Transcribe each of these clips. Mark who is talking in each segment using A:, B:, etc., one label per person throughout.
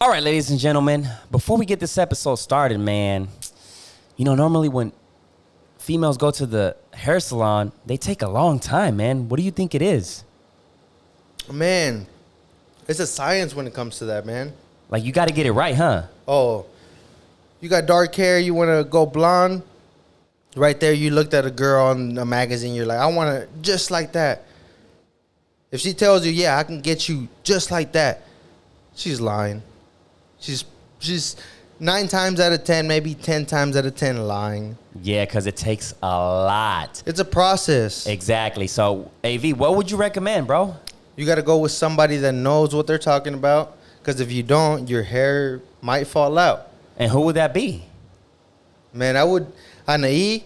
A: All right, ladies and gentlemen, before we get this episode started, man, normally when females go to the hair salon, they take a long time, man. What do you think it is?
B: Man, it's a science when it comes to that, man.
A: Like, you got to get it right, huh?
B: Oh, you got dark hair, you want to go blonde? Right there, you looked at a girl on a magazine, you're like, I want to just like that. If she tells you, yeah, I can get you just like that, she's lying. She's 9 times out of 10, maybe 10 times out of 10 lying.
A: Yeah, because it takes a lot.
B: It's a process.
A: Exactly. So, AV, what would you recommend, bro?
B: You got to go with somebody that knows what they're talking about, because if you don't, your hair might fall out.
A: And who would that be?
B: Man, I would, Anaí.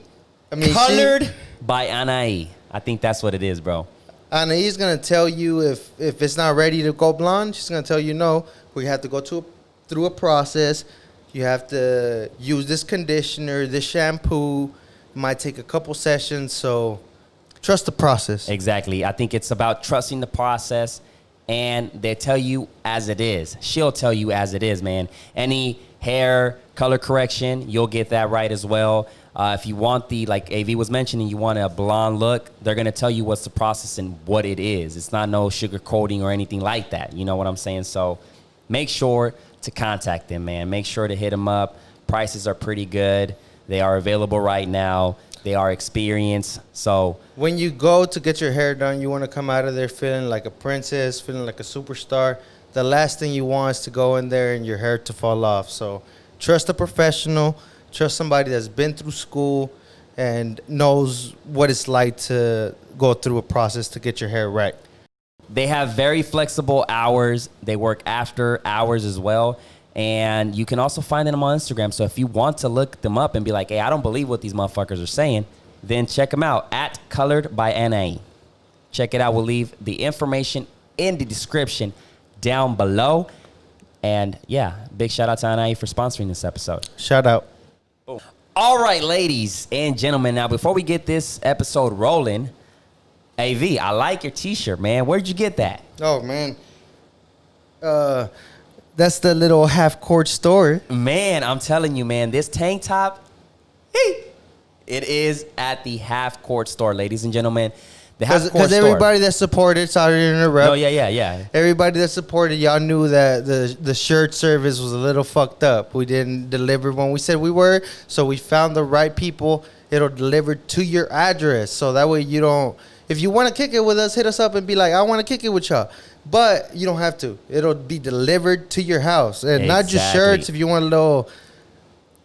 A: Colored by Anaí. I think that's what it is, bro.
B: Anaí's going to tell you if it's not ready to go blonde, she's going to tell you no. We have to go through a process. You have to use this conditioner, this shampoo. It might take a couple sessions, so trust the process.
A: Exactly. I think it's about trusting the process, and they tell you as it is. She'll tell you as it is, man. Any hair color correction, you'll get that right as well. If you want like AV was mentioning, you want a blonde look, they're going to tell you what's the process and what it is. It's not no sugar coating or anything like that. You know what I'm saying? So make sure to contact them, man. Make sure to hit them up. Prices are pretty good. They are available right now. They are experienced. So
B: when you go to get your hair done, you want to come out of there feeling like a princess, feeling like a superstar. The last thing you want is to go in there and your hair to fall off. So trust a professional. Trust somebody that's been through school and knows what it's like to go through a process to get your hair right.
A: They have very flexible hours. They work after hours as well. And you can also find them on Instagram. So if you want to look them up and be like, hey, I don't believe what these motherfuckers are saying, then check them out at Colored by Anaí. Check it out. We'll leave the information in the description down below. And yeah, big shout out to Anaí for sponsoring this episode.
B: Shout out.
A: All right, ladies and gentlemen. Now, before we get this episode rolling, AV, I like your T-shirt, man. Where'd you get that?
B: Oh, man. That's the little half-court store.
A: Man, I'm telling you, man, this tank top, it is at the half-court store, ladies and gentlemen. The half-court store. Because
B: everybody that supported, sorry to interrupt.
A: Oh, yeah.
B: Everybody that supported, y'all knew that the shirt service was a little fucked up. We didn't deliver when we said we were, so we found the right people. It'll deliver to your address, so that way you don't... If you want to kick it with us, hit us up and be like, I want to kick it with y'all. But you don't have to. It'll be delivered to your house. And not just shirts. If you want the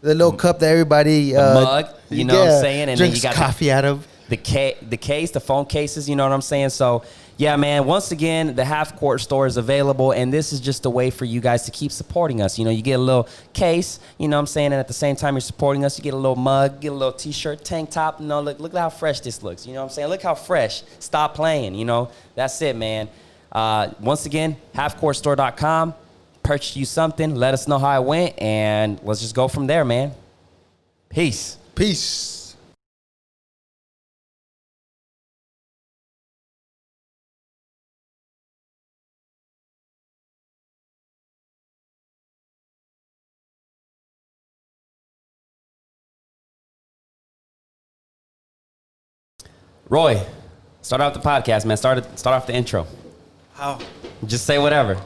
B: little cup that everybody...
A: mug, you know what I'm saying? And
B: drinks
A: then you got
B: coffee out of.
A: The case, the phone cases, you know what I'm saying? So, yeah, man, once again, the half-court store is available, and this is just a way for you guys to keep supporting us. You know, you get a little case, you know what I'm saying, and at the same time you're supporting us, you get a little mug, get a little T-shirt, tank top. You know, look how fresh this looks, you know what I'm saying? Look how fresh. Stop playing, you know? That's it, man. Once again, halfcourtstore.com. Purchase you something. Let us know how it went, and let's just go from there, man. Peace.
B: Peace.
A: Roy, start off the podcast, man. Start off the intro.
B: How?
A: Just say whatever.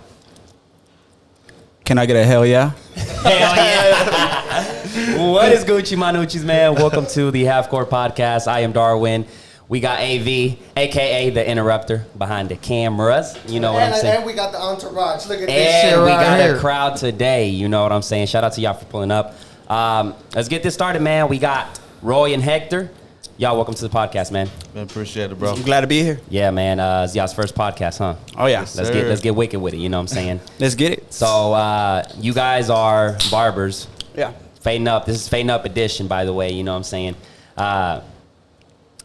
C: Can I get a hell yeah?
A: Hell yeah. What is Gucci Manucci's, man? Welcome to the Half Court Podcast. I am Darwin. We got AV, a.k.a. the interrupter behind the cameras. You know what I'm saying?
B: And we got the entourage. Look at this
A: shit
B: right
A: we got
B: here.
A: a crowd today. You know what I'm saying? Shout out to y'all for pulling up. Let's get this started, man. We got Roy and Hector. Y'all, welcome to the podcast, man.
D: I appreciate it, bro.
C: I'm glad to be here.
A: Yeah, man. It's y'all's first podcast, huh?
C: Oh, yeah.
A: Let's get wicked with it. You know what I'm saying?
C: Let's get it.
A: So, you guys are barbers.
C: Yeah.
A: FadeNUp. This is FadeNUp edition, by the way. You know what I'm saying?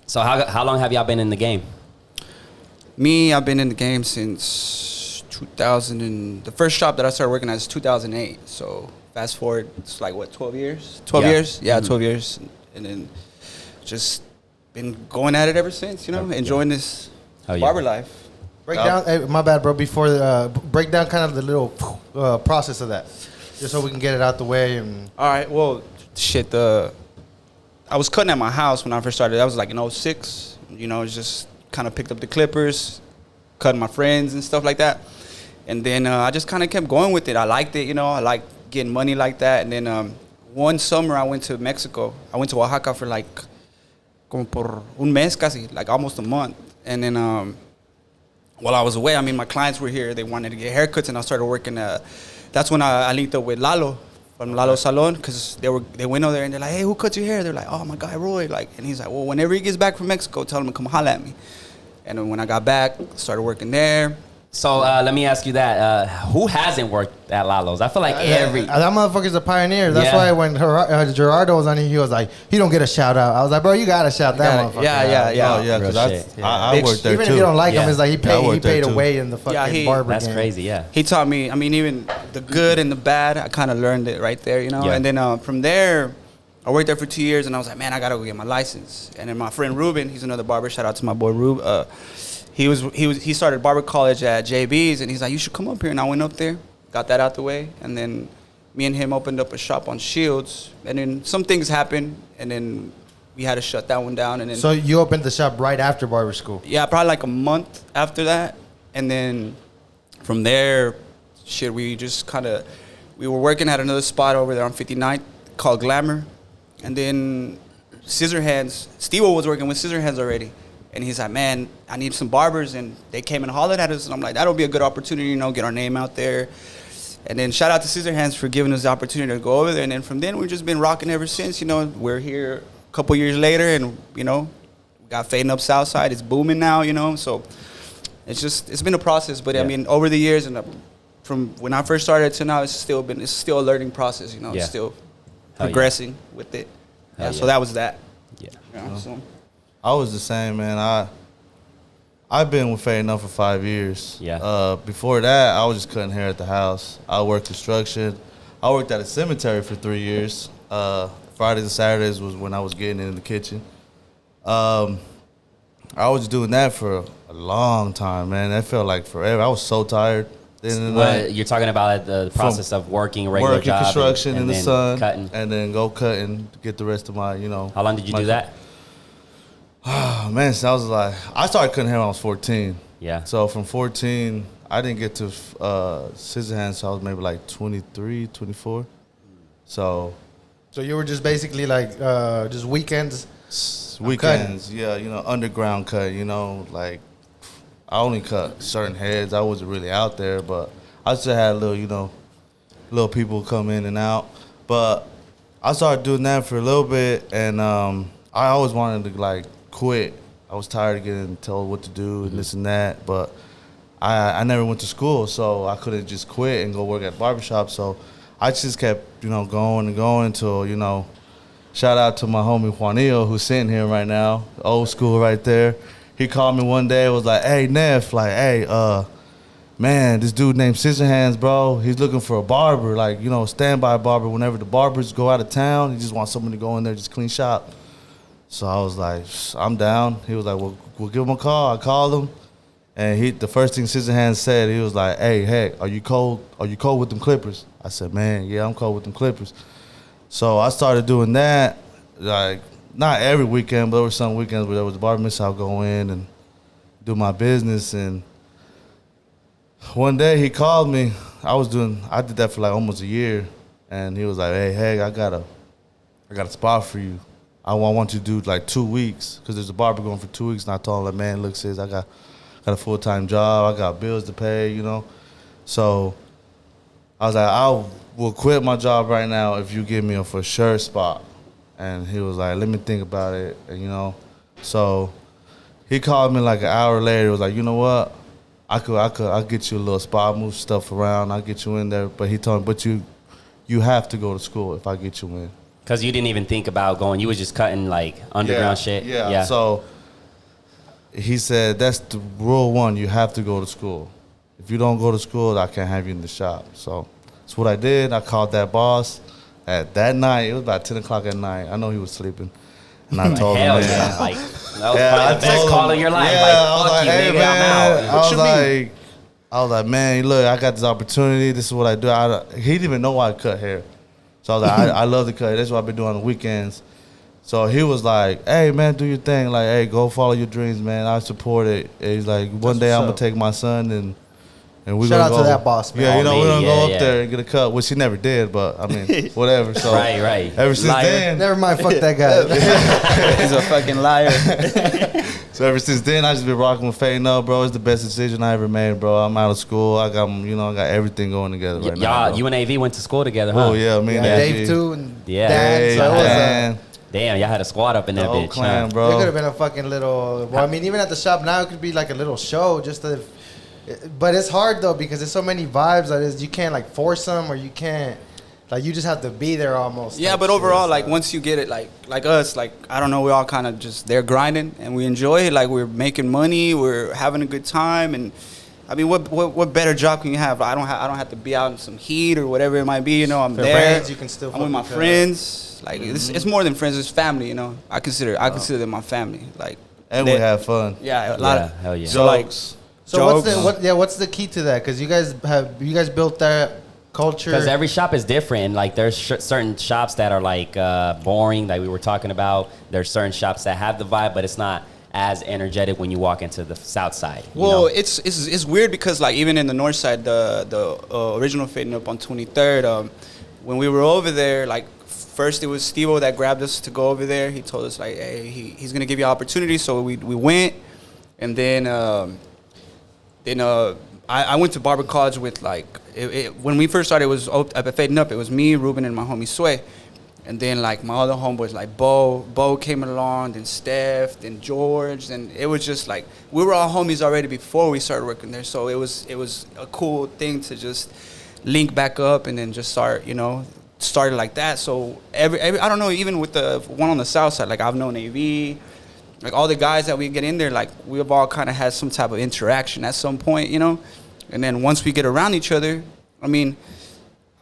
A: So, how long have y'all been in the game?
C: Me, I've been in the game since 2000. And the first shop that I started working at is 2008. So, fast forward, it's like, what, 12 years? 12 years? Yeah, 12 years. And then just been going at it ever since, you know, enjoying this barber life.
B: Break down. Hey, my bad, bro. Before break down kind of the little process of that, just so we can get it out the way. And
C: all right. Well, shit. I was cutting at my house when I first started. That was like in 06. You know, just kind of picked up the clippers, cutting my friends and stuff like that. And then I just kind of kept going with it. I liked it. You know, I liked getting money like that. And then one summer I went to Mexico. I went to Oaxaca for like como por un mes casi, like almost a month. And then while I was away, I mean, my clients were here. They wanted to get haircuts, and I started working. That's when I linked up with Lalo from Lalo Salon, because they went over there and they're like, hey, who cuts your hair? They're like, oh, my guy Roy. Like, and he's like, well, whenever he gets back from Mexico, tell him to come holler at me. And then when I got back, started working there.
A: So let me ask you that: who hasn't worked at Lalo's? I feel like every
B: that motherfucker's a pioneer. That's
A: Yeah.
B: why when Gerardo was on here, he was like, he don't get a shout out. I was like, bro, you gotta shout that motherfucker.
C: Yeah.
D: Oh, yeah,
A: Real
D: because
A: shit.
D: I worked there
B: Even
D: too.
B: if you don't like him,
A: Yeah.
B: it's like he
D: Yeah, I
B: paid
D: worked there
B: a
D: too.
B: way in the fucking barber
A: that's
B: game.
A: crazy. Yeah.
C: He taught me, I mean, even the good and the bad, I kind of learned it right there, you know?
A: Yeah.
C: And then from there, I worked there for 2 years, and I was like, man, I got to go get my license. And then my friend Ruben, he's another barber, shout out to my boy Rube. He started barber college at JB's, and he's like, you should come up here. And I went up there, got that out the way, and then me and him opened up a shop on Shields. And then some things happened, and then we had to shut that one down. And then
B: So you opened the shop right after barber school.
C: yeah, probably like a month after that. And then from there, shit, we were working at another spot over there on 59th called Glamour. And then Scissorhands, Steve-O was working with Scissorhands already. And he's like, man, I need some barbers. And they came and hollered at us. And I'm like, that'll be a good opportunity, you know, get our name out there. And then shout out to Scissorhands for giving us the opportunity to go over there. And then from then, we've just been rocking ever since. You know, we're here a couple years later, and, you know, we got FadeNUp Southside. It's booming now, you know. So it's been a process. But, I mean, over the years, and from when I first started to now, it's still a learning process, you know.
A: Yeah.
C: It's still
A: Hell
C: progressing with it.
A: Hell
C: So
A: yeah.
C: that was that.
A: Yeah.
C: You know, so.
D: I was the same, man. I've been with FadeNUp for 5 years.
A: Yeah.
D: Before that, I was just cutting hair at the house. I worked construction. I worked at a cemetery for 3 years. Fridays and Saturdays was when I was getting in the kitchen. I was doing that for a long time, man. That felt like forever. I was so tired.
A: What you're talking about the process of working a regular
D: Working
A: job
D: construction
A: and
D: in the
A: then
D: sun,
A: cutting.
D: and then go cutting, get the rest of my, you know.
A: How long did you do that?
D: Oh, man, so I started cutting hair when I was 14.
A: Yeah.
D: So from 14, I didn't get to Scissorhands, so I was maybe like 23, 24. So
B: you were just basically like just weekends.
D: weekends, yeah, you know, underground cut, you know, like I only cut certain heads. I wasn't really out there, but I still had little people come in and out. But I started doing that for a little bit, and I always wanted to like quit. I was tired of getting told what to do and this and that, but I never went to school, so I couldn't just quit and go work at a barbershop. So I just kept, going and going until, shout out to my homie Juanillo, who's sitting here right now, old school right there. He called me one day, was like, hey, Neff, like, hey, man, this dude named Scissorhands, bro, he's looking for a barber, like, standby barber. Whenever the barbers go out of town, he just wants someone to go in there, just clean shop. So I was like, I'm down. He was like, well, we'll give him a call. I called him, and the first thing Scissorhands said, he was like, hey, Heck, are you cold? Are you cold with them clippers? I said, man, yeah, I'm cold with them clippers. So I started doing that, like, not every weekend, but there were some weekends where there was a barber miss. I'll go in and do my business. And one day he called me. I did that for like almost a year, and he was like, hey, Heck, I got a spot for you. I want you to do like 2 weeks, because there's a barber going for 2 weeks. And I told him, like, man, look, sis, I got a full-time job. I got bills to pay, So I was like, I will quit my job right now if you give me a for sure spot. And he was like, let me think about it. And, so he called me like an hour later. He was like, you know what? I'll get you a little spot. I'll move stuff around. I'll get you in there. But he told me, but you have to go to school if I get you in.
A: Because you didn't even think about going. You was just cutting like underground shit.
D: Yeah. So he said, that's the rule one. You have to go to school. If you don't go to school, I can't have you in the shop. So that's what I did. I called that boss at that night. It was about 10 o'clock at night. I know he was sleeping. And I told him,
A: Hell
D: man.
A: yeah. Like, that was
D: Yeah,
A: probably
D: I
A: the best
D: told
A: call
D: him.
A: of your life.
D: Yeah,
A: like,
D: I was
A: fuck
D: like,
A: you,
D: hey,
A: nigga,
D: man.
A: I'm out.
D: I was like, man, look, I got this opportunity. This is what I do. He didn't even know why I cut hair. So I was like, I love to cut. That's what I've been doing on the weekends. So he was like, hey, man, do your thing. Like, hey, go follow your dreams, man. I support it. And he's like, one day I'm going to take my son and we're
B: Shout
D: gonna
B: out
D: go.
B: to that boss, man.
D: Yeah, you know, we're going to go
A: Yeah.
D: up there and get a cut, which he never did, but, I mean, whatever. So
A: Right.
D: ever since
A: Liar.
D: then.
B: Never mind, fuck that guy.
C: He's a fucking liar.
D: So ever since then, I just been rocking with FadeNUp, bro. It's the best decision I ever made, bro. I'm out of school. I got everything going together right now.
A: Y'all, you and AV went to school together, huh?
D: Oh yeah, me and
B: Yeah,
D: AG.
B: Dave too, and
A: Yeah.
B: Dan.
D: Hey,
B: So it was,
D: Dan,
A: Damn, y'all had a squad up in
D: the
A: that
D: whole
A: bitch,
D: clan,
A: huh?
D: bro.
B: It could have been a fucking little. Well, I mean, even at the shop now, it could be like a little show. But it's hard though because there's so many vibes that is you can't like force them or you can't like you just have to be there almost.
C: Yeah,
B: type
C: but
B: shit,
C: overall,
B: so.
C: like once you get it, like us, like I don't know, we're all kind of just there grinding and we enjoy it. Like we're making money, we're having a good time, and I mean, what better job can you have? I don't have to be out in some heat or whatever it might be. You know, I'm
B: For
C: there.
B: brands, you can still
C: I'm with my
B: fucking cut.
C: friends. Like it's more than friends. It's family. You know, I consider them my family. Like
D: And
C: they-
D: we have fun.
C: Yeah, a lot
A: Yeah,
C: of
A: hell yeah.
C: So like,
D: Jokes.
B: So what's the key to that? Because you guys built that culture.
A: Because every shop is different. Like there's certain shops that are like boring, like we were talking about. There's certain shops that have the vibe, but it's not as energetic when you walk into the south side. you
C: well,
A: know?
C: it's weird because like even in the north side, the original FadeNUp on 23rd, when we were over there, like first it was Steve-O that grabbed us to go over there. He told us like, hey, he's gonna give you opportunity, so we went, and then I went to barber college with like when we first started, it was at FadeNUp. It was me, Ruben, and my homie Sway. And then like my other homeboys like Bo came along, then Steph, then George, and it was just like we were all homies already before we started working there. So it was a cool thing to just link back up and then just started like that. So every I don't know, even with the one on the south side, like I've known AV, like all the guys that we get in there, like we've all kind of had some type of interaction at some point, you know. And then once we get around each other, I mean,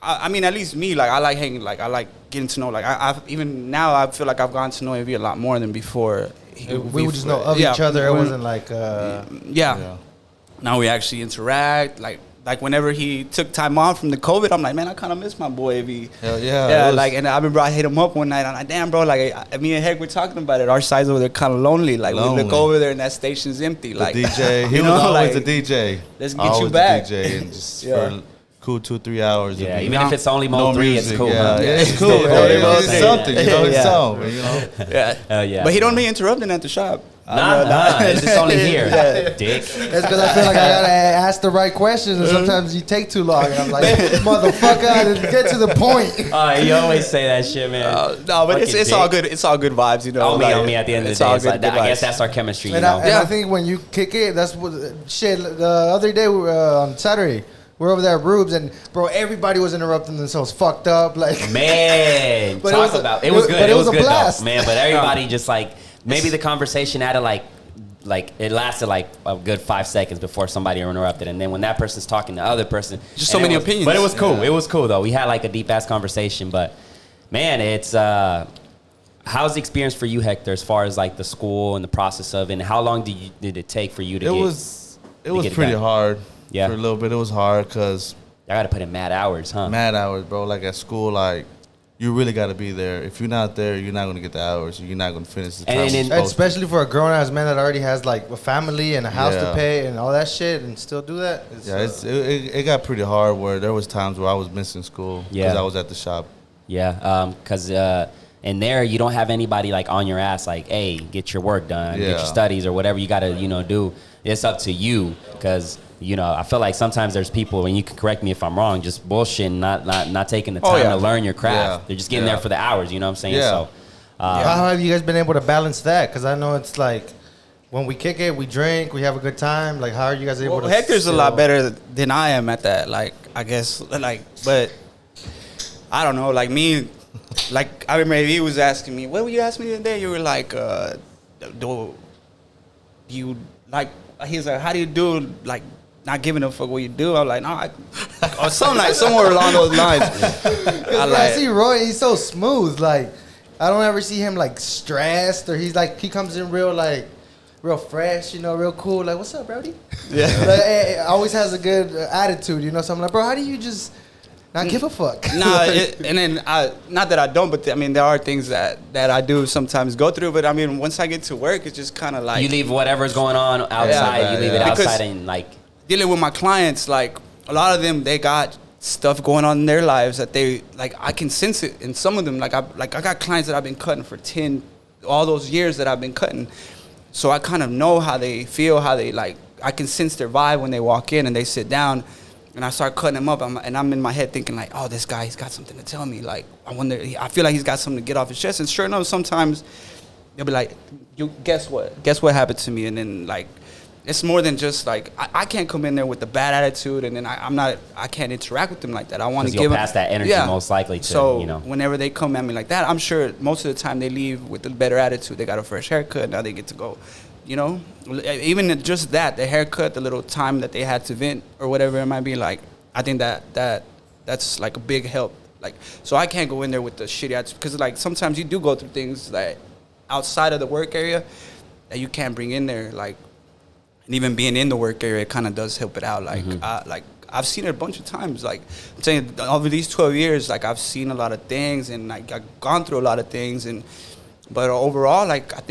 C: at least me, like I like hanging, like I like getting to know, like I've even now I feel like I've gotten to know AV a lot more than before.
B: we would just know of each other. It wasn't like
C: yeah. Now we actually interact, like whenever he took time off from the COVID, I'm like, man, I kind of miss my boy AV.
D: Hell yeah.
C: Yeah,
D: it was-
C: like, and I remember I hit him up one night. I'm like, damn, bro, like, me and Heck were talking about it. Our sides over there kind of lonely. Like, we look
D: Lonely.
C: over there and that station's empty.
D: the
C: Like,
D: DJ. He
C: you
D: was
C: know,
D: always
C: like,
D: the DJ.
C: let's get you
D: Always
C: back.
D: The DJ and just
C: Yeah.
D: for cool 2-3 hours.
A: yeah,
D: it'd be
A: even if it's only
D: no
A: Mode 3, it's
D: music,
A: cool.
D: Yeah,
A: huh?
D: yeah, it's cool.
C: Still,
D: Yeah,
C: they both
D: it's
C: say it.
D: something, you know. It's
C: Yeah.
D: something, you know.
C: yeah.
A: Hell yeah.
C: But he don't be interrupting at the shop.
A: Nah, it's just only here, dick.
B: That's because I feel like I gotta ask the right questions, and sometimes you take too long. And I'm like, motherfucker, get to the point.
A: You always say that shit, man.
C: No, but it's
A: Fucking
C: all
A: dick.
C: good. It's all good vibes, you know.
A: On me at the end of the
C: it's
A: day.
C: all
A: It's
C: good,
A: like that,
C: good
A: I guess
C: vibes.
A: that's our chemistry, you
B: And,
A: know?
B: I think when you kick it, that's what shit. The other day on Saturday, we're over there at Rubes, and bro, everybody was interrupting themselves, fucked up, like.
A: Man,
B: But
A: talk about it was good.
B: but
A: It was
B: a
A: good
B: blast.
A: though, man. But everybody just like maybe the conversation added like it lasted like a good 5 seconds before somebody interrupted, and then when that person's talking, the other person
C: Just so
A: and it
C: many
A: was-
C: opinions.
A: But it was cool.
C: Yeah.
A: It was cool though. We had like a deep ass conversation. But man, it's how's the experience for you, Hector, as far as like the school and the process of it, and how long did it take for you to
D: It
A: get?
D: was
A: get it
D: pretty
A: done.
D: hard.
A: Yeah.
D: For a little bit, it was hard because
A: I got to put in mad hours, huh?
D: mad hours, bro. Like at school, like you really got to be there. If you're not there, you're not gonna get the hours. You're not gonna finish the time.
A: And
D: you're
A: then-
D: supposed to.
B: Especially for a grown ass man that already has like a family and a house to
D: Yeah.
B: pay and all that shit, and still do that.
D: Yeah, it got pretty hard. Where there was times where I was missing school because
A: Yeah.
D: I was at the shop.
A: Yeah, because in there you don't have anybody like on your ass like, hey, get your work done, get
D: Yeah.
A: your studies or whatever you got to do. It's up to you because I feel like sometimes there's people, and you can correct me if I'm wrong, just bullshitting, not taking the
C: Oh,
A: time
C: yeah.
A: to learn your craft.
D: Yeah.
A: They're just getting
D: Yeah.
A: there for the hours. You know what I'm saying?
D: Yeah.
A: So.
B: How have you guys been able to balance that? Because I know it's like when we kick it, we drink, we have a good time. Like, how are you guys able
C: Well,
B: to?
C: Hector's a
B: still-
C: lot better than I am at that. Like, I guess, like, but I don't know. Like me, like I remember he was asking me, "What were you asking me today?" You were like, "Do you like?" He was like, "How do you do like?" Not giving a fuck what you do. I'm like, no, or something like somewhere along those lines.
B: I see Roy, he's so smooth. Like, I don't ever see him like stressed or he comes in real fresh, real cool. Like, what's up, Brody?
C: Yeah.
B: Like, always has a good attitude, So I'm like, bro, how do you just not give a fuck?
C: Nah, and then not that I don't, but I mean, there are things that I do sometimes go through. But I mean, once I get to work, it's just kind of like
A: You leave whatever's going on outside. You leave it
C: Because
A: outside and like
C: dealing with my clients. Like a lot of them, they got stuff going on in their lives that they like. I can sense it in some of them. Like I got clients that I've been cutting for all those years that I've been cutting. So I kind of know how they feel, how they like. I can sense their vibe when they walk in and they sit down, and I start cutting them up. And I'm in my head thinking like, oh, this guy, he's got something to tell me. Like I feel like he's got something to get off his chest. And sure enough, sometimes they'll be like, you guess what? Guess what happened to me? And then like, it's more than just like I can't come in there with a bad attitude, and then I can't interact with them like that. I want to give them
A: pass that energy most likely to
C: whenever they come at me like that, I'm sure most of the time they leave with a better attitude. They got a fresh haircut, now they get to go, even just that, the haircut, the little time that they had to vent or whatever it might be. Like I think that's like a big help. Like so I can't go in there with the shitty attitude because like sometimes you do go through things that outside of the work area that you can't bring in there, like. And even being in the work area, it kind of does help it out. Like, I've seen it a bunch of times. Like, I'm saying, over these 12 years, like, I've seen a lot of things, and like, I've gone through a lot of things. But overall, like, I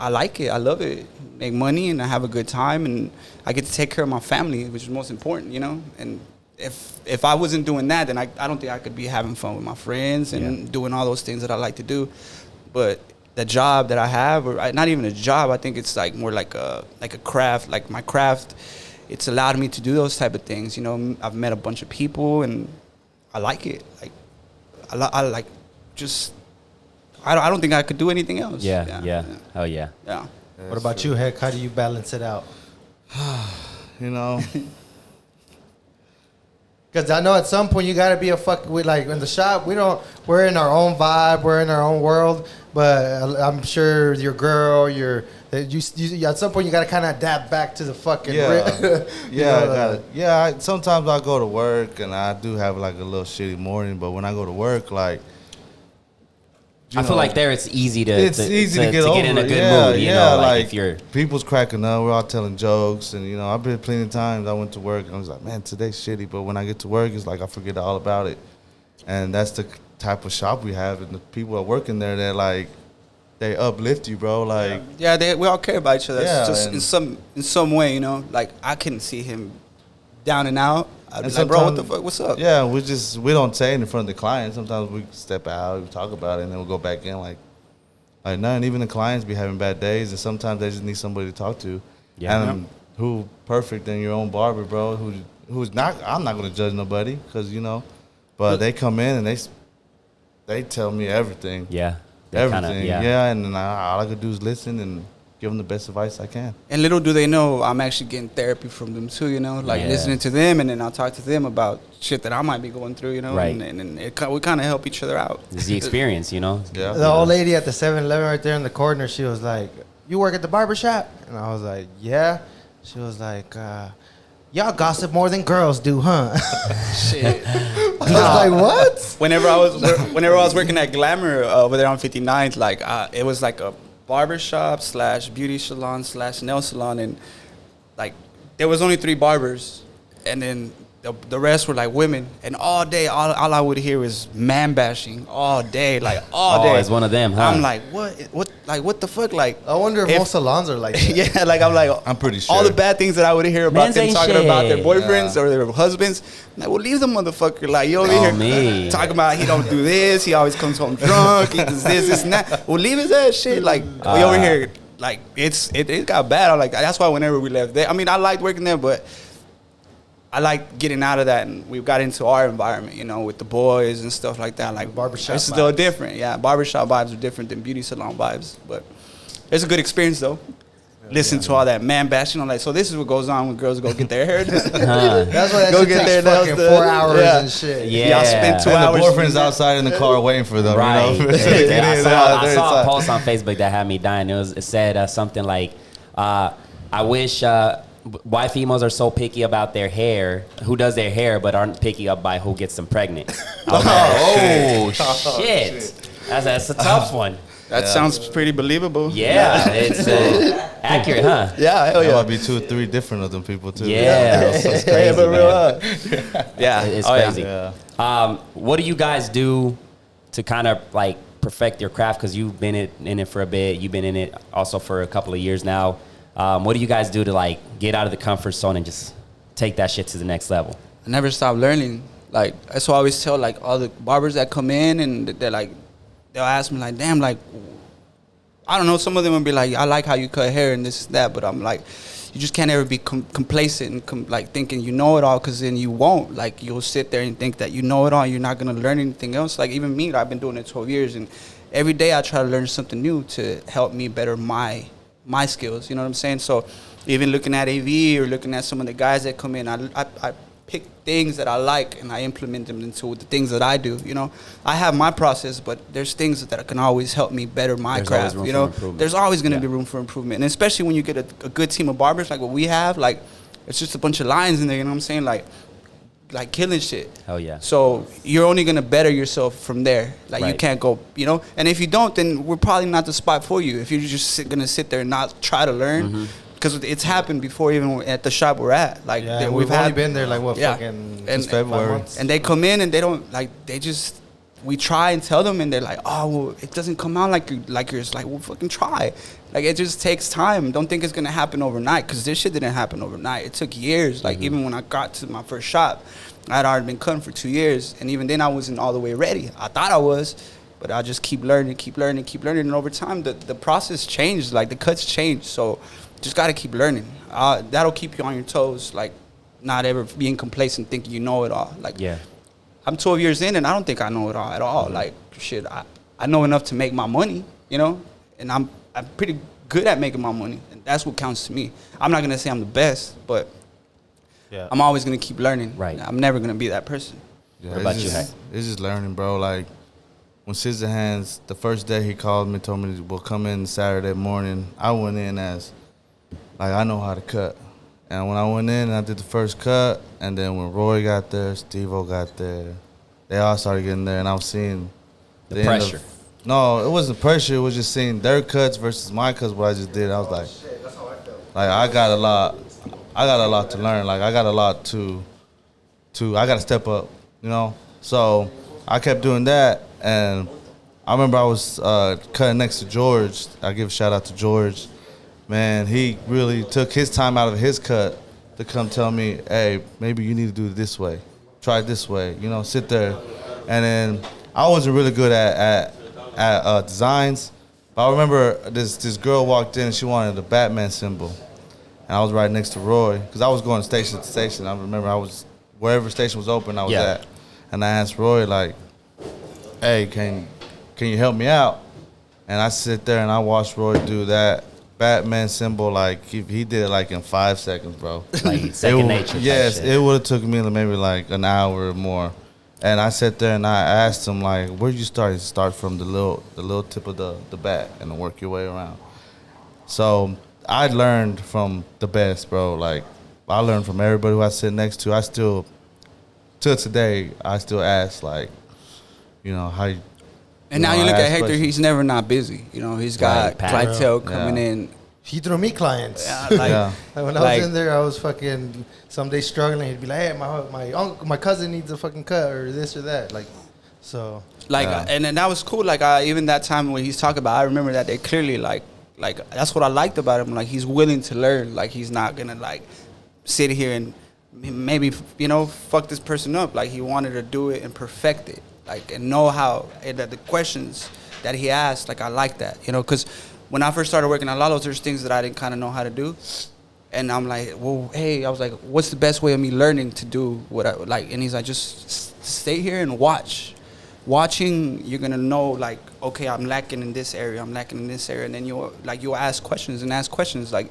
C: like it. I love it. Make money, and I have a good time, and I get to take care of my family, which is most important, And if I wasn't doing that, then I don't think I could be having fun with my friends and doing all those things that I like to do. But the job that I have, or not even a job, I think it's like more like a craft. Like my craft, it's allowed me to do those type of things. I've met a bunch of people, and I like it. Like I like just. I don't think I could do anything else.
A: Yeah. Oh yeah.
C: Yeah.
B: What about you, Heck? How do you balance it out? Because I know at some point you gotta be like in the shop. We're in our own vibe. We're in our own world. But I'm sure your girl, you at some point you gotta kind of adapt back to the fucking.
D: Sometimes I go to work and I do have like a little shitty morning. But when I go to work, like.
A: I feel like it's easy to
D: get
A: in a good mood. Like if you're
D: people's cracking up, we're all telling jokes, and I've been plenty of times I went to work and I was like, man, today's shitty, but when I get to work, it's like I forget all about it, and that's the type of shop we have, and the people that work in there, they're like, they uplift you, bro. Like
C: we all care about each other.
D: Yeah,
C: just in some way, Like I couldn't see him down and out. I'd be like, bro, what the fuck? What's up?
D: Yeah, we don't say it in front of the client. Sometimes we step out, we talk about it, and then we'll go back in like none. Even the clients be having bad days, and sometimes they just need somebody to talk to.
A: Yeah.
D: And who perfect than your own barber, bro? Who's not? I'm not gonna judge nobody, because but they come in and they tell me everything.
A: Yeah.
D: Everything. And then all I could do is listen and give them the best advice I can.
C: And little do they know, I'm actually getting therapy from them too, listening to them, and then I'll talk to them about shit that I might be going through,
A: Right.
C: and we kind of help each other out.
A: It's the experience,
D: Yeah.
B: The old lady at the 7-Eleven right there in the corner, she was like, you work at the barber shop? And I was like, yeah. She was like, y'all gossip more than girls do, huh?
C: Shit.
B: I was like, what?
C: Whenever I was working at Glamour over there on 59th, like it was like a barbershop / beauty salon / nail salon, and like there was only 3 barbers, and then the rest were like women, and all day all I would hear was man bashing all day, like all day.
A: Oh, it's one of them, huh?
C: I'm like, what the fuck? Like,
B: I wonder if most salons are like that.
C: yeah, like
D: I'm pretty sure
C: all the bad things that I would hear about
A: Men's
C: them
A: ain't
C: talking
A: shit.
C: about their boyfriends or their husbands. I'm like, well, leave the motherfucker. Like, you over here talking about he don't do this, he always comes home drunk, he does this and that. Well, leave his ass shit. Like, we over here, like it got bad. I'm like, that's why whenever we left there, I mean, I liked working there, but I like getting out of that, and we got into our environment, with the boys and stuff like that. Like
B: barbershop
C: it's still
B: vibes.
C: different. Yeah, barbershop vibes are different than beauty salon vibes, but it's a good experience though. Listen to all that man bashing. I'm like, so this is what goes on when girls go get their hair done.
B: That's why that
C: Go
B: shit
C: get
B: takes
C: their
B: fucking
C: nails
B: 4
C: done.
B: hours
C: Yeah.
B: and shit.
A: Yeah.
C: Y'all spend 2
D: and
C: hours.
D: the boyfriend's outside in the car waiting for them.
A: Right.
D: It is
A: I
D: out
A: saw a
D: there.
A: post on Facebook that had me dying. It said something like, I wish why females are so picky about their hair, who does their hair, but aren't picky by who gets them pregnant. I was like, oh, shit. That's a tough one.
C: That sounds pretty believable.
A: Yeah, it's accurate, huh?
C: Yeah, hell
D: There
C: yeah.
D: might be 2 or 3 different of them people too.
A: Yeah, it's crazy,
C: but real,
A: man.
C: yeah,
A: It's
C: oh,
A: crazy.
D: Yeah.
A: What do you guys do to kind of like perfect your craft? Because you've been in it for a bit. You've been in it also for a couple of years now. What do you guys do to like get out of the comfort zone and just take that shit to the next level?
C: I never stop learning. Like, that's what I always tell, like, all the barbers that come in and they're like, they'll ask me, like, damn, like, I don't know, some of them will be like, I like how you cut hair and this and that, but I'm like, you just can't ever be complacent and like thinking you know it all, because then you won't. Like, you'll sit there and think that you know it all and you're not going to learn anything else. Like, even me, I've been doing it 12 years, and every day I try to learn something new to help me better my skills, you know what I'm saying? So even looking at AV or looking at some of the guys that come in, I pick things that I like and I implement them into the things that I do, you know? I have my process, but there's things that can always help me better my
A: There's
C: craft,
A: always
C: you
A: room
C: know?
A: for improvement.
C: There's always going to
A: Yeah.
C: be room for improvement. And especially when you get a good team of barbers like what we have, like, it's just a bunch of lines in there, you know what I'm saying? Like killing shit.
A: Hell yeah.
C: So you're only going to better yourself from there. Like, you
A: Right.
C: can't go, you know? And if you don't, then we're probably not the spot for you. If you're just going to sit there and not try to learn. Because it's happened before, even at the shop we're at. Like,
B: Yeah, we've only been there like what,
C: Yeah.
B: fucking
C: And-
B: since February.
D: 5 months.
C: and they come in and they don't, like, they just, we try and tell them and they're like, oh, well, it doesn't come out like yours. Like, well, fucking try. Like, it just takes time. Don't think it's going to happen overnight, because this shit didn't happen overnight. It took years. Like, even when I got to my first shop, I had already been cutting for 2 years. And even then I wasn't all the way ready. I thought I was, but I just keep learning. And over time, the process changed. Like, the cuts changed. So just got to keep learning. That'll keep you on your toes. Like, not ever being complacent, thinking you know it all. Like,
A: Yeah.
C: I'm 12 years in, and I don't think I know it all at all. Like, shit, I know enough to make my money, you know? And I'm pretty good at making my money, and that's what counts to me. I'm not going to say I'm the best, but
B: Yeah.
C: I'm always going to keep learning.
A: Right.
C: I'm never going to be that person.
D: Yeah,
A: What about
D: it's
A: you,
D: just,
A: Hank?
D: It's just learning, bro. Like, when Scissorhands, the first day he called me, told me, we'll come in Saturday morning, I went in as, like, I know how to cut. And when I went in, I did the first cut, and then when Roy got there, Steve-O got there, they all started getting there, and I was seeing
A: The
D: end of-
A: pressure.
D: no, it wasn't pressure. It was just seeing their cuts versus my cuts, what I just did. I was like, I got a lot to learn. Like, I got a lot to I got to step up, you know? So I kept doing that, and I remember I was cutting next to George. I give a shout out to George. Man, he really took his time out of his cut to come tell me, hey, maybe you need to do it this way. Try it this way, you know, sit there. And then I wasn't really good at designs, but I remember this girl walked in and she wanted a Batman symbol. And I was right next to Roy, because I was going station to station. I remember I was, wherever station was open, I was
A: Yeah.
D: at. And I asked Roy, like, hey, can you help me out? And I sit there and I watched Roy do that Batman symbol, like, he did it like in 5 seconds, bro.
A: Like second nature type
D: Yes,
A: shit.
D: it would have took me maybe like an hour or more. And I sat there and I asked him, like, where'd you start? He said, start from the little tip of the bat and then work your way around. So I learned from the best, bro. Like, I learned from everybody who I sit next to. I still, till today, I still ask, like, you know, how you.
C: And now you
D: I
C: look at
D: ask
C: Hector,
D: questions.
C: he's never not busy. You know, he's got
A: Right, Pat.
C: clientele coming
D: Yeah.
C: in.
B: He threw me clients.
C: Yeah, like,
D: Yeah.
B: Like when I
C: Like-
B: was in there, I was fucking some days struggling. He'd be like, "Hey, my uncle, my cousin needs a fucking cut or this or that." Like, so
C: Like,
D: Yeah.
C: and then that was cool. Like, even that time when he's talking about, I remember that day clearly. Like that's what I liked about him. Like, he's willing to learn. Like, he's not gonna like sit here and maybe, you know, fuck this person up. Like, he wanted to do it and perfect it. Like, and know how, and the questions that he asked. Like, I like that, you know, because when I first started working at Lalo's, there's things that I didn't kind of know how to do. And I'm like, well, hey, I was like, what's the best way of me learning to do what I like? And he's like, just stay here and watch. Watching, you're gonna know, like, okay, I'm lacking in this area, I'm lacking in this area, and then you'll ask questions, like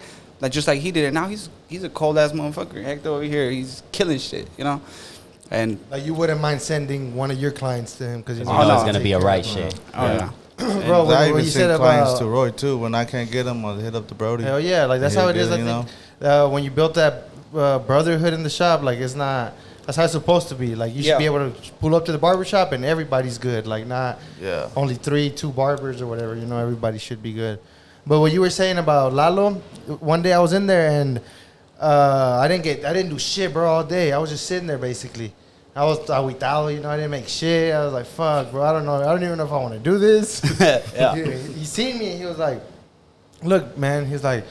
C: just like he did it. Now he's a cold ass motherfucker. Hector over here, he's killing shit, you know. And
B: like you wouldn't mind sending one of your clients to him because you
A: You
B: know
A: know
C: no.
A: it's gonna be a right shit.
C: oh yeah,
B: Bro,
D: I
B: when
D: even
B: you
D: send
B: said
D: clients
B: about
D: to Roy too. When I can't get them, I'll hit up the Brody.
B: hell yeah, like that's
D: He'll
B: how it
D: get
B: is. I
D: you
B: think when you built that brotherhood in the shop, like it's not That's how it's supposed to be. Like, you should be able to pull up to the barbershop and everybody's good. Like, not only 2 barbers or whatever. You know, everybody should be good. But what you were saying about Lalo, one day I was in there and I didn't do shit, bro, all day. I was just sitting there, basically. I was aguitado, you know, I didn't make shit. I was like, fuck, bro, I don't know. I don't even know if I want to do this. He seen me and he was like, look, man, he's like,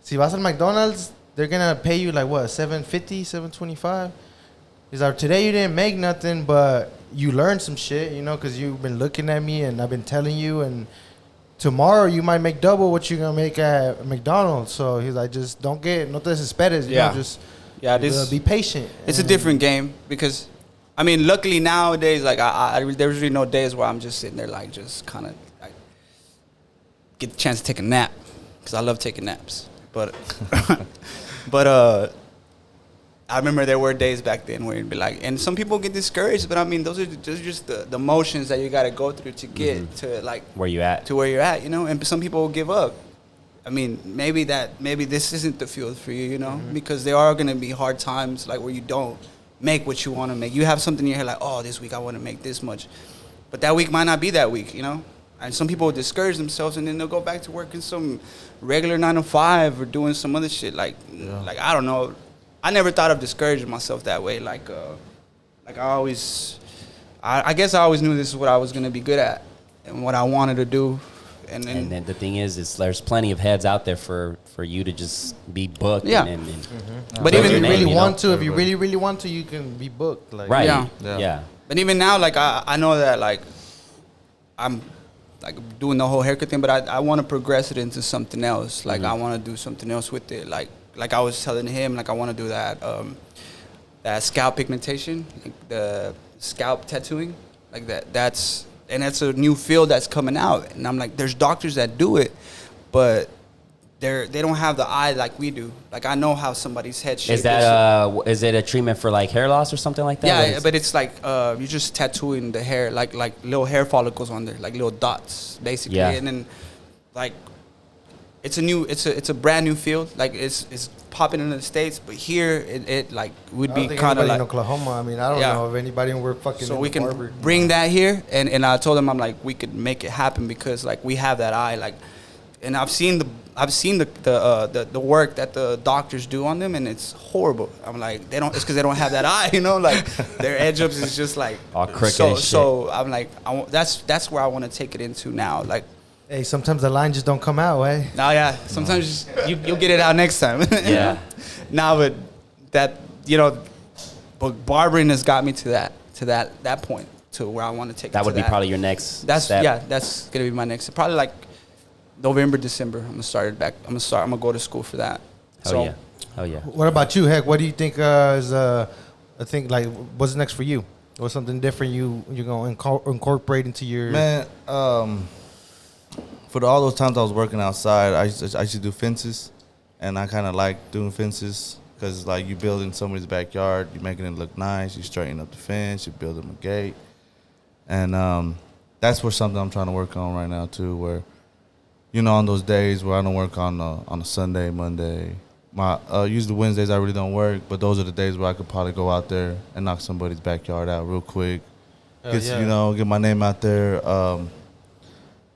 B: si vas al McDonald's, they're going to pay you like, what, $7.50, $7.25? He's like, today you didn't make nothing, but you learned some shit, you know, because you've been looking at me and I've been telling you, and tomorrow you might make double what you're going to make at McDonald's. So he's like, just don't get, no te desesperes, you know, just be patient.
C: It's a different game because, I mean, luckily nowadays, like, there's really no days where I'm just sitting there, like, just kind of, like, get the chance to take a nap because I love taking naps. But, I remember there were days back then where it'd be like, and some people get discouraged, but I mean, those are just the motions that you got to go through to get to, like,
A: where you're at,
C: you know, and some people will give up. I mean, maybe this isn't the field for you, you know, because there are going to be hard times, like, where you don't make what you want to make. You have something in your head like, oh, this week I want to make this much. But that week might not be that week, you know? And some people discourage themselves and then they'll go back to working some regular 9 to 5 or doing some other shit. Like, I don't know. I never thought of discouraging myself that way. I guess I always knew this is what I was going to be good at and what I wanted to do. And then
A: the thing is there's plenty of heads out there for you to just be booked.
C: Yeah.
B: But even if you really want to, really want to, you can be booked. Like,
A: right.
C: Yeah. But even now, like, I know that, like, I'm, like, doing the whole haircut thing, but I want to progress it into something else. Like, I want to do something else with it. Like I was telling him, like, I want to do that scalp pigmentation, like the scalp tattooing, like that. That's a new field that's coming out. And I'm like, there's doctors that do it, but they don't have the eye like we do. Like, I know how somebody's head shape is.
A: Is it a treatment for, like, hair loss or something like that?
C: Yeah, but it's like you're just tattooing the hair, like little hair follicles on there, like little dots, basically. Yeah. And then, like, it's a brand new field. Like, it's popping in the States, but here it like would be kind of like
B: in Oklahoma. I mean, I don't know if anybody in fucking.
C: So we can bring that here, and I told them, I'm like, we could make it happen because, like, we have that eye, like, and I've seen the work that the doctors do on them, and it's horrible. I'm like, it's because they don't have that eye, you know, like, their edge ups is just like
A: all crooked.
C: So I'm like, that's where I want to take it into now, like.
B: Hey, sometimes the line just don't come out, eh?
C: No, yeah. Sometimes you'll get it out next time.
A: Yeah.
C: Now, but that, you know, but barbering has got me to that point, to where I want to take it.
A: That would be probably your next step.
C: Yeah, that's gonna be my next. Probably like November, December. I'm gonna go to school for that.
A: Oh yeah.
B: What about you, Heck? What do you think is I think, like, what's next for you? What's something different you're gonna incorporate into your
D: For all those times I was working outside, I used to do fences, and I kind of like doing fences because, like, you build in somebody's backyard, you're making it look nice, you straighten up the fence, you build them a gate, and that's where something I'm trying to work on right now too. Where, you know, on those days where I don't work on a Sunday, Monday, usually Wednesdays I really don't work, but those are the days where I could probably go out there and knock somebody's backyard out real quick, get my name out there.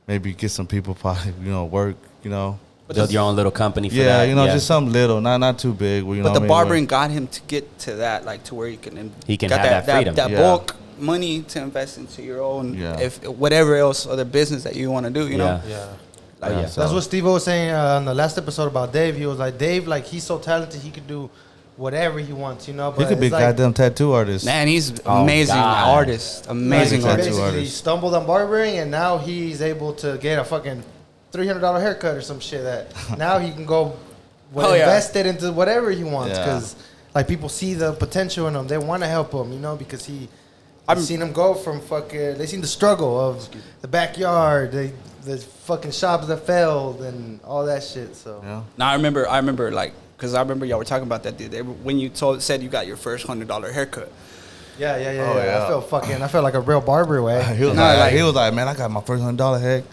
D: Maybe get some people probably, you know, work, you know.
A: Build your own little company for that.
D: Yeah, you know, just something little, not too big. You
C: but
D: know
C: the barbering got him to get to that, like, to where he can
A: have that freedom.
C: That bulk money to invest into your own, if whatever else other business that you want to do, you know.
B: Yeah. That's what Steve was saying on the last episode about Dave. He was like, Dave, like, he's so talented, he could do whatever he wants, you know. But
D: he could be a goddamn tattoo artist.
C: Man, he's amazing artist. Amazing
B: tattoo artist. He stumbled on barbering, and now he's able to get a fucking $300 haircut or some shit that now he can go invest it into whatever he wants, because like, people see the potential in him. They want to help him, you know, because I've seen him go from they seen the struggle of the backyard, the fucking shops that failed and all that shit. So
C: now I remember like, because I remember y'all were talking about that when you said you got your first $100 haircut.
B: Yeah. I felt like a real barber way.
D: He was like, man, I got my first $100 heck.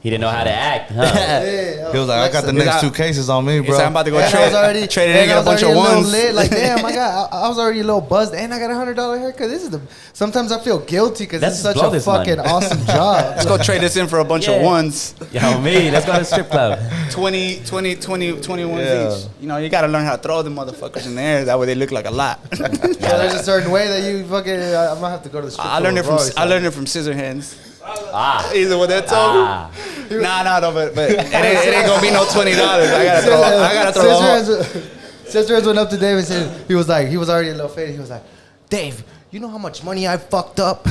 A: He didn't know how to act, huh?
B: Yeah,
D: He was like, I got the next 2 cases on me,
C: He's
D: bro.
C: like, I'm about to go
B: And I was already
C: trade it
B: and
C: and get
B: I
C: a
B: was
C: bunch
B: already
C: of
B: little
C: ones.
B: lit. Like, damn, I was already a little buzzed, and I got $100 haircut. This is the. Sometimes I feel guilty because
A: Let's
B: it's
A: just
B: such
A: blow
B: a
A: this
B: fucking
A: money.
B: awesome job.
C: Let's go trade this in for a bunch of
A: Yeah.
C: ones.
A: Yo, me, let's go to the strip club.
C: 20 21s
D: Yeah.
C: each. You know, you got to learn how to throw them motherfuckers in the air. That way they look like a lot.
B: So there's a certain way that you fucking. I'm gonna have to go to the strip
C: I learned it
B: club,
C: from
B: bro.
C: I learned it from scissor hands.
A: Ah,
C: Either what that told me.
A: ah.
C: Nah, but it ain't gonna be no $20. I gotta throw.
B: Sisters went up to Dave and said he was already a little faded. He was like, Dave, you know how much money I fucked up?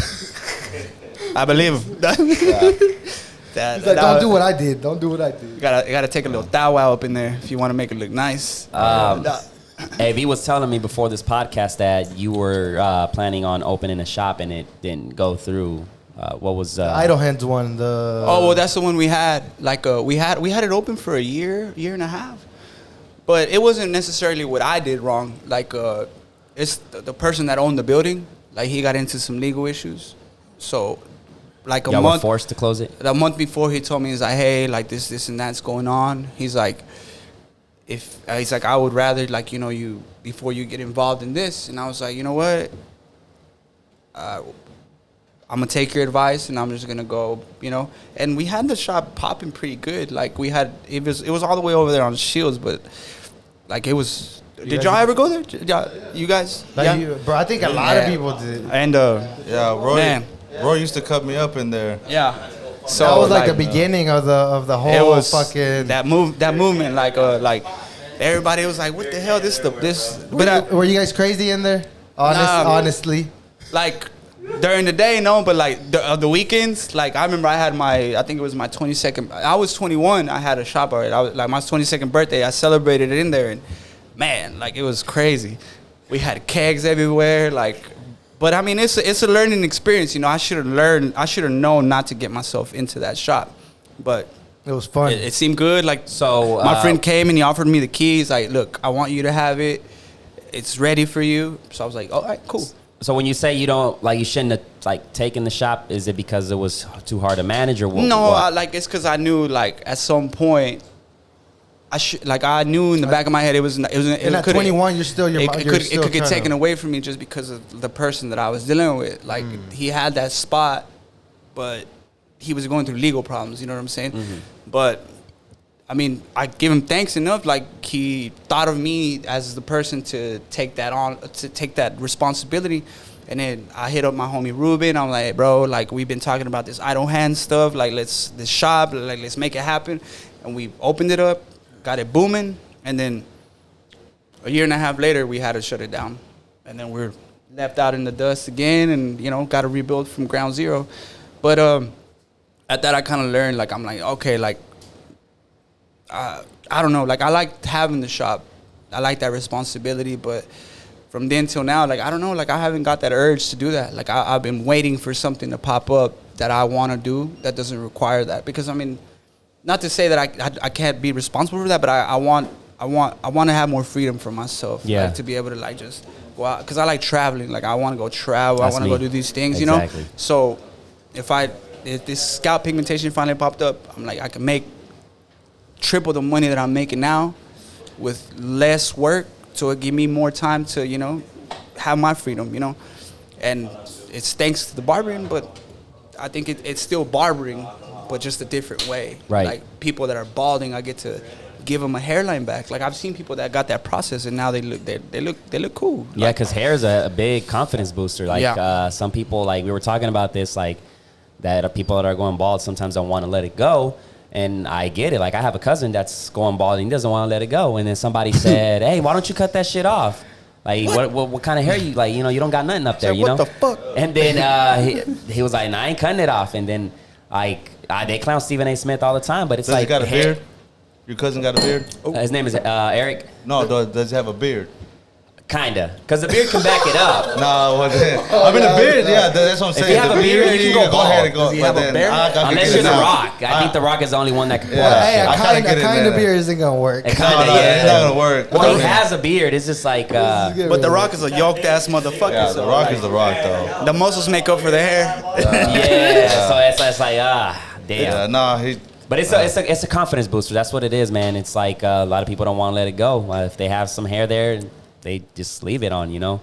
C: I believe him.
B: He's like, don't do what I did. Don't do what I did.
C: You gotta take a little thou wow up in there if you want to make it look nice.
A: Hey, V was telling me before this podcast that you were planning on opening a shop and it didn't go through. What was
B: Idle Hands one.
C: Oh well, that's the one we had. Like we had it open for a year and a half, but it wasn't necessarily what I did wrong. Like it's the person that owned the building. Like he got into some legal issues, so like
A: y'all were forced to close it?
C: a month before he told me, he's like, hey, like this and that's going on. He's like, he's like, I would rather like you before you get involved in this. And I was like, you know what? I'm gonna take your advice and I'm just gonna go, And we had the shop popping pretty good. Like it was all the way over there on Shields, but like it was. Did y'all ever go there? You guys? Yeah.
B: Bro, I think a lot of people did.
C: And
D: Yeah, Roy.
C: Man.
D: Roy used to cut me up in there.
C: yeah. So
B: That was like the beginning of the whole
C: it was
B: fucking.
C: that movement like everybody was like, what the hell this. But
B: Were you guys crazy in there? Honestly.
C: like during the day, no, but like the weekends, like I remember I think it was my 22nd. I was 21. I had a shop already. I was like my 22nd birthday. I celebrated it in there, and man, like it was crazy. We had kegs everywhere, like. But I mean, it's a learning experience. I should have known not to get myself into that shop, but
B: It was fun.
C: it seemed good. Like
A: So
C: my friend came and he offered me the keys. Like, look, I want you to have it. It's ready for you. So I was like, all right, cool.
A: So when you say you don't you shouldn't have taken the shop, is it because it was too hard to manage or what?
C: No,
A: what?
C: it's because I knew at some point I knew in the back of my head
B: and at 21, you're still
C: it could get taken
B: away.
C: away from me just because of the person that I was dealing with. Like he had that spot, but he was going through legal problems. You know what I'm saying?
A: Mm-hmm.
C: But I mean, I give him thanks enough. Like he thought of me as the person to take that on, to take that responsibility. And then I hit up my homie Ruben. I'm like, hey, bro, like we've been talking about this idle hand stuff. Like this shop, like let's make it happen. And we opened it up. Got it booming, and then a year and a half later, we had to shut it down. And then we're left out in the dust again and, got to rebuild from ground zero. But at that, I kind of learned, I'm like, okay, I don't know. I liked having the shop. I like that responsibility, but from then till now, I don't know. I haven't got that urge to do that. I've been waiting for something to pop up that I want to do that doesn't require that. Because, I mean, not to say that I can't be responsible for that, but I want to have more freedom for myself.
A: Yeah.
C: To be able to just go out, because I like traveling. I want to go travel.
A: That's
C: I want to
A: me.
C: go do these things.
A: Exactly.
C: So if this scalp pigmentation finally popped up, I'm like, I can make triple the money that I'm making now with less work, so it give me more time to have my freedom. And it's thanks to the barbering, but I think it's still barbering, but just a different way.
A: Right.
C: Like people that are balding, I get to give them a hairline back. Like I've seen people that got that process and now they look cool.
A: Yeah, because hair is a big confidence booster. Some people, we were talking about this, that people that are going bald sometimes don't want to let it go. And I get it. I have a cousin that's going bald and he doesn't want to let it go. And then somebody said, hey, why don't you cut that shit off? What kind of hair you, you don't got nothing up there,
C: What the fuck?
A: And then he was like, nah, I ain't cutting it off. And then, they clown Stephen A. Smith all the time, but it's
D: Does he got a beard? Your cousin got a beard?
A: His name is Eric.
D: No, does he have a beard?
A: Kinda, because the beard can back it up.
D: No, I mean the beard, yeah, that's what I'm saying.
A: If you have
D: The
A: a beard, you can go bald.
D: ahead and go.
C: Does he have a beard?
A: Unless you're The Rock. I think The Rock is the only one that can pull
D: Yeah.
A: that
B: Hey,
A: shit
B: a
A: off.
D: kinda
B: kind
D: get it
B: of
D: there.
B: beer isn't gonna work.
A: It
D: No,
A: kinda,
D: it's not gonna work.
A: Well, he has a beard. It's just like,
C: But The Rock is a yoked ass motherfucker.
D: Yeah,
C: so
D: the Rock is the Rock though.
C: the muscles make up for the hair.
A: yeah. So it's like, damn.
D: Yeah, nah, he.
A: But it's a confidence booster. That's what it is, man. It's like a lot of people don't want to let it go. If they have some hair there, they just leave it on, you know.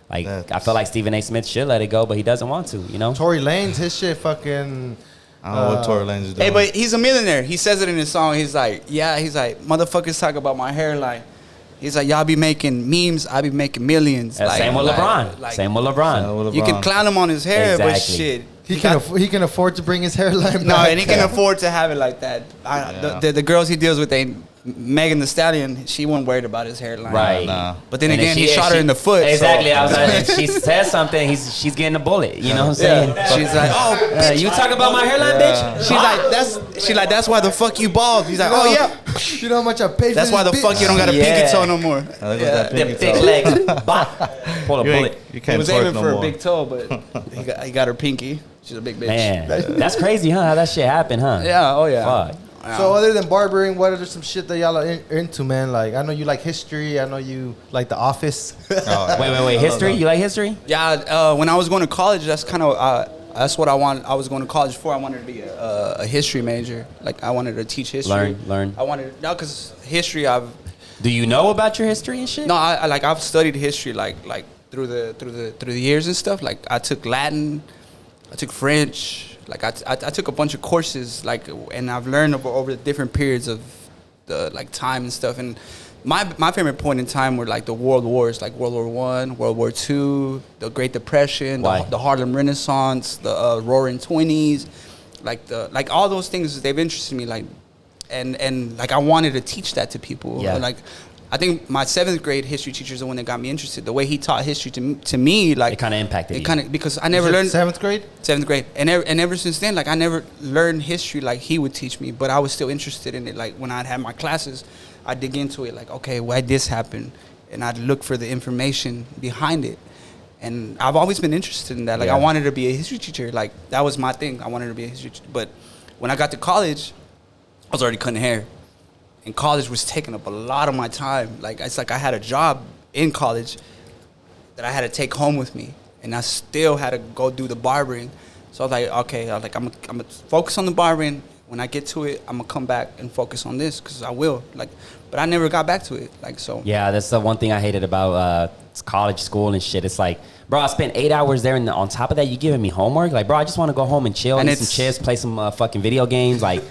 A: Like I feel like Stephen A. Smith should let it go, but he doesn't want to, you know.
B: Tory Lanez, his shit fucking.
D: I don't know what Tory Lanez is doing.
C: Hey, but he's a millionaire. He says it in his song. He's like, motherfuckers talk about my hairline. He's like, y'all be making memes, I be making millions. Like,
A: same with LeBron. Same with LeBron.
C: You can clown him on his hair, but shit.
B: He can afford to bring his hairline back.
C: No, and he can afford to have it like that. The girls he deals with, Megan Thee Stallion, she wasn't worried about his hairline.
A: Right.
D: Nah.
C: But then again, he shot her in the foot.
A: Exactly.
C: So.
A: I was like, if she says something, she's getting a bullet. You know what I'm saying?
C: Yeah. She's like, oh, bitch.
A: You talk about my hairline, bitch?
C: She's like, that's why the fuck you bald. He's like, oh yeah.
B: You know how much I paid for
C: That's why the
B: bitch?
C: fuck you don't got a pinky toe no more.
A: Them thick legs. Pull a bullet.
D: You
C: He
D: can't
C: was
D: twerk
C: aiming
D: no
C: for
D: more.
C: a big toe, but he got her pinky. She's a big bitch.
A: Man, that's crazy, huh? How that shit happened, huh?
C: Yeah, oh yeah.
A: Fuck.
B: So other than barbering, what are some shit that y'all are into, man? Like I know you like history. I know you like The Office.
A: Wait. History? You like history?
C: Yeah, when I was going to college, that's kind of that's what I wanted. I was going to college for. I wanted to be a history major. Like I wanted to teach history.
A: Learn.
C: I wanted because history.
A: Do you know about your history and shit?
C: No, I've studied history like through the years and stuff. Like I took Latin, I took French. Like I took a bunch of courses, like, and I've learned over the different periods of the like time and stuff. And my favorite point in time were like the world wars, like World War I, World War II, the Great Depression, the Harlem Renaissance, the Roaring '20s, like all those things. They've interested me, like, and like I wanted to teach that to people.
A: Yeah.
C: Like I think my 7th grade history teacher is the one that got me interested. The way he taught history to me, like
A: It kind of impacted you.
C: Because I never learned
B: 7th grade.
C: 7th grade, and ever since then, like I never learned history like he would teach me, but I was still interested in it. Like when I'd have my classes, I'd dig into it. Like, okay, why this happened, and I'd look for the information behind it. And I've always been interested in that. Like I wanted to be a history teacher. Like that was my thing. I wanted to be a history teacher. But when I got to college, I was already cutting hair. And college was taking up a lot of my time. Like it's like I had a job in college that I had to take home with me, and I still had to go do the barbering. So I was like, okay, I'm gonna focus on the barbering. When I get to it, I'm gonna come back and focus on this because I will. Like, but I never got back to it. Like so.
A: Yeah, that's the one thing I hated about college school and shit. It's like, bro, I spent 8 hours there, and on top of that, you giving me homework. Like, bro, I just want to go home and chill, and eat some chips, play some fucking video games. Like,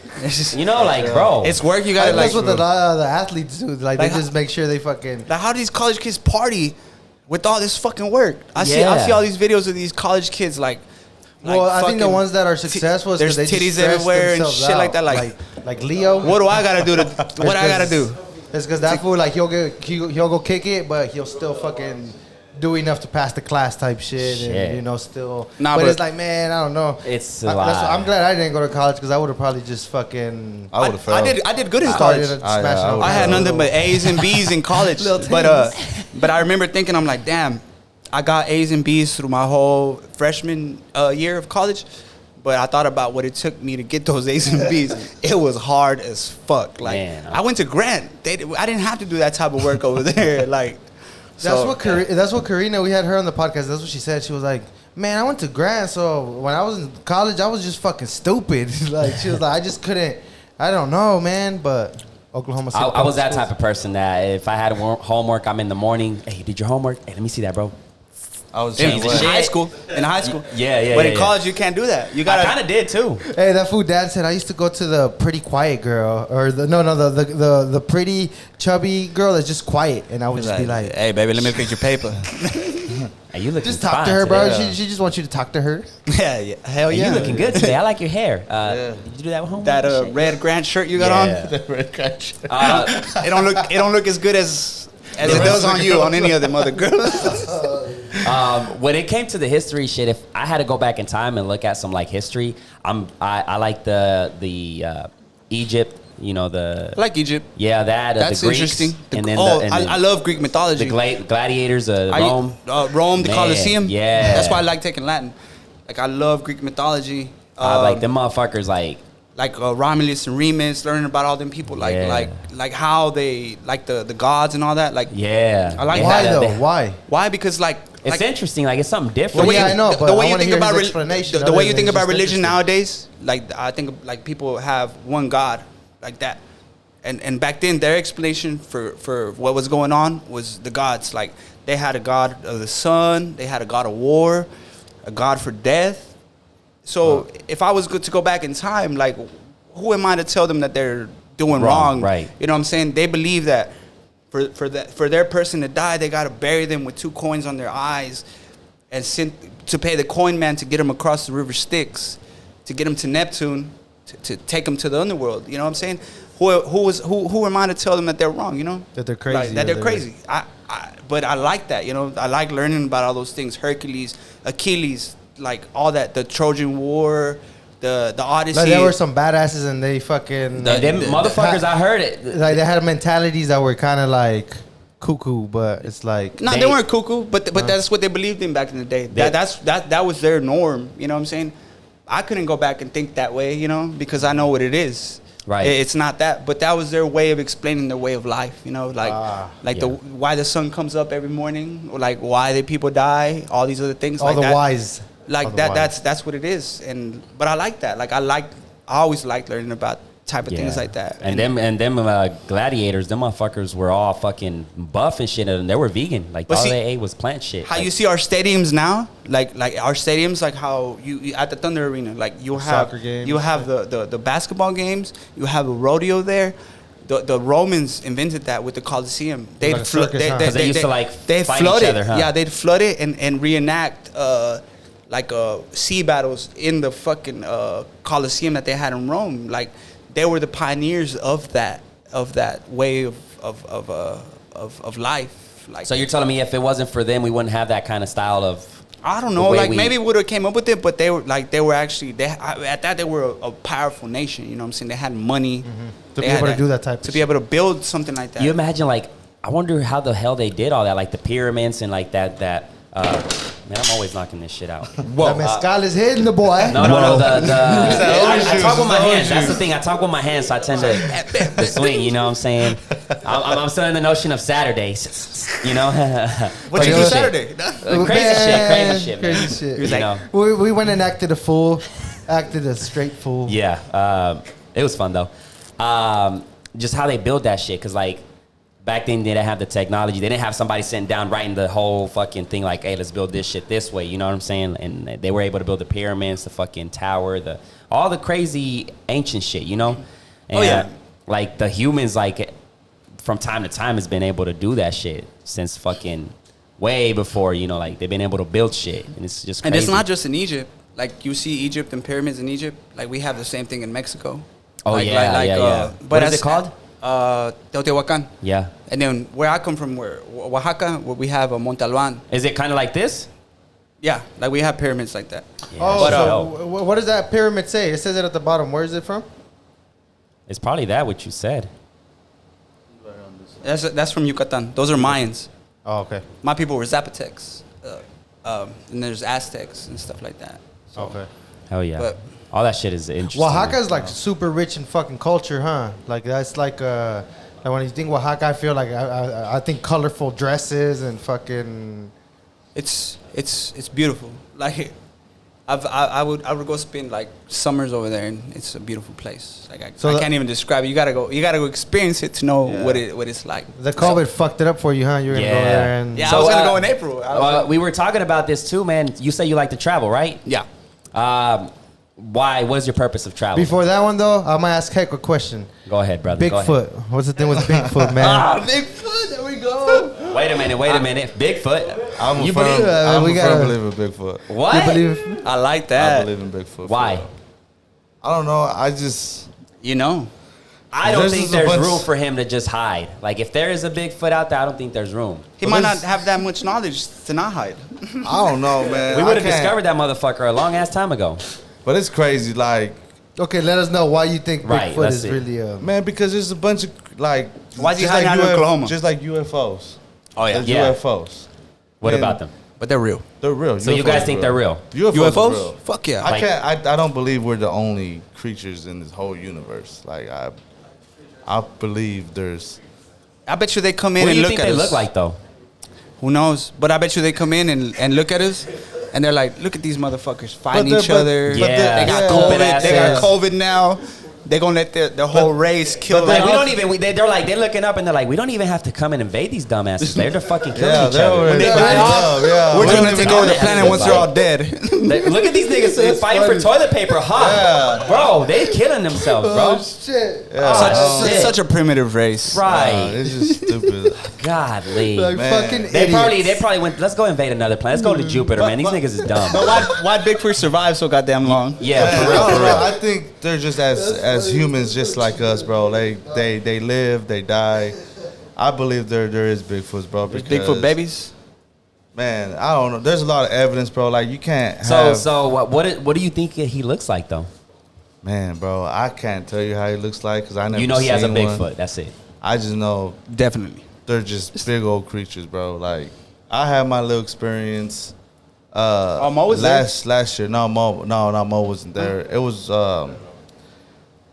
A: you know, like, bro,
C: it's work. You gotta
B: That's
C: like.
B: what the athletes do. Like they
C: Like,
B: just make sure they fucking.
C: Like, how do these college kids party with all this fucking work? I see all these videos of these college kids like.
B: Well, I think the ones that are successful is
C: there's
B: they just
C: titties
B: stress
C: everywhere and
B: themselves
C: shit
B: out.
C: like that.
B: Like Leo.
C: What do I gotta do what I gotta do?
B: It's because that fool, like he'll go kick it, but he'll still fucking do enough to pass the class type shit. And you know still.
C: Nah,
B: but it's like, man, I don't know.
A: It's
B: I'm glad I didn't go to college because I would have probably just fucking.
D: I would have failed.
C: I did good in college.
B: I
C: I had nothing but A's and B's in college. But I remember thinking, I'm like, damn, I got A's and B's through my whole freshman year of college. But I thought about what it took me to get those A's and B's. It was hard as fuck. Like,
A: man,
C: I went to Grant. I didn't have to do that type of work over there. Like,
B: that's what Karina. We had her on the podcast. That's what she said. She was like, "Man, I went to Grant, so when I was in college, I was just fucking stupid." Like she was like, "I just couldn't. I don't know, man." But Oklahoma City.
A: I was that type of person that if I had homework, I'm in the morning. Hey, did your homework? Hey, let me see that, bro.
D: I was
C: in high school.
A: Yeah.
C: But in college, you can't do that. You got.
A: I kind of did too.
B: Hey, that fool dad said I used to go to the pretty quiet girl, or the pretty chubby girl that's just quiet, and I would just be like,
C: "Hey, baby, let me pick your paper."
A: Hey, you looking
B: just talk to her, bro. She just wants you to talk to her.
C: Yeah, hell
A: yeah.
C: Yeah.
A: You looking good today. I like your hair. Did you do that with homework?
C: That red Grant shirt you got on.
D: The red Grant shirt.
C: It don't look as good as it does on you on any of them other girls.
A: When it came to the history shit, if I had to go back in time and look at some like history, I like the Egypt. You know
C: I like Egypt.
A: Yeah,
C: that's
A: the Greeks,
C: interesting.
A: I
C: love Greek mythology.
A: The gladiators of Rome.
C: Rome, the Colosseum.
A: Yeah,
C: that's why I like taking Latin. Like I love Greek mythology.
A: Like them motherfuckers, like
C: Romulus and Remus, learning about all them people, like how they like the gods and all that. Like
A: I
B: like why though? Why?
C: Why? Because like
A: It's interesting. Like it's something
C: The
A: different.
C: way
B: yeah,
C: you,
B: I know,
C: the,
B: but
C: the way
B: I
C: you
B: wanna
C: think
B: hear
C: about
B: his explanation
C: the way
B: other
C: you
B: than
C: think about
B: just
C: religion
B: interesting.
C: nowadays, like I think like people have one God like that, and back then their explanation for what was going on was the gods. Like they had a god of the sun, they had a god of war, a god for death. So if I was good to go back in time, like who am I to tell them that they're doing wrong?
A: Right.
C: You know what I'm saying? They believe that for their person to die, they got to bury them with 2 coins on their eyes and send to pay the coin man to get them across the river Styx, to get them to Neptune, to take them to the underworld. You know what I'm saying? Who am I to tell them that they're wrong? You know,
B: That they're crazy,
C: Like, that
B: or
C: they're crazy. But I like that. You know, I like learning about all those things. Hercules, Achilles, like all that. The Trojan War, the Odyssey.
B: Like there were some badasses and they fucking
A: And them motherfuckers, I heard it.
B: like they had mentalities that were kind of like cuckoo, but it's like
C: No, they weren't cuckoo, but that's what they believed in back in the day. That was their norm. You know what I'm saying? I couldn't go back and think that way, you know, because I know what it is.
A: Right.
C: It's not that, but that was their way of explaining their way of life. You know, like
A: Yeah.
C: why the sun comes up every morning, or like why the people die, all these other things.
B: all
C: like
B: the
C: that.
B: whys.
C: Like
B: All the
C: that.
B: whys.
C: That's what it is. But I like that. Like I always liked learning about type of things like that.
A: And them gladiators, them motherfuckers were all fucking buff and shit, and they were vegan. Like
C: But
A: all
C: see,
A: they ate was plant shit.
C: How
A: Like,
C: you see our stadiums now, like our stadiums, like how you at the Thunder Arena, like you have
B: Soccer games.
C: you have the basketball games, you have a rodeo there. The Romans invented that with the Colosseum.
B: Like a circus, huh? 'Cause
A: they used to, like,
C: they
A: fight
C: flood
A: each
C: it.
A: other, huh?
C: Yeah, they'd flood it and reenact sea battles in the fucking Colosseum that they had in Rome. Like they were the pioneers of that way of life. Like
A: so you're telling me if it wasn't for them, we wouldn't have that kind of style of.
C: I don't
A: the
C: know,
A: way
C: like
A: we-
C: maybe would have came up with it, but they were actually at that they were a powerful nation. You know what I'm saying? They had money
B: To
C: They
B: be
C: had
B: able to do that type
C: to
B: of
C: be able to build something like that.
A: You imagine like I wonder how the hell they did all that, like the pyramids and like that. Man, I'm always knocking this shit out.
B: Whoa. The mezcal is hitting the boy.
A: No. I talk with my hands.
D: shoes.
A: That's the thing. I talk with my hands, so I tend to swing. You know what I'm saying? I'm still in the notion of Saturdays. You know?
C: What you do
B: Crazy
C: Saturday?
A: Crazy shit, man.
B: Crazy shit.
A: You know?
B: We went and acted a fool, acted a straight fool.
A: Yeah, it was fun though. Just how they build that shit, cause like back then they didn't have the technology. They didn't have somebody sitting down writing the whole fucking thing like, hey, let's build this shit this way. You know what I'm saying? And they were able to build the pyramids, the fucking tower, all the crazy ancient shit. You know? And,
C: Oh, yeah.
A: Like the humans, like from time to time, has been able to do that shit since fucking way before. You know, like they've been able to build shit, and it's just crazy.
C: And it's not just in Egypt. Like you see Egypt and pyramids in Egypt. Like we have the same thing in Mexico.
A: Oh,
C: like,
A: yeah, yeah.
C: But
A: What is
C: as-
A: it called?
C: Teotihuacan.
A: Yeah.
C: And then where I come from, where Oaxaca, where we have a Monte Alban.
A: Is it kind of like this?
C: Yeah, like we have pyramids like that.
A: Yeah,
B: Oh,
A: shit
B: so
A: dope.
B: what does that pyramid say? It says it at the bottom. Where is it from?
A: It's probably that what you said.
C: That's from Yucatan. Those are Mayans.
B: Oh, okay.
C: My people were Zapotecs. And there's Aztecs and stuff like that. So,
B: Okay.
A: Hell yeah.
C: But-
A: all that shit is interesting.
B: Oaxaca is like super rich in fucking culture, huh? Like that's like when you think Oaxaca, I feel like I think colorful dresses and fucking.
C: It's beautiful. Like I would go spend like summers over there, and it's a beautiful place. Like I can't even describe it. You gotta go experience it to know what it's like.
B: The COVID fucked it up for you, huh? You're gonna go there and
C: Yeah,
A: So,
C: I was gonna
A: uh,
C: go in April.
A: we were talking about this too, man. You say you like to travel, right?
C: Yeah.
A: Why? What is your purpose of travel?
B: Before that one though, I'm gonna ask Hector a question.
A: Go ahead, brother. Go ahead.
B: Bigfoot. What's the thing with Bigfoot, man?
C: Bigfoot. There we go.
A: Wait a minute. Bigfoot.
D: I'm
A: You
D: a firm,
A: believe-
D: I'm
B: we
D: a
B: gotta-
D: firm believer in Bigfoot.
A: What?
B: You believe?
C: I like
D: I
C: that.
D: believe in Bigfoot.
A: Why?
D: I don't know. I just
C: You know.
A: I don't
D: This
A: think
D: is a
A: there's
D: bunch-
A: room for him to just hide. Like if there is a Bigfoot out there, I don't think there's room.
C: He
D: Well,
C: might not
D: this-
C: have that much knowledge to not hide.
D: I don't know, man.
A: We
D: I
A: would have
D: can't-
A: discovered that motherfucker a long ass time ago.
D: But it's crazy, like
B: Okay, let us know why you think
A: Right,
B: Bigfoot
A: let's
B: is
A: see.
B: really
D: man, because there's a bunch of like.
C: Why is he
D: just
C: hiding out in Oklahoma?
D: Just like UFOs.
C: Oh
D: There's
A: Yeah.
D: UFOs.
A: What
D: Man,
A: about them?
C: But they're real.
D: They're real.
A: So you
D: UFOs
A: guys
D: are
A: think they're real?
D: UFOs?
C: UFOs?
D: Are real.
C: Fuck yeah.
A: Like-
D: I don't believe we're the only creatures in this whole universe. Like I believe there's.
C: I bet you they come in
A: What do
C: and
A: you
C: look
A: think
C: at
A: they
C: us.
A: look like though?
C: Who knows? But I bet you they come in and look at us, and they're like, look at these motherfuckers fighting each other.
A: Yeah.
C: They got
A: Yeah.
C: COVID. They got
A: Asses.
C: COVID now. They're gonna let the whole race kill
A: Like,
C: them.
A: we don't even. They're like they're looking up and they're like, we don't even have to come and invade these dumbasses. They're just fucking killing
D: Yeah,
A: each
D: they
A: other.
D: were.
C: When they
D: Yeah,
C: die off,
D: yeah.
C: We're
D: We
C: just
D: don't
C: gonna take
D: even-
C: over the planet once they're all dead.
A: Look at these niggas fighting for toilet paper, huh?
D: Yeah.
A: Bro, they killing themselves, bro.
B: Shit.
D: Yeah.
A: shit.
C: Such a primitive race.
A: Right.
D: It's just stupid.
A: Godly.
B: Like
D: Man.
B: fucking
A: They
B: idiots.
A: probably went. Let's go invade another planet. Let's go to Jupiter, man. These niggas is dumb.
C: But why Bigfoot survive so goddamn long?
A: Yeah,
D: Man,
A: for real,
D: I
A: for
D: don't know.
A: real.
D: I think they're just as humans, just like us, bro. They live, they die. I believe there is Bigfoots, bro.
C: There's
D: because,
C: Bigfoot babies.
D: Man, I don't know. There's a lot of evidence, bro. Like you can't have.
A: So what do you think he looks like though?
D: Man, bro, I can't tell you how he looks like because I never.
A: You know he has a
D: seen
A: Bigfoot.
D: one.
A: That's it.
D: I just know
C: Definitely.
D: they're just big old creatures, bro. Like I had my little experience.
C: Mo was there?
D: last year. No, Mo wasn't there. It was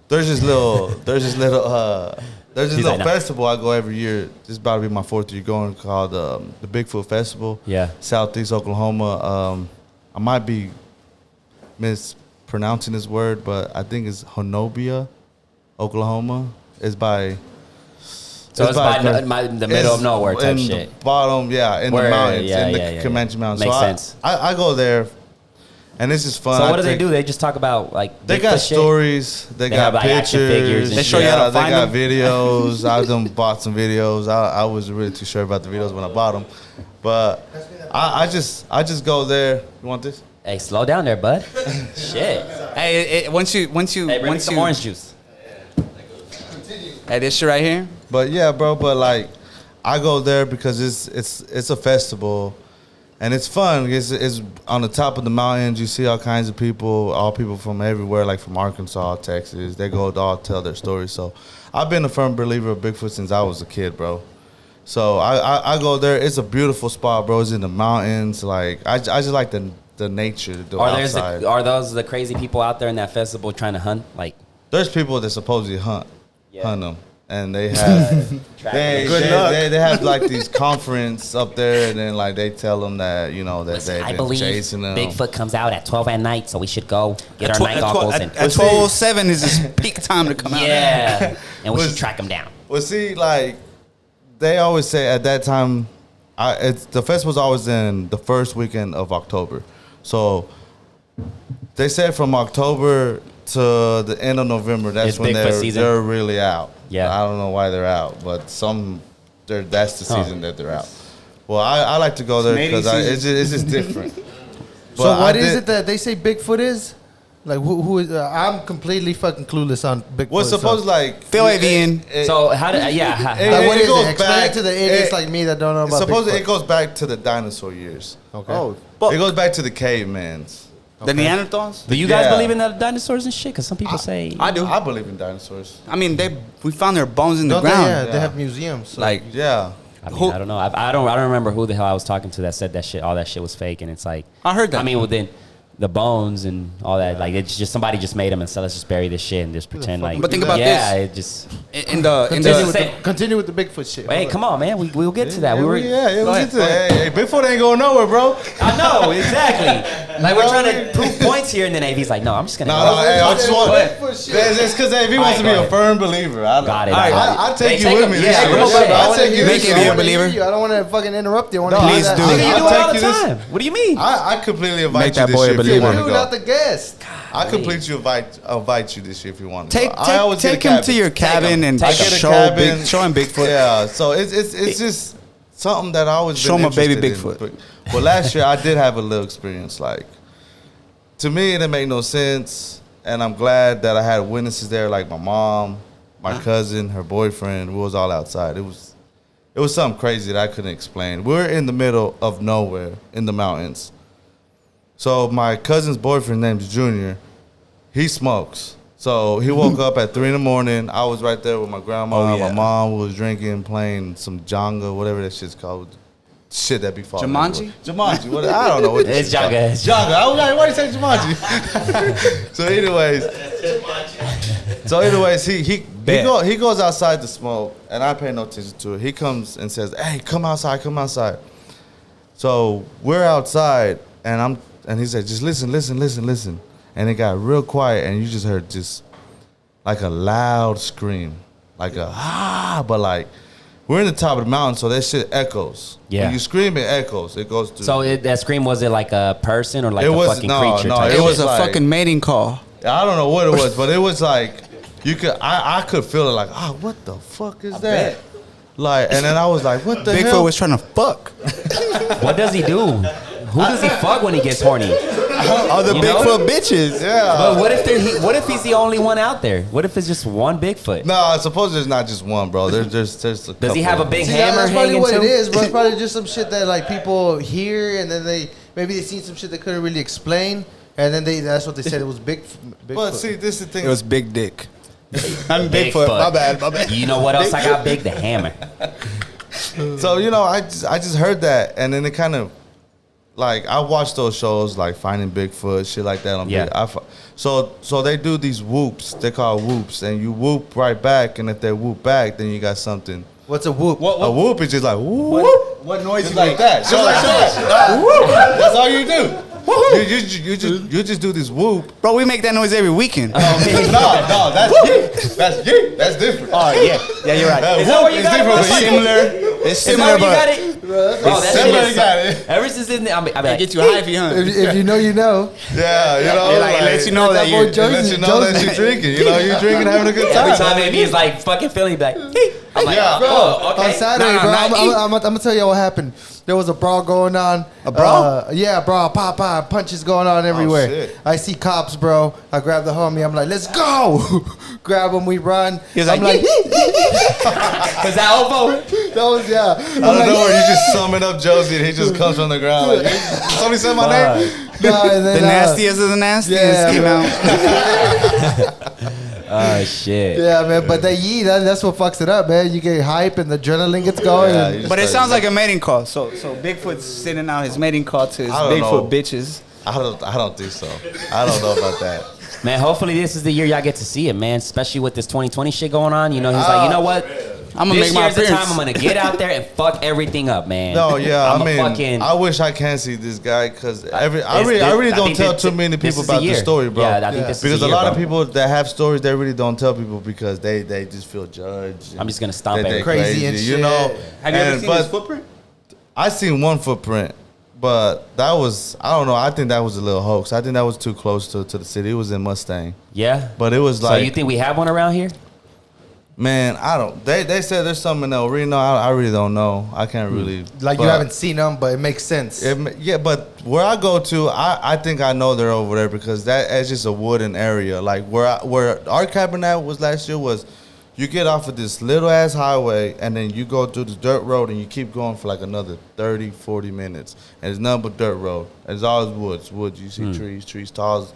D: there's this little
A: He's like, "No."
D: festival I go every year. This is about to be my 4th year going, called the Bigfoot Festival.
A: Yeah.
D: Southeast Oklahoma. I might be mispronouncing this word, but I think it's Honobia, Oklahoma. It's by
A: So it's by the middle of nowhere type
D: in
A: shit.
D: The bottom, yeah, in
A: Where-
D: the mountains,
A: yeah,
D: in the
A: yeah, yeah,
D: Comanche
A: yeah.
D: Mountains.
A: Makes
D: so
A: sense.
D: I go there, and this is fun.
A: So what
D: I
A: do they
D: think-
A: do? They just talk about like
D: They
A: Bigfoot
D: got
A: shit?
D: stories. They got
A: have, like, action
D: pictures.
A: figures and
C: They show you how to
D: They
C: find
D: got
C: them?
D: videos. I done bought some videos. I wasn't really too sure about the videos when I bought them, but I just go there. You want this?
A: Hey, slow down there, bud. Shit.
C: Hey, once you
A: Hey, bring me some orange juice.
C: Hey, this shit right here.
D: But yeah, bro. But like, I go there because it's a festival, and it's fun. It's on the top of the mountains. You see all kinds of people, all people from everywhere, like from Arkansas, Texas. They go to all tell their stories. So I've been a firm believer of Bigfoot since I was a kid, bro. So I go there. It's a beautiful spot, bro. It's in the mountains. Like I just like the nature. The outside.
A: Are those the crazy people out there in that festival trying to hunt? Like,
D: There's people that supposedly hunt
A: Yeah.
D: them, and they have
A: Good
D: they have like these conference up there, and then like they tell them that that they've
A: I
D: been
A: believe
D: chasing them.
A: Bigfoot comes out at 12 at night, so we should go get our night goggles and
C: At 12:07 is his peak time to come out.
A: yeah, and we
D: Was-
A: should track him down.
D: Well, see, like they always say at that time, the festival's always in the first weekend of October. So they said from October to the end of November, that's
A: It's
D: when
A: Bigfoot season.
D: they're really out.
A: Yeah.
D: I don't know why they're out, but that's the season that they're out. Well, I like to go there
C: mating
D: because
C: season.
D: it's just different.
B: So
D: But
B: what
D: I
B: is
D: did-
B: it that they say Bigfoot is? Like who is? I'm completely fucking clueless on Bigfoot.
D: Well, suppose like
C: Phil Avian.
A: So how do how,
D: It-
B: Like, what is
D: goes
B: it? Explain
D: back-
B: it to the idiots
D: it-
B: like me that don't know about
D: Supposedly
B: Bigfoot.
D: it goes back to the dinosaur years.
B: Okay.
C: Oh,
D: It goes back to the cavemans.
C: the Neanderthals.
A: do you guys
D: Yeah.
A: believe in the dinosaurs and shit? Because some people say
C: I do.
D: I believe in dinosaurs.
C: I mean, we found their bones in the
B: Don't they?
C: ground.
B: Yeah,
D: Yeah.
B: they have museums. So.
C: Like,
D: Yeah.
A: I mean, I don't know. I don't remember who the hell I was talking to that said that shit. All that shit was fake, and it's like
C: I heard that.
A: I mean, well, then the bones and all that, like it's just somebody just made them and said, let's just bury this shit and just pretend like.
C: But think about
A: yeah,
C: this.
A: it just.
B: Continue with the Bigfoot shit.
A: Hey, come on, man. We'll get to that.
D: Yeah,
A: we were.
D: we get to that. Hey, Bigfoot ain't going nowhere, bro.
A: I know exactly. Like we're trying to prove points here, and then AV's like, no, I'm just gonna.
D: No, hey, I just want.
B: Go ahead.
D: It's because if he wants to be a firm believer, I
A: Got it.
D: I take you with me.
A: Yeah,
D: this year.
A: real shit.
D: I'll take you
C: Make
D: this
C: him
D: year.
C: be a believer.
B: I don't want to fucking interrupt you. I want to
C: Please do.
A: Nigga, you
D: I'll
A: do it all
D: take
A: the
D: you this-
A: time. What do you mean?
D: I completely invite
C: Make
D: you
C: that
D: this
C: boy a
D: year if you
C: believer.
D: want to
B: You,
D: go.
B: not the guest.
D: I completely invite you this year if you want to.
C: Take
D: go. I always get a
C: take him to
D: cabin.
C: your cabin and
A: Take him.
C: show
D: Get a cabin.
C: show him Bigfoot.
D: Yeah, so it's just something that I always
C: Show
D: been
C: him a baby
D: interested in.
C: Bigfoot.
D: Well, last year I did have a little experience. Like to me, it didn't make no sense, and I'm glad that I had witnesses there, like my mom, my cousin, her boyfriend. We was all outside. It was something crazy that I couldn't explain. We're in the middle of nowhere in the mountains. So my cousin's boyfriend, name's Junior, he smokes. So he woke up at 3 a.m. I was right there with my grandma.
C: Oh, yeah.
D: My mom was drinking, playing some Jenga, whatever that shit's called. Shit that be falling.
C: Jumanji?
D: everywhere. Jumanji. What, I don't know what
A: It's
D: shit's called.
A: Jenga. It's
D: Jenga. I was like, why do you say Jumanji? So anyways, he goes outside to smoke, and I pay no attention to it. He comes and says, "Hey, come outside, come outside." So we're outside, and he said, just listen. And it got real quiet, and you just heard just like a loud scream, like but like we're in the top of the mountain, so that shit echoes.
A: Yeah.
D: When you scream, it echoes. It goes to.
A: So that scream, was it like a person or like a fucking creature?
D: No,
A: type
C: It was
A: shit?
C: a
D: like-
C: fucking mating call.
D: I don't know what it was, but it was like I could feel it like, what the fuck is that?
C: bet.
D: Like, and then I was like, what the
C: Bigfoot
D: hell?
C: was trying to fuck.
A: What does he do? Who does he fuck when he gets horny?
C: All the
A: You know?
C: Bigfoot bitches.
D: Yeah.
A: But what if he's the only one out there? What if it's just one Bigfoot?
D: No, I suppose there's not just one, bro. There's a
A: Does he have a big
B: See,
A: hammer
B: that's probably
A: hanging
B: what
A: too?
B: it is, bro. It's probably just some shit that like people hear, and then maybe they seen some shit they couldn't really explain, and then that's what they said it was Bigfoot.
D: But see, this is the thing.
C: It was big dick. I'm
A: Bigfoot.
C: Bigfoot. My bad.
A: You know what else I got big? The hammer.
D: So I just heard that, and then it kind of like I watched those shows like Finding Bigfoot, shit like that on
A: Yeah.
D: So they do these whoops. They call whoops, and you whoop right back, and if they whoop back, then you got something.
B: What's a whoop?
D: A whoop is just like whoop.
C: What noise
D: Just like that. Just like that. That's all you do. You just do this whoop.
C: Bro, we make that noise every weekend.
D: No, that's you. That's you. That's different.
C: Oh, yeah. Yeah, you're right.
A: Is that where you
D: Is
A: got it?
D: different
A: That's
D: from
A: similar.
C: It's
A: Is that
C: similar,
A: where you got
C: but
A: it? Bro, that
D: similar,
A: shit is
D: you got it.
A: Ever since Disney, I be
C: it
A: like,
C: gets you hypey, huh?
B: If you know, you know.
D: Yeah, you know,
C: It like, it lets you know that
B: that
C: you're.
B: boy Joe-
D: it lets you know that you're drinking. You know, you're drinking, having a good time.
A: every time maybe he's like fucking feeling, he'd be like, hey. I'm like,
D: Yeah.
A: oh, okay.
B: On Saturday,
C: No,
B: bro,
C: not
B: I'm gonna tell you what happened. There was a brawl going on.
C: A brawl?
B: Yeah, brawl, pop, punches going on everywhere.
D: shit.
B: I see cops, bro. I grab the homie. I'm like, let's go. Grab him, we run.
C: He was
B: I'm
C: like,
A: Is that Ovo?
B: that was, yeah.
D: I don't know where you just summing up Josie and he just comes from the ground. Like, somebody said my name?
B: No, and then,
C: The nastiest of the nastiest
B: yeah,
C: came
B: bro.
C: out.
A: Oh, shit.
B: Yeah, man, but that's what fucks it up, man. You get hype and the adrenaline gets going.
D: Yeah,
B: and-
D: you just
C: But it
D: start-
C: sounds like a mating call. So Bigfoot's sending out his mating call to his
D: I don't
C: Bigfoot
D: know.
C: bitches.
D: I don't think so. I don't know about that.
A: Man, hopefully this is the year y'all get to see it, man. Especially with this 2020 shit going on. You know, he's like, you know what?
C: I'm gonna
A: This
C: make my
A: year's the time
C: appearance.
A: I'm gonna get out there and fuck everything up, man.
D: No, yeah,
A: I'm
D: I mean,
A: fucking.
D: I wish I can see this guy because I
A: It's-
D: really
A: I
D: don't
A: think
D: tell
A: that
D: too many
A: this
D: people
A: is the
D: about the
A: year.
D: story, bro.
A: Yeah, I think this is
D: because
A: the
D: a
A: year,
D: lot of
A: bro.
D: people that have stories, they really don't tell people because they just feel judged.
A: I'm just gonna stomp
D: that they
A: everything.
B: Crazy and
D: you
B: shit.
D: know.
C: Have you ever
D: And-
C: seen
D: but
C: his footprint?
D: I seen one footprint, but that was I don't know. I think that was a little hoax. I think that was too close to the city. It was in Mustang,
A: Yeah.
D: but it was
A: So
D: like
A: you think we have one around here?
D: man, I don't. They said there's something in El Reno. I really don't know. I can't really
B: like
D: but
B: you haven't seen them, but it makes sense.
D: Yeah, but where I go to, I think I know they're over there because that's just a wooden area. Like where our cabin at was last year was, you get off of this little ass highway and then you go through the dirt road and you keep going for like another 30, 40 minutes. And it's nothing but dirt road. And it's always woods. You see trees, tall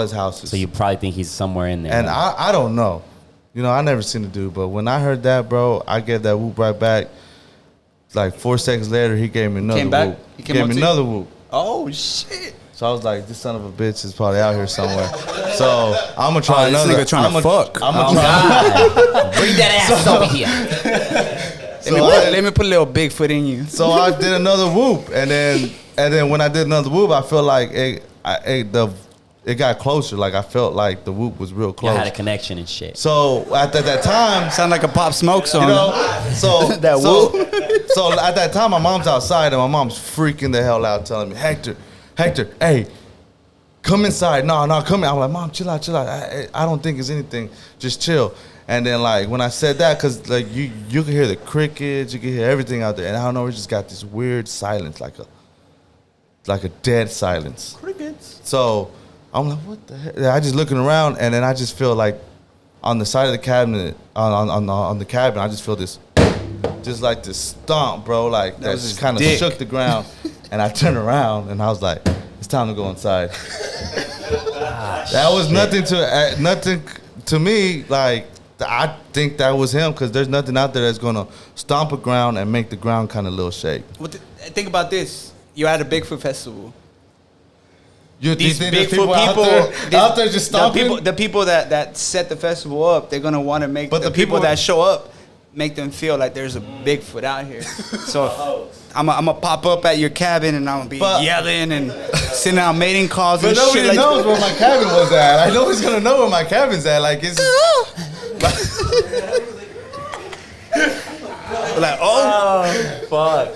D: as houses.
A: So you probably think he's somewhere in there.
D: And
A: man.
D: I don't know. You know, I never seen the dude, but when I heard that, bro, I gave that whoop right back. Like 4 seconds later, he gave me another
C: Came back?
D: whoop.
C: He came
D: Gave
C: up
D: me
C: to you?
D: another whoop.
C: Oh shit!
D: So I was like, this son of a bitch is probably out here somewhere. So I'm gonna try
C: Oh, this
D: another.
C: nigga trying to fuck.
D: I'm
A: Oh,
D: gonna try.
A: God. Bring that ass over here.
C: Let me put a little Bigfoot in you.
D: So I did another whoop, and then when I did another whoop, I felt like it got closer. Like I felt like the whoop was real
A: Y'all
D: close.
A: had a connection and shit.
D: So at that time,
C: Sound like a Pop Smoke song.
D: you know, so
C: That
D: so at that time, my mom's outside, and my mom's freaking the hell out, telling me, Hector, hey, come inside. No, come in. I'm like, Mom, chill out. I don't think it's anything. Just chill. And then like when I said that, cause like you can hear the crickets, you can hear everything out there, and I don't know, it just got this weird silence, like a dead silence.
C: Crickets.
D: So I'm like, what the heck? I just looking around, and then I just feel like on the side of the cabinet, on the cabin, I just feel this, just like this stomp, bro, like that
C: was
D: just
C: his
D: kind of
C: dick.
D: shook the ground. And I turned around, and I was like, it's time to go inside. That was nothing to me. Like I think that was him, because there's nothing out there that's gonna stomp a ground and make the ground kind of little shake.
C: Think about this. You're at a Bigfoot festival.
D: You
C: These
D: think there's
C: Bigfoot people,
D: out there just stomping?
C: the people that set the festival up, they're gonna want to make
D: But
C: the
D: the
C: people
D: people-
C: that show up make them feel like there's a Bigfoot out here. So I'm gonna pop up at your cabin and I'm gonna be yelling and sending out mating calls
D: But
C: and
D: nobody
C: shit.
D: knows where my cabin was at. Like nobody's gonna know where my cabin's at. Like it's
C: Like, oh,
A: Fuck.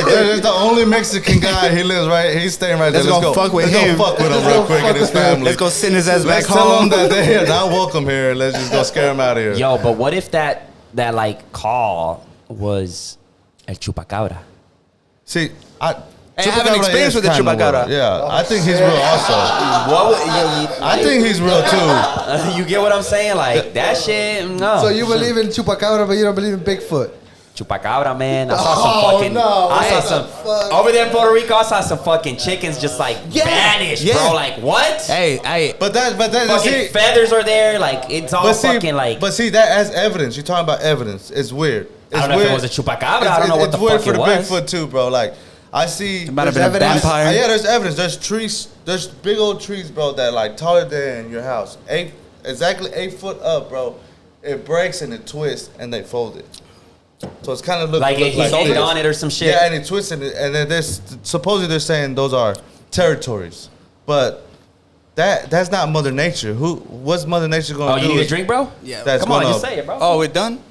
D: there's the only Mexican guy. He lives right. He's staying right there.
C: Let's go fuck with him.
D: Let's go fuck with him real quick and his family.
C: let's go send his ass back
D: Let's tell
C: home.
D: them that they're not welcome here. Let's just go scare them out of here.
A: Yo, but what if that like call was El Chupacabra?
D: See, I
C: have an
D: Chupacabra
C: experience
D: is
C: with the
D: kinda
C: Chupacabra.
D: real. Yeah, I think he's real also. I think he's real too.
A: You get what I'm saying? Like that shit. No.
B: So you believe in Chupacabra, but you don't believe in Bigfoot?
A: Chupacabra, man. I saw some fucking.
B: no,
A: I saw
B: what
A: some
B: the fuck?
A: over there in Puerto Rico. I saw some fucking chickens just like vanish, bro. Like what?
C: Hey,
D: But that
A: Fucking
D: see,
A: feathers are there. Like it's all fucking like.
D: But see, that as evidence. You're talking about evidence. It's weird. It's
A: I don't know
D: weird.
A: if it was a chupacabra. I don't know what the
D: weird
A: fuck
D: for
A: it
D: the
A: was.
D: Bigfoot too, bro. Like I see.
C: it might have been a
B: evidence.
C: vampire.
D: Yeah, there's evidence. There's trees. There's big old trees, bro, that like taller than your house. Exactly 8 foot up, bro. It breaks and it twists and they fold it. So it's kind of
A: Like he sold it on it or some shit.
D: Yeah, and it twists it, and then there's supposedly they're saying those are territories, but that's not Mother Nature. What's Mother Nature
A: Oh,
D: gonna do?
A: you need a drink, bro?
C: Yeah.
D: That's
A: Come on,
D: gonna-
A: just say it, bro.
C: Oh, we're done?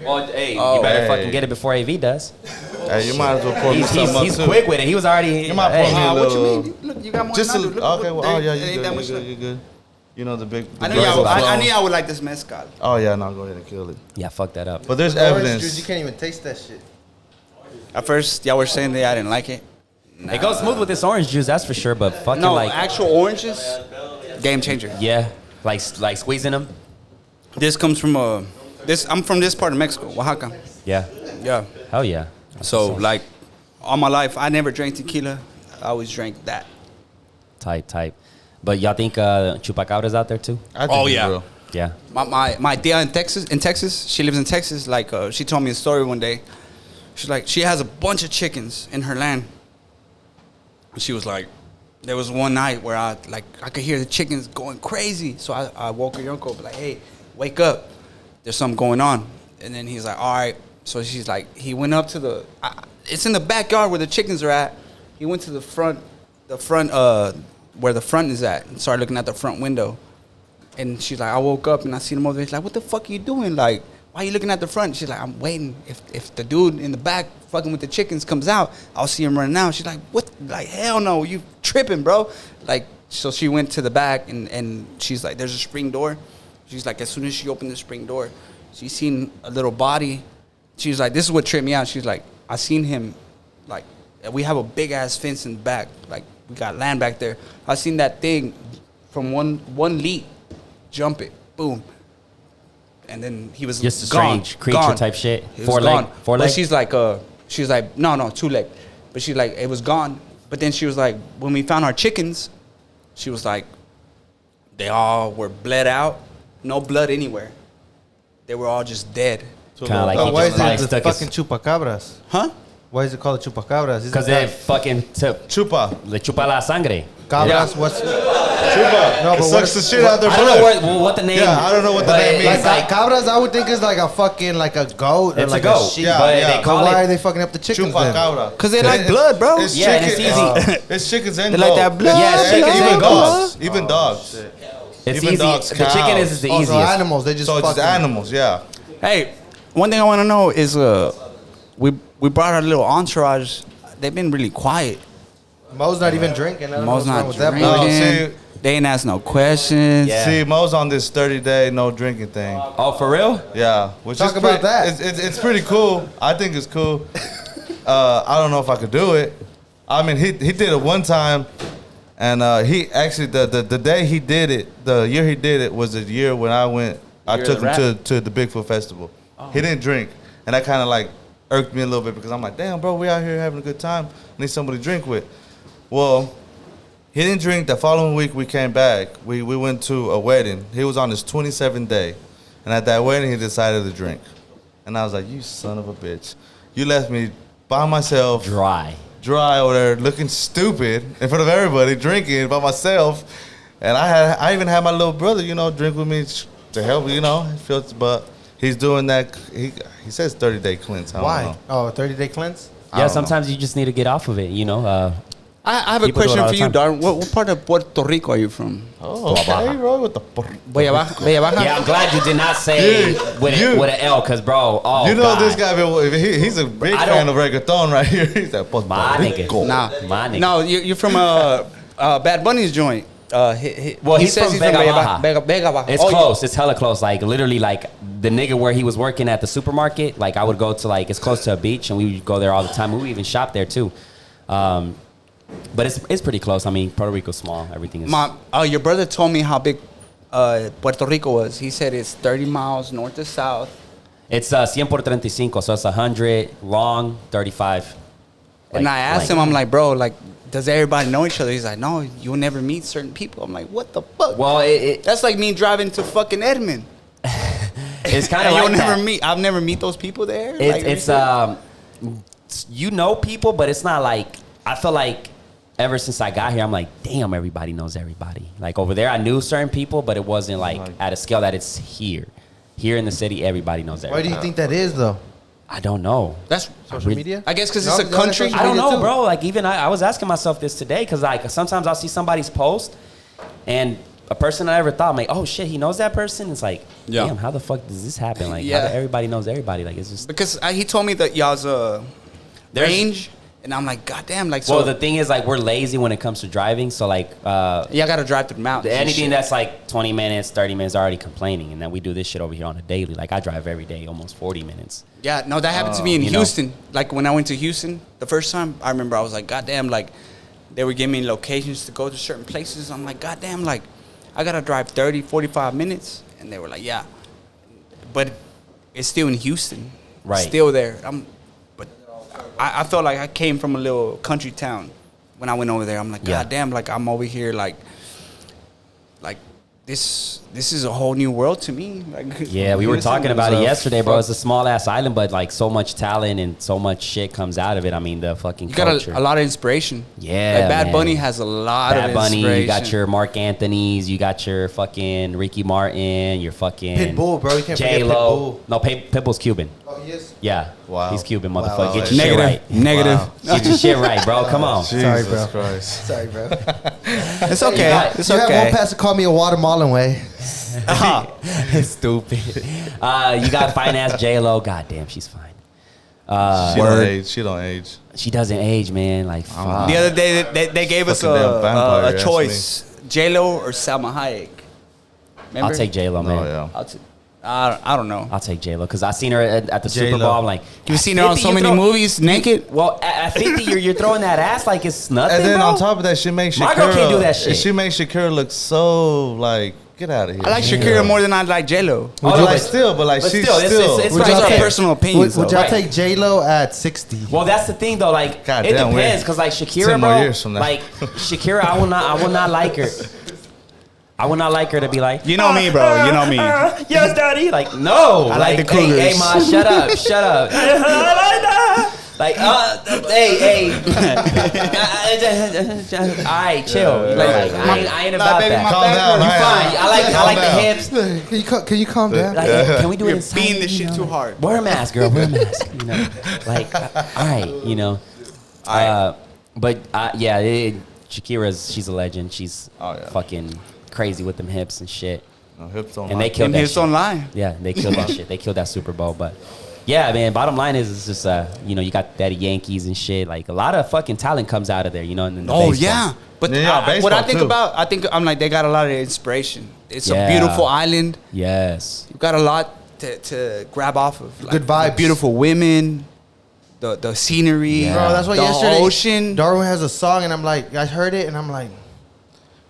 A: Well, hey,
C: Oh,
A: you better
D: hey.
A: fucking get it before AV does.
D: Hey, you might as well pour me
A: He's
D: something up
A: he's
D: too.
A: quick with it. He was already.
D: You might pour me a
C: What you
D: little.
C: mean? Look, you got more
D: Just
C: than I
D: a,
C: do. Look,
D: okay. Well,
C: there-
D: oh yeah,
C: there ain't
D: you
C: that
D: good.
C: much
D: You good.
C: left.
D: You good. You know the big.
C: I knew
D: the
C: y'all.
D: glass
C: I
D: of
C: knew
D: flow.
C: y'all would like this mezcal.
D: Oh yeah, no, go ahead and kill it.
A: Yeah, fuck that up.
D: But there's
B: Orange
D: evidence.
B: juice, you can't even taste that shit.
C: At first, y'all were saying that I didn't like it.
A: It goes smooth with this orange juice, that's for sure. But fucking
C: No,
A: like,
C: actual oranges, game changer.
A: yeah, like squeezing them.
C: This comes from I'm from this part of Mexico, Oaxaca.
A: Yeah,
C: Yeah.
A: hell yeah.
C: So like, all my life, I never drank tequila. I always drank that.
A: Type. But y'all think Chupacabra's out there too?
D: I think
C: Oh,
D: it's
C: yeah.
D: real.
A: Yeah.
C: My tia in Texas, she lives in Texas. Like, she told me a story one day. She's like, she has a bunch of chickens in her land. She was like, there was one night where I could hear the chickens going crazy. So I woke her uncle, like, hey, wake up. There's something going on. And then he's like, all right. So she's like, he went up to it's in the backyard where the chickens are at. He went to the front, where the front is at, and started looking at the front window. And she's like, I woke up and I see him over there. He's like, what the fuck are you doing? Like, why are you looking at the front? She's like, I'm waiting. If the dude in the back fucking with the chickens comes out, I'll see him running out. She's like, what? Like, hell no, you tripping, bro. Like, so she went to the back and she's like, there's a spring door. She's like, as soon as she opened the spring door, she seen a little body. She's like, this is what tripped me out. She's like, I seen him, like, we have a big ass fence in the back. Like, we got land back there. I seen that thing from one leap, jump it, boom. And then he was
A: Just a
C: gone,
A: strange creature
C: gone.
A: type shit.
C: He was
A: Four
C: gone.
A: leg.
C: But she's like, no, 2 leg. But she's like, it was gone. But then she was like, when we found our chickens, she was like, they all were bled out, no blood anywhere. They were all just dead.
A: Kind of like
B: Oh,
A: he
B: why
A: just
B: is
A: like
B: it the
A: stuck
B: fucking
A: his.
B: chupacabras?
C: Huh?
B: Why is it called chupacabras?
A: Because they fucking
D: Chupa.
A: le chupa la sangre.
B: cabras. What's
D: Chupa.
B: No,
D: It
B: but
D: sucks the shit out their
A: I don't
D: blood.
A: know what the name.
D: Yeah, I don't know what the
A: but
D: name means.
A: it's like
B: cabras? I would think is like a fucking like a goat or
A: it's
B: like
A: a goat.
B: sheep.
D: Yeah,
A: but
D: yeah.
A: they
B: But
A: call
B: why are
A: it.
B: they fucking up the chickens
D: Chupa
B: then?
D: cabra.
C: 'Cause they like blood, bro.
D: It's
A: Yeah, and
D: chicken,
A: it's easy.
D: it's chickens and
C: They like
D: goat.
C: that blood.
A: Yeah, it's chickens
D: Even
A: and
D: dogs.
A: goats.
D: Even dogs.
A: It's
D: even
A: easy.
D: dogs,
A: The chicken is the
B: Oh, so
A: easiest.
B: animals, they just
D: So it's just
B: fucking
D: animals, yeah.
C: Hey, one thing I want to know is we brought our little entourage. They've been really quiet.
B: Mo's not even drinking. I don't know
C: Mo's
B: what's wrong
C: not
B: with that,
C: drinking.
B: bro.
D: No, see-
C: They ain't ask no questions.
A: Yeah.
D: See, Mo's on this 30-day no drinking thing.
A: Oh, for real?
D: Yeah, which
B: Talk
D: is
B: about
D: pretty-
B: that.
D: It's pretty cool. I think it's cool. I don't know if I could do it. I mean, he did it one time, and he actually the day he did it, the year he did it was the year when I went. I
A: Year
D: took
A: of
D: him
A: rap?
D: to the Bigfoot Festival. He didn't drink, and that kind of like irked me a little bit because I'm like, damn, bro, we out here having a good time. I need somebody to drink with. Well, he didn't drink. The following week we came back. We went to a wedding. He was on his 27th day, and at that wedding he decided to drink. And I was like, you son of a bitch, you left me by myself, dry over there, looking stupid in front of everybody, drinking by myself. And I even had my little brother, drink with me to help, but he he's doing that. He says 30-day cleanse. I don't
B: Why?
D: know.
B: Oh, 30-day cleanse?
D: I
A: Yeah,
D: don't
A: sometimes you just need to get off of it, you know.
C: I have a
A: People do it
C: question
A: all
C: for
A: the
C: you,
A: time.
C: Darn. What part of Puerto Rico are you from?
D: Oh, okay, bro. With the
C: Bella Baja.
A: Yeah, I'm glad you did not say with an L, because, bro, oh,
D: you know
A: God.
D: this guy. He's a big
A: I
D: fan
A: don't-
D: of reggaeton right here. He's like,
A: My nigga.
C: Nah,
A: My nigga.
C: no, you're from Bad Bunny's joint.
A: Well, he's from Vega Baja.
C: Vega Baja.
A: It's close. It's hella close. Like, literally, like, the nigga where he was working at the supermarket, like, I would go to, like, it's close to a beach, and we would go there all the time. We would even shop there, too. But it's pretty close. I mean, Puerto Rico's small. Everything is...
C: Your brother told me how big Puerto Rico was. He said it's 30 miles north to south.
A: It's 100 por 35, so it's 100 long, 35.
C: And I asked him, I'm like, bro, like, does everybody know each other? He's like, no, you'll never meet certain people. I'm like, what the fuck?
A: Well,
C: That's like me driving to fucking Edmond.
A: it's kind of
C: And
A: like
C: you'll never
A: that.
C: meet. I'll never meet those people there.
A: It's you know people, but it's not like, I feel like ever since I got here, I'm like, damn, everybody knows everybody. Like, over there, I knew certain people, but it wasn't like at a scale that it's here. Here in the city, everybody knows
B: Why
A: everybody.
B: do you think that is, though?
A: I don't know.
C: That's
B: Social media?
C: I guess because
B: No,
C: it's a
B: yeah,
C: country.
B: social
A: I don't
B: media
A: know,
B: too.
A: bro. Like, even I was asking myself this today, because, like, sometimes I'll see somebody's post, and a person I never thought, I'm like, oh, shit, he knows that person? It's like,
C: Yeah.
A: damn, how the fuck does this happen? Like,
C: Yeah.
A: how do everybody knows everybody? Like, it's just...
C: Because he told me that y'all's
A: There's-
C: range, and I'm like, God damn, like, so
A: Well, the thing is, like, we're lazy when it comes to driving, so, like...
C: y'all got to drive through the mountains. and
A: anything
C: shit.
A: that's like 20 minutes, 30 minutes already complaining. And then we do this shit over here on a daily. Like, I drive every day, almost 40 minutes.
C: Yeah, no, that happened to me in
A: you know.
C: Houston. Like, when I went to Houston the first time, I remember I was like, God damn, like, they were giving me locations to go to certain places. I'm like, God damn, like, I got to drive 30, 45 minutes. And they were like, yeah. But it's still in Houston.
A: Right.
C: Still there. But I felt like I came from a little country town when I went over there. I'm like,
A: Yeah.
C: God damn, like, I'm over here, like this is a whole new world to me. Like,
A: Yeah, we were
C: Houston
A: talking about
C: was
A: it
C: a
A: yesterday, bro.
C: fuck-
A: It's a small ass island, but like so much talent and so much shit comes out of it. I mean, the fucking
C: You
A: culture.
C: got a lot of inspiration.
A: Yeah,
C: like Bad
A: man.
C: Bunny has a lot
A: Bad
C: of
A: Bunny,
C: inspiration.
A: you got your Mark Anthony's, you got your fucking Ricky Martin, your fucking
B: Pitbull, bro. You can't forget
A: J-Lo.
B: Pitbull.
A: No, Pitbull's Cuban.
B: Oh, he is?
A: Yeah.
D: Wow.
A: He's Cuban,
D: Wow.
A: motherfucker. Get
D: Wow.
A: your shit
C: Negative,
A: right.
C: negative.
D: Wow.
A: Get your shit right, bro. Come on.
B: Sorry,
D: Jesus
B: bro.
D: Christ.
B: Sorry, bro.
C: It's okay.
A: got-
C: It's
B: You have one
C: okay.
B: pass to call me a Guatemalan way.
A: Stupid. You got fine ass J-Lo. God damn, she's fine.
D: She don't age. She don't age.
A: She doesn't age, man. Like, fuck.
C: The other day, they gave us
D: Fucking damn vampire,
C: a
D: you ask
C: choice: J-Lo or Salma Hayek. Remember?
A: I'll take J-Lo, man.
D: Oh yeah.
C: I don't know.
A: I'll take J-Lo because I seen her at the Super
B: J-Lo.
A: Bowl. I'm like,
C: You've
A: at
C: seen her on
A: 50,
C: so
A: you
C: many
A: throw-
C: movies naked.
A: Well, at 50, you're throwing that ass like it's nothing,
D: And then
A: bro.
D: on top of that, she makes Shakira.
A: My girl can't do that shit.
D: She makes Shakira look so like, get out of here.
C: I like Shakira more than I like J-Lo.
A: Oh,
D: But
A: no,
D: like
A: but-
D: still, but like
A: but
D: she's
A: still,
D: still.
A: it's
B: Would
A: right
B: y'all
C: Those are
B: take-
C: personal opinions.
B: Would
C: though.
B: y'all
A: Right.
B: take J-Lo at 60?
A: Well, that's the thing though. Like,
D: God
A: it
D: damn, we're
A: depends because like Shakira,
D: 10 more
A: bro.
D: years from now.
A: Like Shakira, I will not like her. I would not like her to be like,
C: You know me, bro. You know me.
A: yes, daddy. Like, no.
C: I like the
A: hey,
C: Cougars.
A: hey, ma, shut up, shut up. I like that. Like, hey. All right, chill. Like, I ain't about
C: baby,
A: that.
C: my
D: Calm
C: bad
D: down.
C: girl.
A: You
D: man.
A: fine. I
D: Calm
A: like the
D: down.
A: hips.
B: Can you calm down?
A: Like, can we do it
C: You're
A: inside?
C: beating this
A: you
C: shit
A: know?
C: too hard.
A: Wear a mask, girl. Wear a mask. You know, like, all right, you know. But yeah, she's a legend. She's
D: Oh, yeah.
A: fucking crazy with them hips and shit.
D: No, hips don't
A: And they
D: lie.
A: killed
C: And
A: that
C: his
A: shit.
C: online.
A: Yeah, they killed that shit. They killed that Super Bowl. But yeah, man, bottom line is it's just you know, you got Daddy Yankees and shit. Like a lot of fucking talent comes out of there, you know. And then the
C: Oh
A: baseball.
C: yeah, but
D: Yeah,
C: what I
D: baseball,
C: think
D: too.
C: about, I'm like they got a lot of inspiration. It's
A: Yeah.
C: a beautiful island.
A: Yes.
C: You got a lot to grab off of. Like,
B: Good vibes.
C: the beautiful women, the scenery.
A: Yeah.
B: Bro, that's why
C: the
B: yesterday
C: ocean.
B: Darwin has a song, and I'm like, I heard it, and I'm like,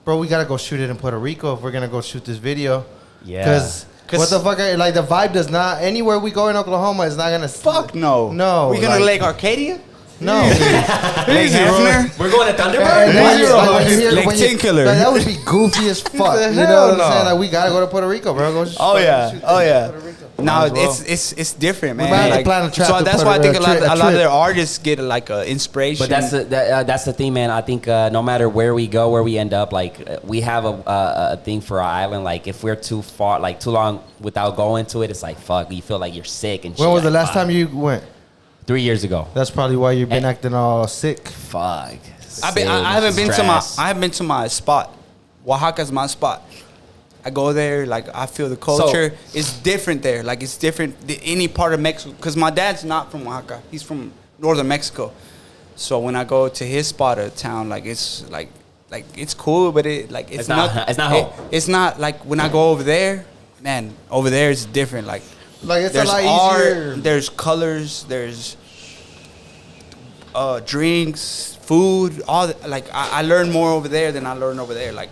B: bro, we gotta go shoot it in Puerto Rico if we're gonna go shoot this video.
A: Yeah.
B: Because what the fuck? Like the vibe does not. Anywhere we go in Oklahoma, it's not gonna.
C: Fuck no.
B: No.
C: We gonna
B: like,
C: Lake Arcadia?
B: No.
C: Lake Hefner?
A: We're going to
B: And
A: Thunderbird.
B: then
D: Easy,
B: like,
D: bro.
B: when you hear-
C: Like
B: when you-
C: Tinkeler.
B: like, that would be goofy as fuck. You know
D: hell
B: what I'm
D: no.
B: saying? Like we gotta go to Puerto Rico, bro. Go
C: Oh, yeah.
B: shoot
C: Oh,
B: this
C: yeah.
B: in Puerto Rico.
C: No,
B: as well.
C: it's different, man.
B: might have to
C: Like,
B: plan a trip
C: so
B: to
C: that's
B: put
C: why I think
B: a
C: a lot
B: trip.
C: of their artists get like inspiration.
A: But that's the thing, man. I think no matter where we go, where we end up, like we have a thing for our island. Like if we're too far, like too long without going to it, it's like fuck. You feel like you're sick and shit.
B: When was the
A: like,
B: last time you went?
A: 3 years ago.
B: That's probably why you've been acting all sick.
A: Fuck.
C: I haven't been to my spot. Oaxaca's my spot. I go there, like I feel the culture. It's different there. Like it's different than any part of Mexico. Cause my dad's not from Oaxaca. He's from northern Mexico. So when I go to his spot of town, like it's like it's cool, but it's not home. It's not like when I go over there, man. Over there it's different. Like
B: it's
C: there's
B: a lot
C: art,
B: easier.
C: there's colors, there's drinks, food. All like I learn more over there than I learn over there. Like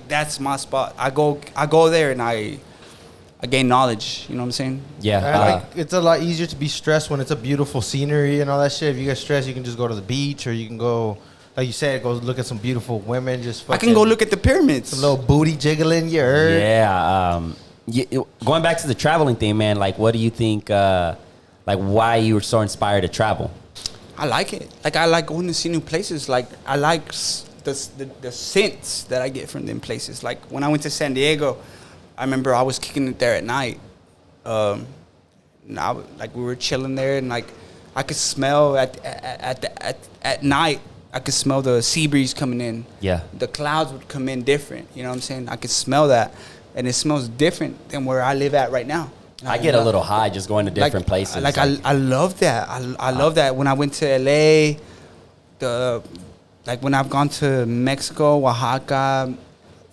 C: that's my spot. I go there and I gain knowledge. You know what I'm saying?
A: Yeah.
B: It's a lot easier to be stressed when it's a beautiful scenery and all that shit. If you get stressed, you can just go to the beach, or you can go, like you said, go look at some beautiful women.
C: I can go look at the pyramids.
B: some little booty jiggling. You heard?
A: Yeah. Going back to the traveling thing, man. Like, what do you think? Like, why you were so inspired to travel?
C: I like it. Like I like going to see new places. Like I like the scents that I get from them places. Like when I went to San Diego, I remember I was kicking it there at night. Like we were chilling there, and like I could smell at night. I could smell the sea breeze coming in.
A: Yeah.
C: The clouds would come in different. You know what I'm saying? I could smell that, and it smells different than where I live at right now.
A: I get a little high just going to different places.
C: Like I love that. I love that. When I went to LA, like when I've gone to Mexico, Oaxaca,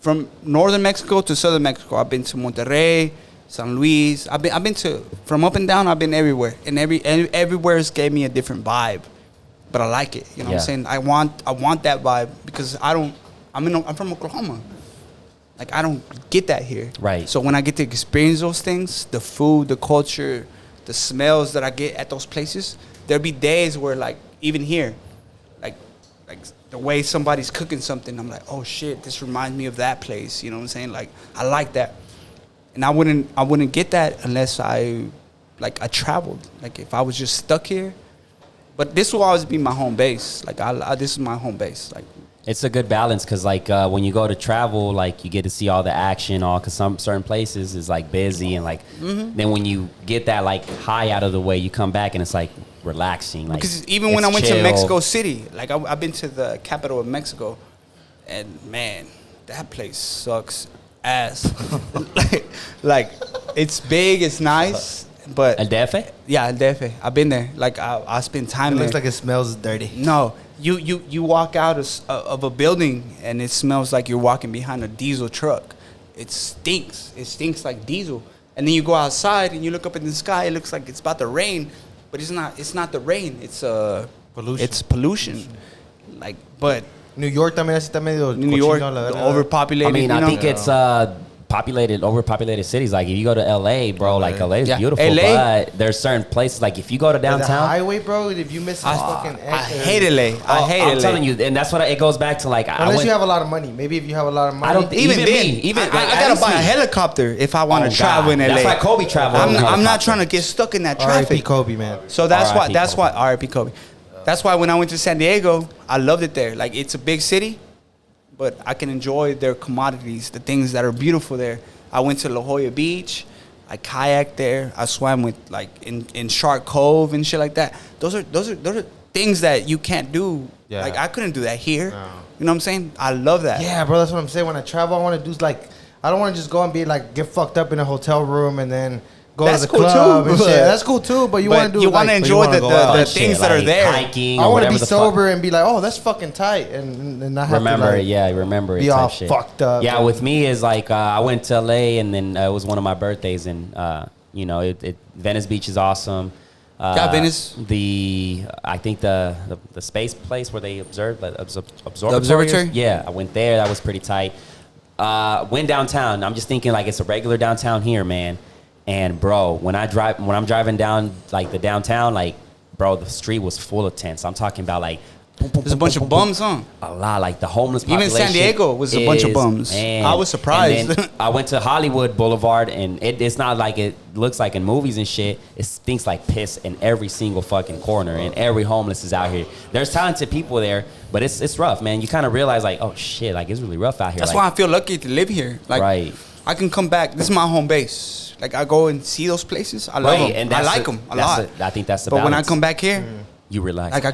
C: from northern Mexico to southern Mexico, I've been to Monterrey, San Luis. I've been to from up and down. I've been everywhere, and everywhere's gave me a different vibe. But I like it. You know what I'm saying? I want that vibe because I'm from Oklahoma. Like I don't get that here.
A: Right.
C: So when I get to experience those things, the food, the culture, the smells that I get at those places, there'll be days where like even here, like the way somebody's cooking something, I'm like, oh shit, this reminds me of that place. You know what I'm saying? Like I like that, and I wouldn't get that unless I traveled. Like if I was just stuck here, but this will always be my home base. Like this is my home base. Like
A: it's a good balance because like when you go to travel, like you get to see all the action, because some certain places is like busy and like then when you get that like high out of the way, you come back and it's like relaxing. Like
C: because even when I went to Mexico City, like I've been to the capital of Mexico, and man, that place sucks ass. like it's big, it's nice, but
A: El DF?
C: Yeah, El DF. I've been there. Like I spend time
B: It
C: there.
B: looks like it smells dirty.
C: No, you walk out of a building and it smells like you're walking behind a diesel truck. It stinks. It stinks like diesel. And then you go outside and you look up in the sky. It looks like it's about to rain, but it's not. It's not the rain. It's
B: pollution.
C: It's pollution. Like, but
B: New York también está medio
C: New York,
B: cochino, la
C: the
B: verdad.
C: overpopulated.
A: I mean,
C: you
A: I
C: know?
A: think it's overpopulated cities. Like if you go to LA, bro, like LA is beautiful,
C: LA,
A: but there's certain places like if you go to
B: The
A: downtown,
B: highway, bro. If you miss this fucking
C: I hate LA. I hate
A: I'm
C: LA.
A: telling you, and that's what it goes back to. Like
B: Unless you have a lot of money. Maybe if you have a lot of money.
A: I don't
C: Even
A: Even
C: then,
A: me, even-
C: I
A: like, at
C: gotta
A: least
C: buy a
A: me.
C: helicopter if I want
A: Oh,
C: to travel
A: God.
C: in LA.
A: That's why Kobe traveled on a
C: I'm not
A: helicopter.
C: trying to get stuck in that
B: R.I.P.
C: traffic.
B: Kobe, man.
C: So that's
A: R.I.P.
C: why R.I.P. Kobe. That's why when I went to San Diego, I loved it there. Like it's a big city, but I can enjoy their commodities, the things that are beautiful there. I went to La Jolla Beach. I kayaked there. I swam with like in Shark Cove and shit like that. Those are things that you can't do.
B: Yeah.
C: Like I couldn't do that here.
B: No.
C: You know what I'm saying? I love that.
B: Yeah, bro. That's what I'm saying. When I travel, I want to do like I don't want to just go and be like get fucked up in a hotel room and then go
C: That's
B: to the
C: cool
B: club
C: too,
B: and
C: but-
B: shit. That's cool too, but you want to do.
C: you want to
B: like,
C: enjoy the
A: Shit,
C: things that are
A: like
C: there.
A: hiking
B: I
A: or
B: want to
A: whatever
B: be
A: the
B: sober and be like, oh, that's fucking tight, and not have
A: remember
B: to
A: it,
B: like,
A: yeah, remember it.
B: be
A: type
B: all
A: shit.
B: fucked up.
A: Yeah, with me is like I went to LA and then it was one of my birthdays and you know Venice Beach is awesome.
C: Yeah, Venice.
A: I think the space place where they observe observatory.
C: The observatory?
A: Yeah, I went there. That was pretty tight. Went downtown. I'm just thinking like it's a regular downtown here, man. And bro, when I'm driving down like the downtown, like bro, the street was full of tents. I'm talking about like
C: There's a bunch of bums, huh?
A: A lot, like the homeless
C: Even
A: population.
C: San Diego was a bunch of bums.
A: Man.
C: I was surprised.
A: And then I went to Hollywood Boulevard, and it's not like it looks like in movies and shit. It stinks like piss in every single fucking corner, and every homeless is out here. There's talented people there, but it's rough, man. You kind of realize like, oh shit, like it's really rough out here.
C: That's
A: like,
C: why I feel lucky to live here. Like,
A: right.
C: I can come back. This is my home base. Like, I go and see those places. I love them.
A: And
C: I like them a lot.
A: I think that's the
C: But when I
A: balance.
C: come back here,
A: You relax.
C: like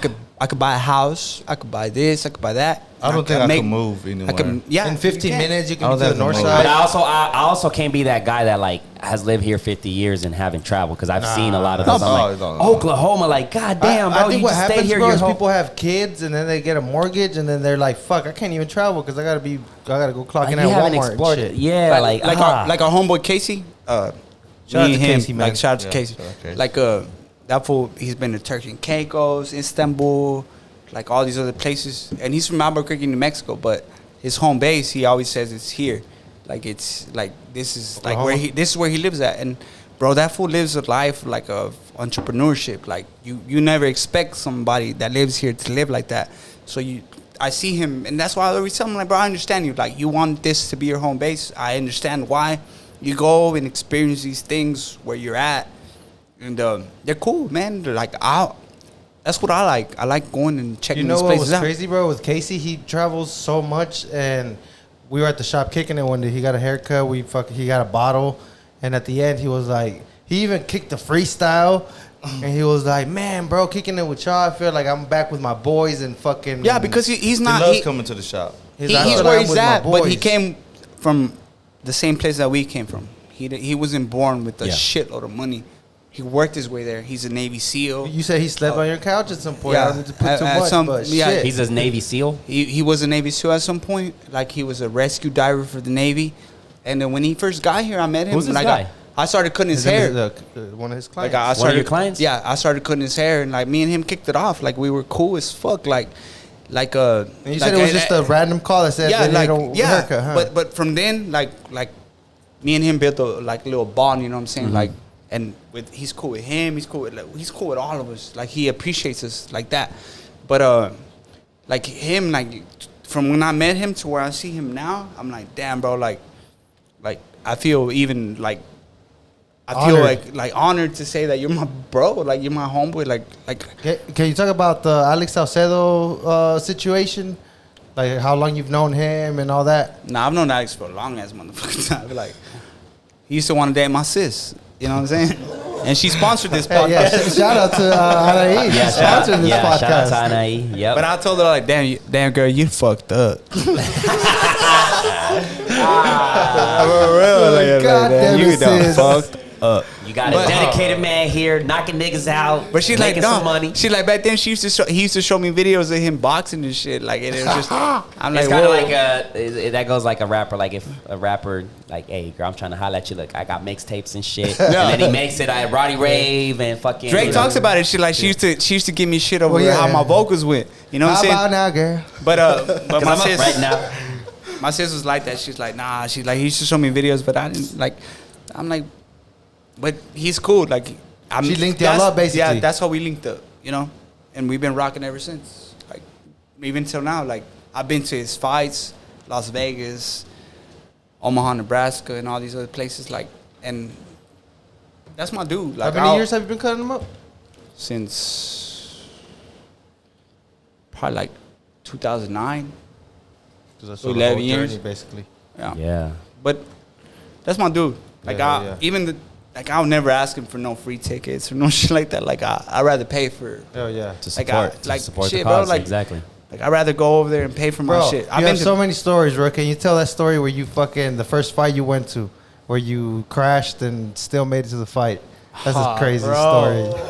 C: I could buy a house. I could buy this. I could buy that.
D: I don't think I can move anywhere.
C: Yeah.
B: In 15
C: you
B: minutes, you
D: I
B: can
D: don't
B: be to the
D: think
B: north
D: I'm
A: But
B: side.
A: I also can't be that guy that like has lived here 50 years and haven't traveled because I've seen a lot of those. I'm like,
D: No.
A: Oklahoma, like, goddamn, bro,
B: I think
A: you
B: what
A: just stayed
B: happens,
A: here
B: bro,
A: your
B: is
A: whole.
B: people have kids and then they get a mortgage and then they're like, "Fuck, I can't even travel because I gotta go clock
A: Like,
B: in
A: you
B: at
A: haven't
B: Walmart."
A: explored
B: and
A: it.
B: shit.
A: Yeah, like
C: like our homeboy Casey.
B: Shout out
C: Me and
B: to
C: him,
B: Casey, man.
C: like shout out to
D: Yeah,
C: Casey.
D: shout out to Casey.
C: Like that fool, he's been to Turkey and Caicos, Istanbul, like all these other places, and he's from Albuquerque, New Mexico, but his home base, he always says it's here. Like it's like this is like this is where he lives at, and bro, that fool lives a life like of entrepreneurship. Like you never expect somebody that lives here to live like that. So I see him, and that's why I always tell him, like, bro, I understand you. Like, you want this to be your home base. I understand why. You go and experience these things where you're at, and they're cool, man. They're like, that's what I like. I like going and checking
B: You know
C: these
B: what
C: places
B: was
C: out.
B: crazy, bro? With Casey, he travels so much, and we were at the shop kicking it one day. He got a haircut. He got a bottle, and at the end, he was like, he even kicked the freestyle, and he was like, "Man, bro, kicking it with y'all, I feel like I'm back with my boys and fucking."
C: Yeah, because he's not.
D: He loves
C: He,
D: coming to the shop.
B: He's like, "I
C: he's
B: feel
C: where
B: like I'm
C: he's
B: with my
C: at, but he
B: boys."
C: came from the same place that we came from. He wasn't born with a
A: Yeah.
C: shitload of money. He worked his way there. He's a Navy SEAL.
B: You said he slept on your couch at some point.
C: Yeah,
B: I don't need to put too
C: at
B: much,
C: some-
B: but
C: yeah,
B: shit.
A: He's a Navy SEAL.
C: He was a Navy SEAL at some point. Like, he was a rescue diver for the Navy. And then when he first got here, I met him.
A: Who's this
C: like
A: guy?
C: I started cutting his
B: His name
C: hair.
B: is, one of his clients.
C: Like, I
A: One of
C: started,
A: your clients?
C: Yeah, I started cutting his hair, and like me and him kicked it off. Like, we were cool as fuck. Like
B: and you said
C: like,
B: it was just a random call that said,
C: yeah,
B: they
C: like
B: need a
C: yeah.
B: haircut, huh?
C: But from then, like me and him built a like little bond. You know what I'm saying?
A: Mm-hmm.
C: Like, and he's cool with him. He's cool with all of us. Like, he appreciates us like that. But like him, like from when I met him to where I see him now, I'm like, damn, bro. Like I feel even like. I feel
B: Honored.
C: like honored to say that you're my bro, like you're my homeboy, like.
B: Can you talk about the Alex Salcedo situation? Like how long you've known him and all that?
C: Nah, I've known Alex for a long ass motherfucking time. Like, he used to want to date my sis. You know what I'm saying? And she sponsored this podcast.
B: Yeah, shout out to Anaí.
A: Yeah,
B: She sponsored this
A: shout out
B: podcast.
A: to Anaí. Yep.
C: But I told her, like, damn girl, you fucked up.
B: God damn it, sis.
C: fucked up.
A: You got
C: But-
A: a dedicated man here knocking niggas out.
C: But she's like,
A: making
C: no.
A: some money.
C: She like, back then he used to show me videos of him boxing and shit. Like, and it was just, I'm like,
A: It's kind of
C: whoa.
A: like that goes like a rapper. Like if a rapper like, hey girl, I'm trying to holler at you. Look, I got mixtapes and shit. And then he makes it at Roddy Rave and fucking.
C: Drake talks about it. She like, she used to give me shit over
B: Well, yeah.
C: how my vocals went. You know what
B: How
C: I'm saying?
B: about now, girl?
C: But my
A: I'm up
C: sis,
A: right now.
C: my sis was like that. She's like, nah. She's like, he used to show me videos, but I didn't like. I'm like, but he's cool. Like,
B: She linked y'all
C: that's-
B: up, basically.
C: Yeah, that's how we linked up. You know, and we've been rocking ever since. Like, even till now. Like, I've been to his fights, Las Vegas, Omaha, Nebraska, and all these other places. Like, and that's my dude. Like,
B: How many years have you been cutting them up?
C: Since probably like 2009.
B: That's
C: So 11 years.
B: basically.
C: Yeah.
A: Yeah.
C: But that's my dude. Like,
B: Yeah.
C: I'll never ask him for no free tickets or no shit like that. Like, I'd rather pay for.
B: Hell yeah.
A: To
C: Like,
A: support,
C: like,
A: to support
C: shit,
A: the
C: bro,
A: cause.
C: like-
A: Exactly.
C: Like, I'd rather go over there and pay for my
B: Bro,
C: shit.
B: you have
C: to-
B: so many stories, bro. Can you tell that story where you fucking, the first fight you went to, where you crashed and still made it to the fight? That's a crazy
C: bro.
B: story.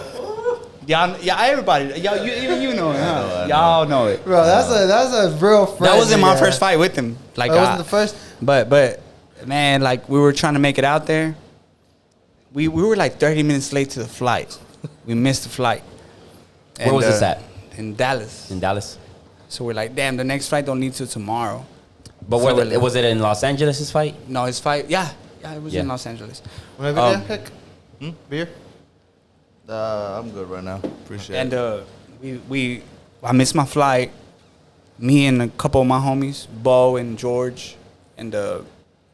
C: Yeah, everybody. Y'all, even you know it, huh? Y'all know it.
B: Bro, that's a real friend.
C: That wasn't my
B: yeah.
C: first fight with him. Like,
B: That wasn't the first?
C: But man, like, we were trying to make it out there. We were like 30 minutes late to the flight. We missed the flight.
A: Where was this at?
C: In Dallas.
A: In Dallas.
C: So we're like, damn, the next flight don't leave till tomorrow.
A: But
C: So
A: where was it in Los Angeles? His fight?
C: No, his fight, yeah, it was
A: Yeah.
C: in Los Angeles.
B: Whenever
C: Um,
B: you pick. Beer?
D: I'm good right now. Appreciate
C: And
D: it.
C: we I missed my flight. Me and a couple of my homies, Bo and George, and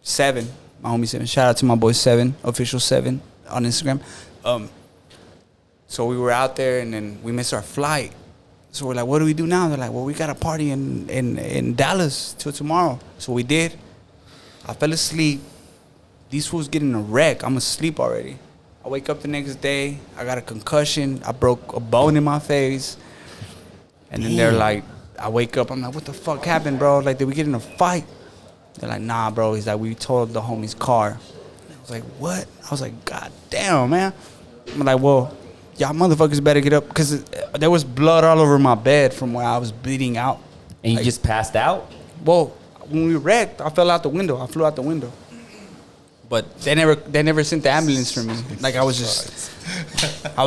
C: Seven, my homie Seven. Shout out to my boy Seven, official Seven on Instagram. So we were out there, and then we missed our flight. So we're like, what do we do now? They're like, well, we got a party in Dallas till tomorrow. So we did. I fell asleep. These fools get in a wreck. I'm asleep already. I wake up the next day. I got a concussion. I broke a bone in my face. And then they're like, I wake up. I'm like, what the fuck happened, bro? Like, did we get in a fight? They're like, nah, bro. He's like, we totaled the homie's car. I was like, what? I was like, God damn, man. I'm like, well, y'all motherfuckers better get up. Because there was blood all over my bed from where I was bleeding out.
A: And you
C: like,
A: just passed out?
C: Well, when we wrecked, I fell out the window. I flew out the window. But they never sent the ambulance for me. Like, I was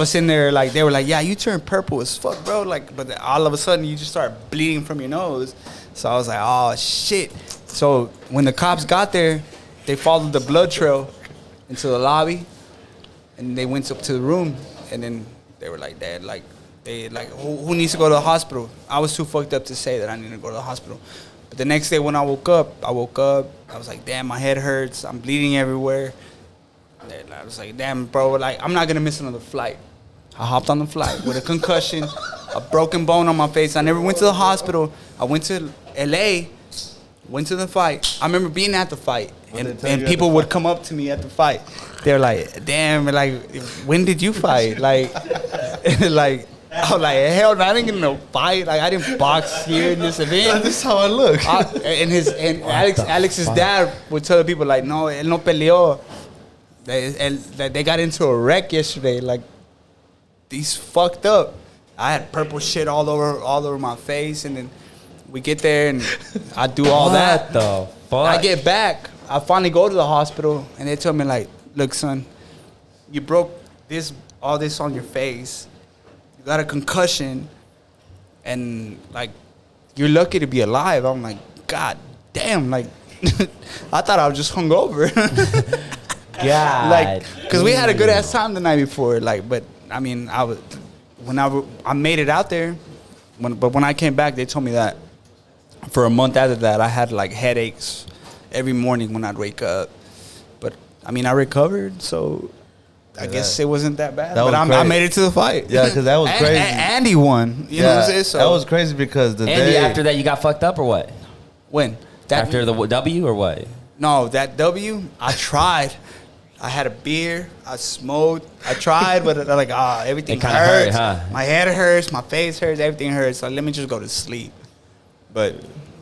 C: sitting there, like, they were like, yeah, you turned purple as fuck, bro. Like, but then all of a sudden, you just start bleeding from your nose. So I was like, oh, shit. So when the cops got there, they followed the blood trail into the lobby, and they went up to the room, and then they were like, Dad, like, who needs to go to the hospital? I was too fucked up to say that I needed to go to the hospital. But the next day when I woke up, I was like, damn, my head hurts. I'm bleeding everywhere. And I was like, damn, bro, like, I'm not going to miss another flight. I hopped on the flight with a concussion, a broken bone on my face. I never went to the hospital. I went to L.A., went to the fight. I remember being at the fight, and people would come up to me at the fight. They're like, damn, like, when did you fight? Like, like, I was like, hell no, I didn't get in no fight. Like, I didn't box here in this event.
D: That's how I look.
C: And Alex's dad would tell the people, like, no, él no peleó. They got into a wreck yesterday. Like, these fucked up. I had purple shit all over my face, and then we get there and I do all that.
A: What the fuck?
C: I get back. I finally go to the hospital, and they tell me, like, look, son, you broke all this on your face. You got a concussion, and, like, you're lucky to be alive. I'm like, God damn, like, I thought I was just hungover.
A: God.
C: Like, because we had a good ass time the night before. Like, but I mean, I made it out there. But when I came back, they told me that for a month after that, I had like headaches every morning when I'd wake up. But I mean, I recovered, so I guess it wasn't that bad. But I made it to the fight.
D: Yeah, because that was crazy.
C: Andy won. You know what I'm saying? So
D: that was crazy because the
A: Andy,
D: day
A: after that, you got fucked up or what?
C: when
A: After the W or what?
C: No, that W, I tried. I had a beer. I smoked. I tried, but like, everything
A: It kinda
C: hurts.
A: hurt, huh?
C: My head hurts. My face hurts. Everything hurts. So let me just go to sleep. But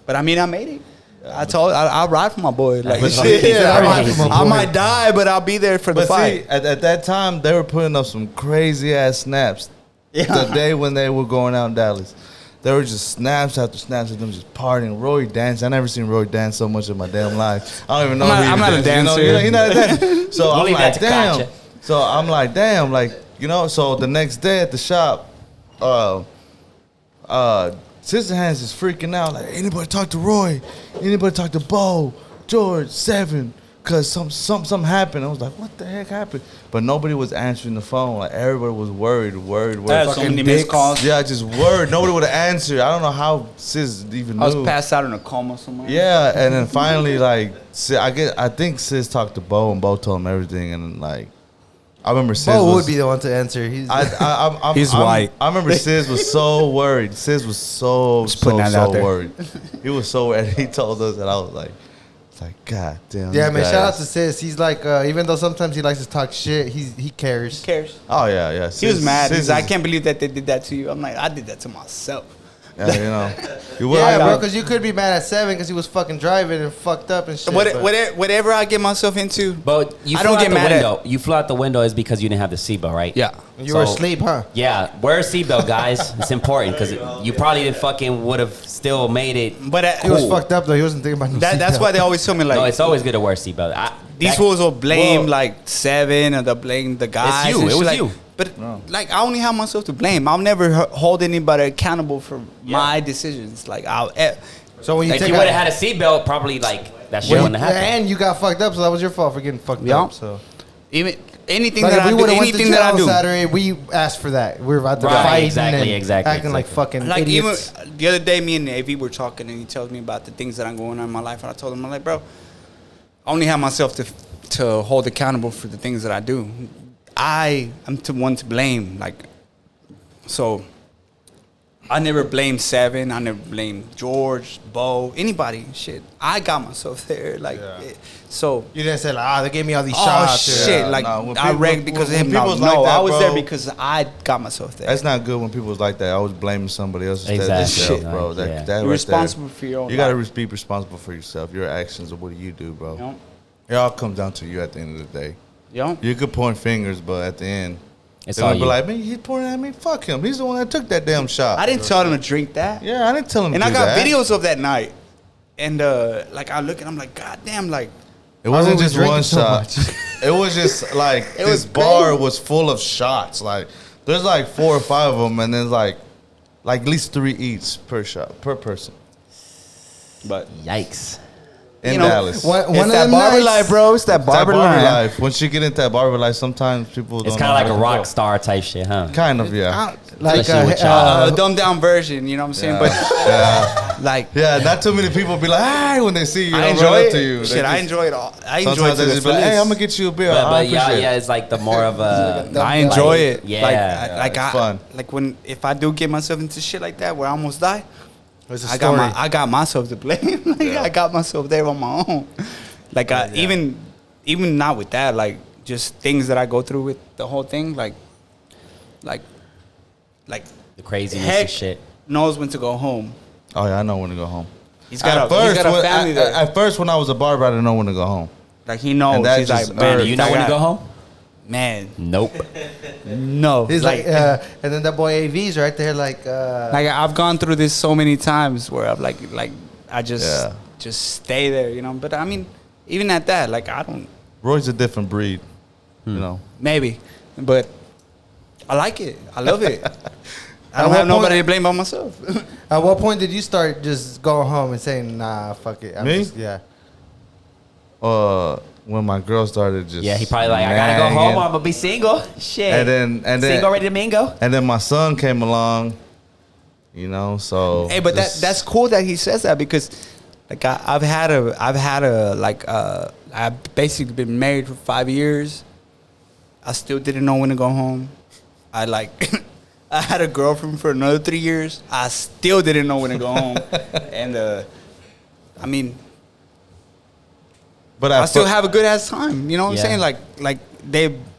C: I mean, I made it. I'll ride for my boy. Like,
A: But
C: shit,
A: I'll ride for
C: I might die, but I'll be there for the
D: But
C: fight.
D: see, at that time, they were putting up some crazy ass snaps.
C: Yeah.
D: The day when they were going out in Dallas, there were just snaps after snaps of them just partying. Roy dance. I never seen Roy dance so much in my damn life. I don't even know.
C: I'm not a dancer.
D: You know, he's not a dancer. So
A: We'll
D: I'm
A: leave
D: like,
A: that to
D: damn.
A: Katya.
D: So I'm like, damn. Like, you know. So the next day at the shop, Sister Hands is freaking out. Like, anybody talk to Roy? Anybody talk to Bo, George, Seven? Cause something happened. I was like, what the heck happened? But nobody was answering the phone. Like, everybody was worried.
C: I had so many missed calls.
D: Yeah, just worried. Nobody would have answered. I don't know how Sis even knew.
C: I was passed out in a coma somewhere.
D: Yeah, and then finally, like, I think Sis talked to Bo, and Bo told him everything, and like, I remember Sis
B: Bo
D: was,
B: would be the one to answer. He's
C: He's white.
D: I remember Sis was so worried. Sis was so
C: putting that out there.
D: worried. He was so worried. He told us, and I was like, it's like, God damn.
B: yeah,
D: you
B: man.
D: guys.
B: Shout out to Sis. He's like, even though sometimes he likes to talk shit, he cares.
C: Who cares?
D: Oh yeah, yeah.
C: He was mad.
D: Sis
C: He's like, I
D: is-
C: can't believe that they did that to you. I'm like, I did that to myself.
D: Yeah, you know. You will.
B: Yeah, bro, because you could be mad at 7 because he was fucking driving and fucked up and shit. but-
C: Whatever I get myself into,
A: But you
C: I
A: flew
C: don't
A: out
C: get
A: the
C: mad at-
A: window. You flew out the window is because you didn't have the seatbelt, right?
C: yeah.
B: You were
A: So-
B: asleep, huh?
A: Yeah, wear a seatbelt, guys. It's important because you probably didn't fucking would have still made it.
C: But
B: He was
A: Cool.
B: fucked up, though. He wasn't thinking about no
C: that's
B: seatbelt.
C: why they always tell me, like,
A: No, it's always good to wear a seatbelt.
C: these fools will blame like 7 or they'll blame the guys.
A: you.
C: and
A: It
C: shit,
A: was
C: like,
A: you.
C: But like, I only have myself to blame. I'll never hold anybody accountable for my decisions. Like,
B: So when you
A: If
B: take
A: you would have
B: out,
A: had a seatbelt, probably like that shit
B: well,
A: wouldn't have happened.
B: and you got fucked up, so that was your fault for getting fucked
C: Yeah.
B: up. So
C: Even anything
B: Like
C: that
B: if
C: I
B: we
C: do,
B: would have went to
C: anything
B: jail
C: that I
B: on
C: do.
B: Saturday, we asked for that. We were about to
A: Right,
B: fight
A: exactly,
B: and
A: exactly,
B: acting like
A: exactly.
B: fucking
C: Like
B: idiots.
C: even the other day, me and AV were talking, and he tells me about the things that I'm going on in my life, and I told him, I'm like, bro, I only have myself to hold accountable for the things that I do. I'm the one to blame, like, so. I never blame Seven. I never blame George, Bo, anybody. Shit, I got myself there. Like, so.
B: You didn't say like, they gave me all these
C: Oh
B: shots.
C: shit!
D: Yeah,
C: Like
D: no, when
C: I
D: people-
C: wrecked because of
D: when
C: him. No,
D: people's like that,
C: I was
D: bro,
C: there because I got myself there.
D: That's not good when people's like that. Always blaming somebody else instead
A: Exactly.
D: of yourself,
A: Shit.
D: bro.
A: Like,
D: That,
A: yeah.
D: that
C: You're
D: right
C: responsible
D: there.
C: for your own
D: You gotta
C: life.
D: be responsible for yourself, your actions, and what do you do, bro?
C: You know?
D: It all comes down to you at the end of the day.
C: Yeah.
D: You could point fingers, but at the end,
A: It's
D: they're
A: all
D: gonna be
A: you.
D: like, man, he's pointing at me. Fuck him. He's the one that took that damn shot.
C: I didn't tell him to drink that.
D: Yeah, I didn't tell him.
C: And
D: to
C: I
D: do
C: got
D: that.
C: videos of that night. And like I look and I'm like, God damn, like
D: It wasn't
B: Why were we
D: just
B: drinking
D: one
B: so
D: shot.
B: much?
D: It was just like
C: It
D: this
C: was
D: bar
C: crazy.
D: was full of shots. Like there's like 4 or 5 of them, and there's like at least 3 each per shot per person
C: but
A: Yikes.
D: in
C: You know,
D: Dallas.
B: One
C: it's
B: of
C: that
B: them
C: barber
B: nights-
C: life, bro. It's that
D: That
C: barber,
D: barber
C: life.
D: life. Once you get into that barber life, sometimes people don't.
A: It's
D: know
A: kind of like
D: how
A: a
D: to
A: rock
D: control.
A: star type shit, huh?
D: Kind of, yeah.
B: Like
A: Especially with y'all.
C: A dumbed down version, you know what I'm saying? But
D: Yeah,
C: like
D: yeah. Not too many people be like, "Hi," when they see you.
C: I
D: don't
C: enjoy
D: run up
C: it.
D: to you. They
C: Shit, I
D: just-
C: enjoy it all. I enjoy it
D: Sometimes
C: to
D: they
C: the
D: just be like, "Hey, I'm
C: fullest.
D: gonna get you a beer."
A: But
D: I
A: yeah,
D: appreciate
A: yeah,
D: it.
A: it's like the more of a.
C: I enjoy
A: like,
C: it.
A: Yeah.
C: Like
D: it's fun.
C: Like when if I do get myself into shit like that where I almost die,
B: It's a
C: I
B: story.
C: got myself to blame. Like
D: Yeah.
C: I got myself there on my own. Like even not with that, like just things that I go through with the whole thing, like
A: The craziness
C: Heck
A: and shit.
C: knows when to go home.
D: Oh yeah, I know when to go home.
C: He's got a family there.
D: At first, when I was a barber, I didn't know when to go home.
C: Like he knows.
D: And that
C: He's
D: just
C: like,
A: Man,
C: man,
A: do you know when to go home?
C: Man,
A: Nope.
C: no.
B: He's like, and then that boy AV's right there, like,
C: Like I've gone through this so many times where I've like I just
D: Yeah.
C: just stay there, you know. But I mean, even at that, like I don't
D: Roy's a different breed, you know.
C: maybe, but I like it. I love it. I
B: At
C: don't
B: what
C: have nobody
B: point-
C: to blame but myself.
B: at what point did you start just going home and saying, nah, fuck it?
D: Me?
B: Yeah.
D: When my girl started just
A: Yeah, he probably like, I gotta go
D: nagging.
A: home. I'm gonna be single. Shit.
D: and then
A: Single, ready to mingle.
D: and then my son came along, you know. So
C: Hey, but
D: just-
C: that's cool that he says that because, like, I've had a like I've basically been married for 5 years. I still didn't know when to go home. I like I had a girlfriend for another 3 years. I still didn't know when to go home, and I mean,
D: But
C: I still have a good ass time. You know what
A: Yeah.
C: I'm saying? Like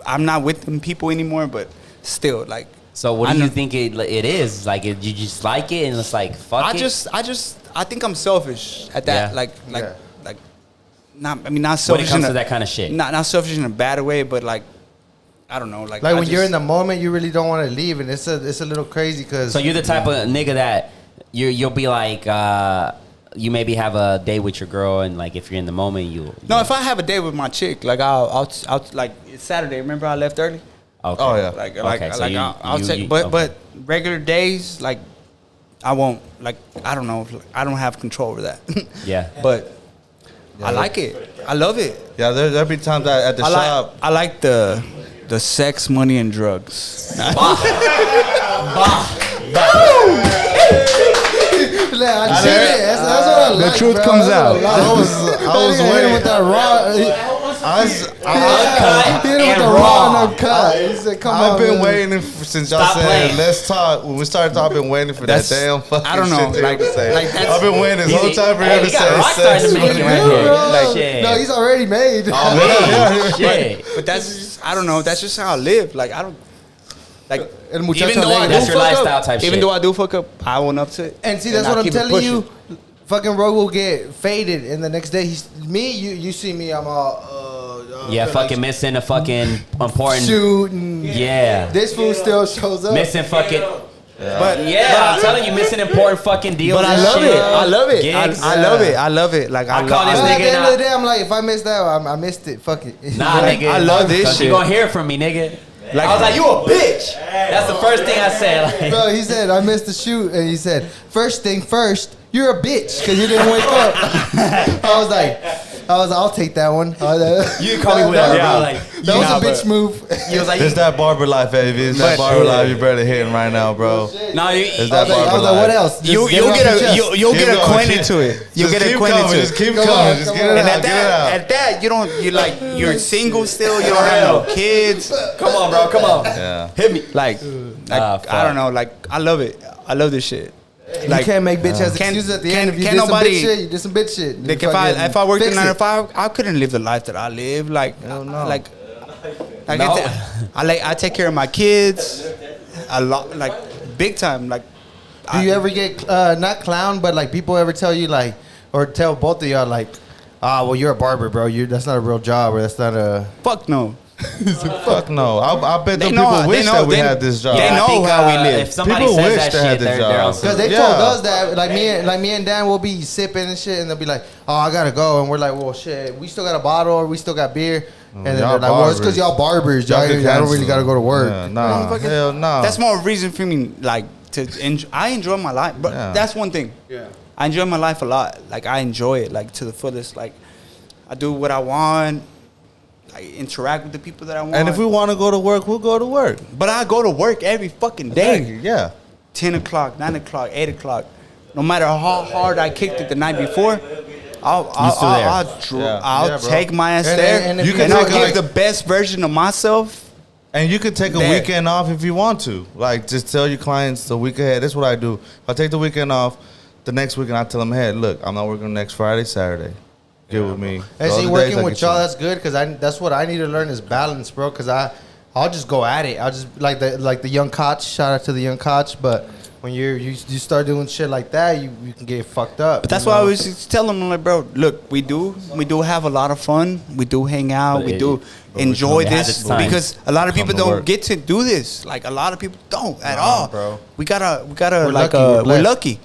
C: I'm not with them people anymore, but still, like.
A: So what
C: I
A: do you
C: know-
A: think it is? Like, you just like it and it's like, fuck
C: I
A: it?
C: I think I'm selfish at that.
A: Yeah.
C: Like,
B: Yeah.
C: not. I mean, not
A: when
C: selfish
A: it comes
C: in
A: to
C: a,
A: that kind of shit.
C: not selfish in a bad way, but like, I don't know. Like
B: Like
C: I
B: when you're in
C: just-
B: the moment, you really don't want to leave, and it's a little crazy because.
A: So you're the type of nigga that you'll be like, you maybe have a date with your girl and like if you're in the moment, you.
C: No, if I have a date with my chick, like I'll like it's Saturday. Remember I left early.
A: Okay.
D: Oh, yeah.
C: Like
A: Okay, so you-
C: I'll
A: you-
C: take.
A: you-
C: But
A: okay.
C: but regular days, like I won't. Like I don't know. I don't have control over that.
A: Yeah.
C: But I like it. I love it.
D: Yeah, there'll be times that at the shop.
C: I like the sex, money, and drugs.
B: Yeah, I did it. That's what I
C: The
B: like,
C: truth
B: bro.
C: comes
B: That's what
C: out.
B: I like.
D: I was
B: That nigga hit him
D: waiting.
B: with that raw. He hit him with
A: and
B: the
A: raw.
B: raw and cut. He said, "Come on,
D: I've been
B: man."
D: waiting since y'all
A: Stop
D: said
A: playing.
D: let's talk. When we started talking, I've been waiting for that
C: That's-
D: damn fucking
C: I don't know,
D: shit
C: like-
D: to say.
C: like that's-
D: I've been waiting this whole time for him to
A: he got
D: say
A: rock stars
D: sex.
A: in the making right
B: Yeah,
A: here.
B: bro.
A: Like, shit.
B: No, he's already made.
A: Shit.
C: But that's just, I don't know. That's just how I live. Like I don't. Like
B: El muchacho
C: even though I
B: alegre.
C: do
A: That's your
C: fuck
A: lifestyle
C: up,
A: type
C: even
A: shit.
C: though I do fuck up, I own up to it.
B: And see, that's
C: I'll
B: what I'm
C: keep it
B: telling
C: pushing.
B: you. Fucking Rogue will get faded, and the next day he's me. You see me? I'm all
A: Yeah, fucking missing a fucking important.
B: shooting.
A: Yeah.
B: This fool still shows up.
A: Missing fucking.
C: But
A: Yeah, I'm telling you, missing important fucking deals.
C: But I
A: and
C: love
A: shit.
C: it. I love it.
A: Gigs.
C: I love it. I love it. Like
A: I
C: I,
A: call
C: love
A: this
B: But
C: it.
B: at the
A: nigga
B: end
A: not-
B: of the day, I'm like, if I missed that, I missed it. Fuck it.
A: Nah, nigga.
C: I love this
A: 'Cause
C: shit.
A: You gonna hear from me, nigga.
C: Like-
A: I was like, you a bitch. That's the first thing I said. Like,
B: Bro, he said I missed the shoot, and he said, first thing first, you're a bitch because you didn't wake up. I was like, I'll take that one.
A: You can call me whatever, bro. Like,
B: That was a bitch move.
A: he was like,
D: It's that barber life, baby. It's that barber life you're barely hitting right now, bro.
C: No,
D: It's
B: I
D: that
B: was
D: barber
B: like, what
D: life.
B: else?
C: you'll
B: Just
C: get
B: it off your chest.
C: you'll
D: Keep
C: get
D: going.
C: acquainted to it. You'll
D: Just
C: get
D: keep
C: acquainted
D: coming.
C: to
D: Just
C: it.
D: keep
B: Come
D: coming.
B: on,
D: Just
B: come
D: get
B: on.
D: it
C: And
D: out. Get it out.
C: at that, you're single still. You don't have no kids.
A: come on, bro, come on.
D: Yeah.
A: Hit me.
C: Like
A: fuck.
C: I don't know. Like I love it. I love this shit.
B: You
C: Like
B: can't make bitch ass
C: Can-
B: excuses at the
C: can-
B: end. If you
C: can
B: did some
C: nobody-
B: bitch shit, you did some bitch shit.
C: Like
B: You fucking
C: if I worked
B: fix
C: in 9 to
B: it.
C: 5, I couldn't live the life that I live. Like
D: Hell no.
C: like
A: No.
C: I take care of my kids a lot, like big time. Like
B: Do you ever get not clown, but like people ever tell you like, or tell both of y'all like, well you're a barber, bro. That's not a real job, or that's not a.
C: fuck no.
D: Fuck no. I bet
C: They
D: them
C: know-
D: people
C: they
D: wish
C: know-
D: that we
C: they-
D: had this job.
C: they
A: I
C: know
A: think,
C: how we live.
A: If somebody
D: People
A: says
D: wish
A: that
D: they had
A: shit,
D: this
A: they're on
D: job.
A: some.
B: Because they
D: Yeah.
B: told us that, like me and Dan will be sipping and shit, and they'll be like, "Oh, I gotta go," and we're like, "Well, shit, we still got a bottle or we still got beer," and then
D: y'all
B: they're like, "Well, it's because
D: barbers.
B: y'all barbers,
D: Y'all
B: y'all,
D: could
B: I don't
D: cancel.
B: really gotta go to work."
D: Yeah, nah,
C: Motherfucker.
D: hell no.
C: That's more reason for me, like to enjoy. I enjoy my life, but
D: Yeah.
C: that's one thing.
B: Yeah.
C: I enjoy my life a lot. Like I enjoy it, like to the fullest. Like I do what I want. I interact with the people that I want.
D: And if we want to go to work, we'll go to work.
C: but I go to work every fucking day.
D: Yeah.
C: 10 o'clock, 9 o'clock, 8 o'clock. No matter how hard I kicked it the night before, I'll
A: still there.
C: I'll
D: Yeah, bro.
C: take my ass
B: And-
C: there,
B: and
C: and,
B: if you
C: I'll
B: take,
C: give
B: like-
C: the best version of myself.
D: And you could take a
C: There.
D: weekend off if you want to. Like, just tell your clients the week ahead. That's what I do. If I take the weekend off, the next weekend I tell them, hey, look, I'm not working next Friday, Saturday. Get with me.
B: And
D: The
B: see,
D: other
B: working
D: days I
B: with
D: get
B: y'all,
D: you.
B: that's good because that's what I need to learn is balance, bro. Because I'll just go at it. I'll just like the young Koch. Shout out to the young Koch. But when you start doing shit like that, you can get fucked up.
C: But that's
B: you
C: why I
B: know?
C: was just telling them, like, bro, look, we do have a lot of fun. We do hang out.
A: But
C: We
A: it-
C: do
A: but
C: enjoy
A: it has
C: this
A: its time.
C: because a lot of
D: Come
C: people
D: to
C: don't
D: work.
C: get to do this. Like a lot of people don't at
B: Nah,
C: all,
B: bro.
C: We gotta
B: We're
C: like
B: lucky, we're
C: we're
B: blessed.
C: lucky,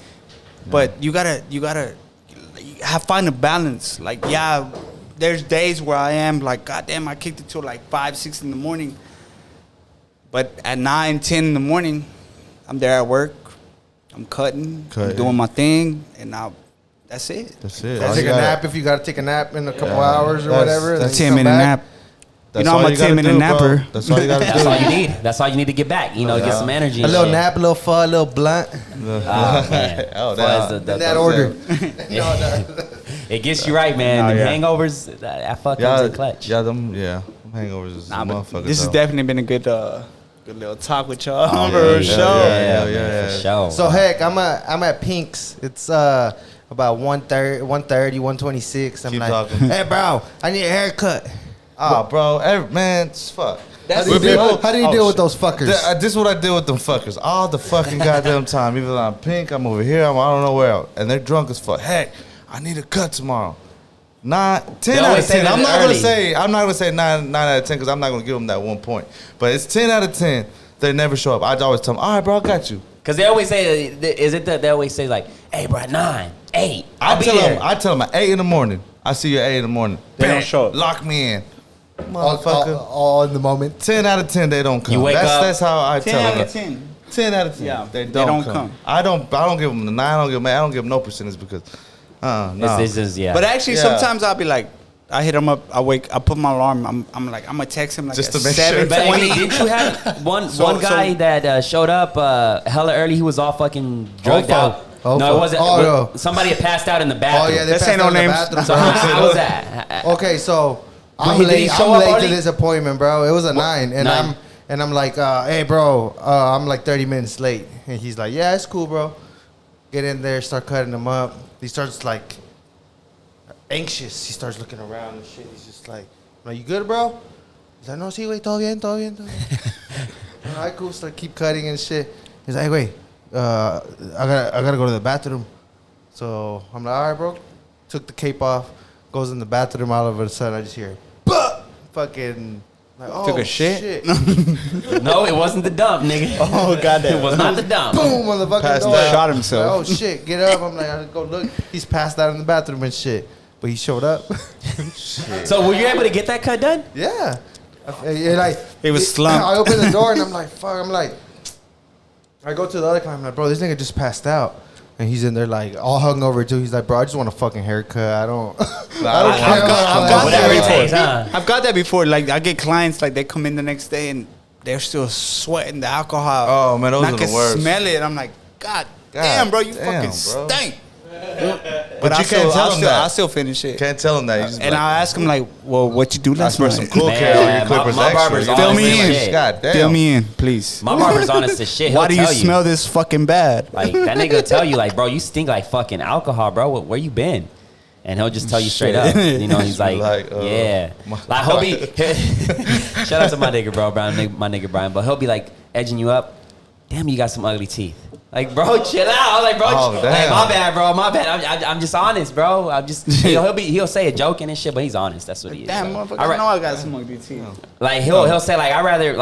C: but you gotta find a balance. Like there's days where I am like, God damn, I kicked it till like 5, 6 in the morning. But at 9, 10 in the morning, I'm there at work. I'm cutting. I'm doing my thing, and that's it.
D: That's it.
B: Gotta
D: All
B: take
D: you
B: a
D: gotta-
B: nap if you got to take a nap in a couple hours or
D: That's-
B: whatever. and
C: A
B: then you come
C: 10-minute
B: back.
C: nap.
D: That's
C: know, I'm
D: all
C: a
D: you gotta
C: 10-minute
D: do, bro.
C: napper.
D: That's all you got to do.
A: That's all you need. That's all you need to get back. You know, get some energy.
B: A
A: and
B: little
A: shit.
B: nap, a little fun, a little blunt.
A: Oh, man.
D: Oh,
A: Far as
D: that-
B: In that order.
A: It gets you right, man.
C: Nah,
A: The
C: yeah.
A: hangovers, that fuck
D: Yeah,
A: comes in clutch.
D: them hangovers is
C: Nah, but
D: motherfuckers.
C: this has
D: though.
C: definitely been a good little talk with y'all.
D: Oh,
C: for
D: yeah,
C: sure.
D: yeah,
A: man,
D: yeah.
A: for sure.
B: So heck, I'm at Pink's. It's about 1:30, 1:26. I'm
D: Keep
B: like,
D: talking.
B: hey bro, I need a haircut.
D: Ah, bro, man, it's fuck.
B: How do you deal with those fuckers?
D: This is what I deal with them fuckers all the fucking goddamn time. Either I'm pink, I'm over here, I don't know where else. And they're drunk as fuck. Heck, I need a cut tomorrow. 10
A: They
D: out
A: always
D: of
A: say
D: 10.
A: that
D: I'm not
A: early.
D: gonna say 9 out of 10 because I'm not gonna give them that 1 point. But it's 10 out of 10. They never show up. I always tell them, all right, bro, I got you.
A: Because they always say, is it that they always say like, hey, bro, 9, 8.
D: I
A: I'll
D: tell
A: be there.
D: them at 8 in the morning. I see you at 8 in the morning.
C: They don't
D: Bam,
C: show up.
D: Lock me in. Motherfucker.
B: all in the moment.
D: 10 out of 10, they don't come.
A: You wake up-
D: That's how I
C: 10
D: tell
C: out
D: them.
C: of 10.
D: 10 out of 10.
C: Yeah,
D: they
C: they
D: don't
C: don't
D: come.
C: come.
D: I don't give them the 9. I don't give them no percentage because, no.
A: This is, yeah.
C: But actually,
D: Yeah.
C: sometimes I'll be like, I hit him up. I put my alarm. I'm like, I'm gonna text him like
D: Just
C: at
D: to make sure.
C: 7:20.
A: But I mean, didn't you have one guy that showed up hella early? He was all fucking drugged
B: Ofo.
A: out.
B: Ofo.
A: No, it wasn't.
B: Oh, no.
A: Somebody had passed out in the
B: Oh
A: bathroom.
B: yeah, they
C: Let's
B: passed
C: say no
B: out in the
C: names.
B: bathroom,
A: So
B: bro.
A: how was that?
B: Okay, so
A: Did
B: I'm
A: he
B: late.
A: show
B: I'm
A: up
B: late
A: early?
B: to this appointment, bro. It was a 9, and
A: 9.
B: I'm like, hey, bro, I'm like 30 minutes late, and he's like, yeah, it's cool, bro. Get in there, start cutting them up. He starts like anxious. He starts looking around and shit. He's just like, "Are you good, bro?" He's like, "No, sí, güey, todo bien, todo bien, todo bien." All right, cool. So I keep cutting and shit. He's like, "Wait, I gotta go to the bathroom." So I'm like, "All right, bro." Took the cape off. Goes in the bathroom. All of a sudden, I just hear, "Bah!" Fucking. Like, oh,
C: Took a shit?
A: No, it wasn't the dump, nigga.
C: Oh goddamn!
A: It was not the dump.
B: Boom on the fucking
D: Passed
B: door.
D: out.
C: Shot himself.
B: Like, oh shit! Get up! I'm like, I go look. He's passed out in the bathroom and shit. But he showed up.
A: So were you able to get that cut done?
B: Yeah. Like
C: He was slumped.
B: I open the door and I'm like, fuck. I'm like, I go to the other client. I'm like, bro, this nigga just passed out. And he's in there like all hungover too. He's like, bro, I just want a fucking haircut. I don't care.
C: I've got
A: Whatever
C: that
A: it
C: before.
A: takes, huh?
C: I've got that before. Like I get clients like they come in the next day and they're still sweating the alcohol.
D: Oh, man, those
C: and
D: are
C: I
D: the
C: can
D: worst.
C: smell it. I'm like, God damn, bro, you
D: damn,
C: fucking
D: bro.
C: stink.
D: But you can't tell him that.
C: I still finish it.
D: Can't tell him that. You just be
C: And
D: like,
C: I'll ask him like, well, what you do last
D: for
C: night?
D: some cool
A: Man,
D: care on your
A: my-
D: Clippers
A: my
D: extra.
A: barber's
D: You know
C: Fill
D: what
C: me
D: I'm
C: in.
D: saying? God damn.
C: Fill me in, please.
A: My barber's honest as shit. He'll
C: Why do you
A: tell
C: smell this fucking bad?
A: Like that nigga will tell you, like, bro, you stink like fucking alcohol, bro. Where you been? And he'll just tell you straight up. You know, he's like, yeah. Like he'll be shout out to my nigga, bro, my nigga Brian, but he'll be like edging you up. Damn, you got some ugly teeth. Like, bro, chill out. Like, bro, like, my bad, bro, my bad. I'm just honest, bro. I'm just, you know, he'll say a joking and shit, but he's honest. That's what he is.
C: Damn,
A: bro.
C: motherfucker, I know I got some ugly teeth.
A: Like he'll say like I'd rather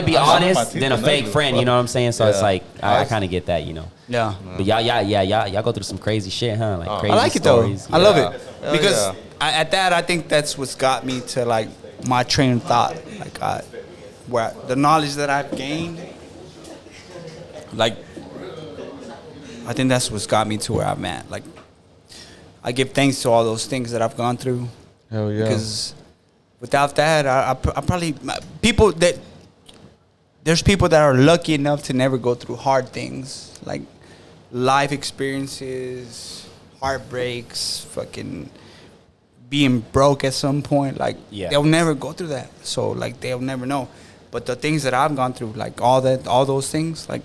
A: be
D: I love my
A: honest
D: teeth
A: than a
D: and
A: fake
D: ugly.
A: friend. You know what I'm saying? So it's
D: Yeah.
A: like I kind of get that, you know.
C: Yeah.
A: But y'all go through some crazy shit, huh? Like crazy
C: I like it
A: stories.
C: though. I love
D: Yeah.
C: it
D: Hell
C: because
D: yeah.
C: at that I think that's what's got me to like my train of thought, like the knowledge that I've gained, like I think that's what's got me to where I'm at. Like I give thanks to all those things that I've gone through.
D: Hell yeah.
C: Because without that, I probably there's people that are lucky enough to never go through hard things like life experiences, heartbreaks, fucking being broke at some point. Like they'll never go through that, so like they'll never know. But the things that I've gone through, like all those things, like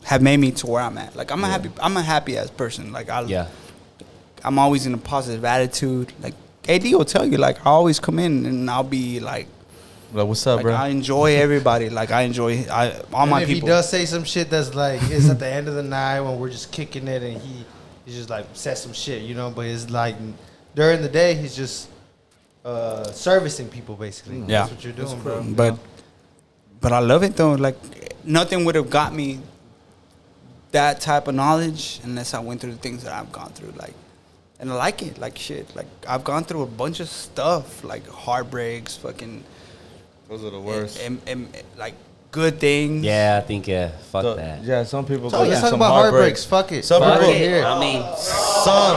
C: have made me to where I'm at. Like I'm a happy ass person. Like I'm always in a positive attitude. Like AD will tell you, like I always come in and I'll be like,
D: what's up,
C: like
D: bro?
C: I enjoy everybody. Like I enjoy all my
B: if
C: people.
B: he does say some shit that's like, it's at the end of the night when we're just kicking it and he just like says some shit, you know, but it's like during the day he's just servicing people basically.
C: Yeah.
B: That's what you're doing, bro.
C: But I love it though. Like nothing would have got me that type of knowledge unless I went through the things that I've gone through. Like, and I like it. Like shit. Like I've gone through a bunch of stuff, like heartbreaks, fucking.
D: Those are the worst.
C: And like good things.
A: Yeah, I think fuck that.
D: Yeah, some people
B: So
D: go
B: let's
D: through
B: talk
D: some
B: about
D: heartbreaks.
B: heartbreaks. Fuck it.
D: Some
B: Fuck
D: people-
B: it here.
A: I mean,
D: Some.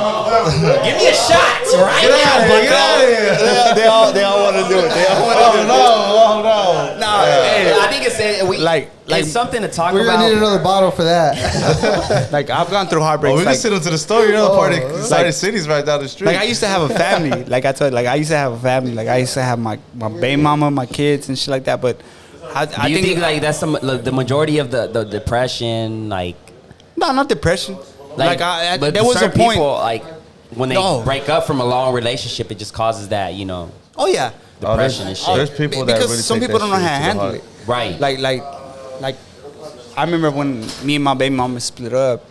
A: give me a shot right now, Bucko.
C: They all want to do it. They all want to do it.
D: Oh, no.
C: No, hey,
A: I think it's something to talk
B: We're
A: about.
B: gonna need another bottle for that.
C: like I've gone through
D: Oh,
C: heartbreaks.
D: we can
C: like,
D: sit into the store, you know, the party.
C: like-
D: City's right down the street.
C: Like I used to have a family. Like I told you, like I used to have a family. Like I used to have my baby mama, my kids, and shit like that. But I
A: Do you think like that's the majority of the depression, like
C: no, not depression. Like
A: but
C: there was a
A: certain
C: point.
A: people, like when they
C: No.
A: break up from a long relationship, it just causes that, you know,
C: Oh yeah,
A: depression and shit.
D: There's people that
C: because
D: really
C: some
D: take
C: people
D: that
C: don't know how
D: shit
C: to
D: to the
C: handle
D: heart.
C: it.
A: Right.
C: Like I remember when me and my baby mama split up.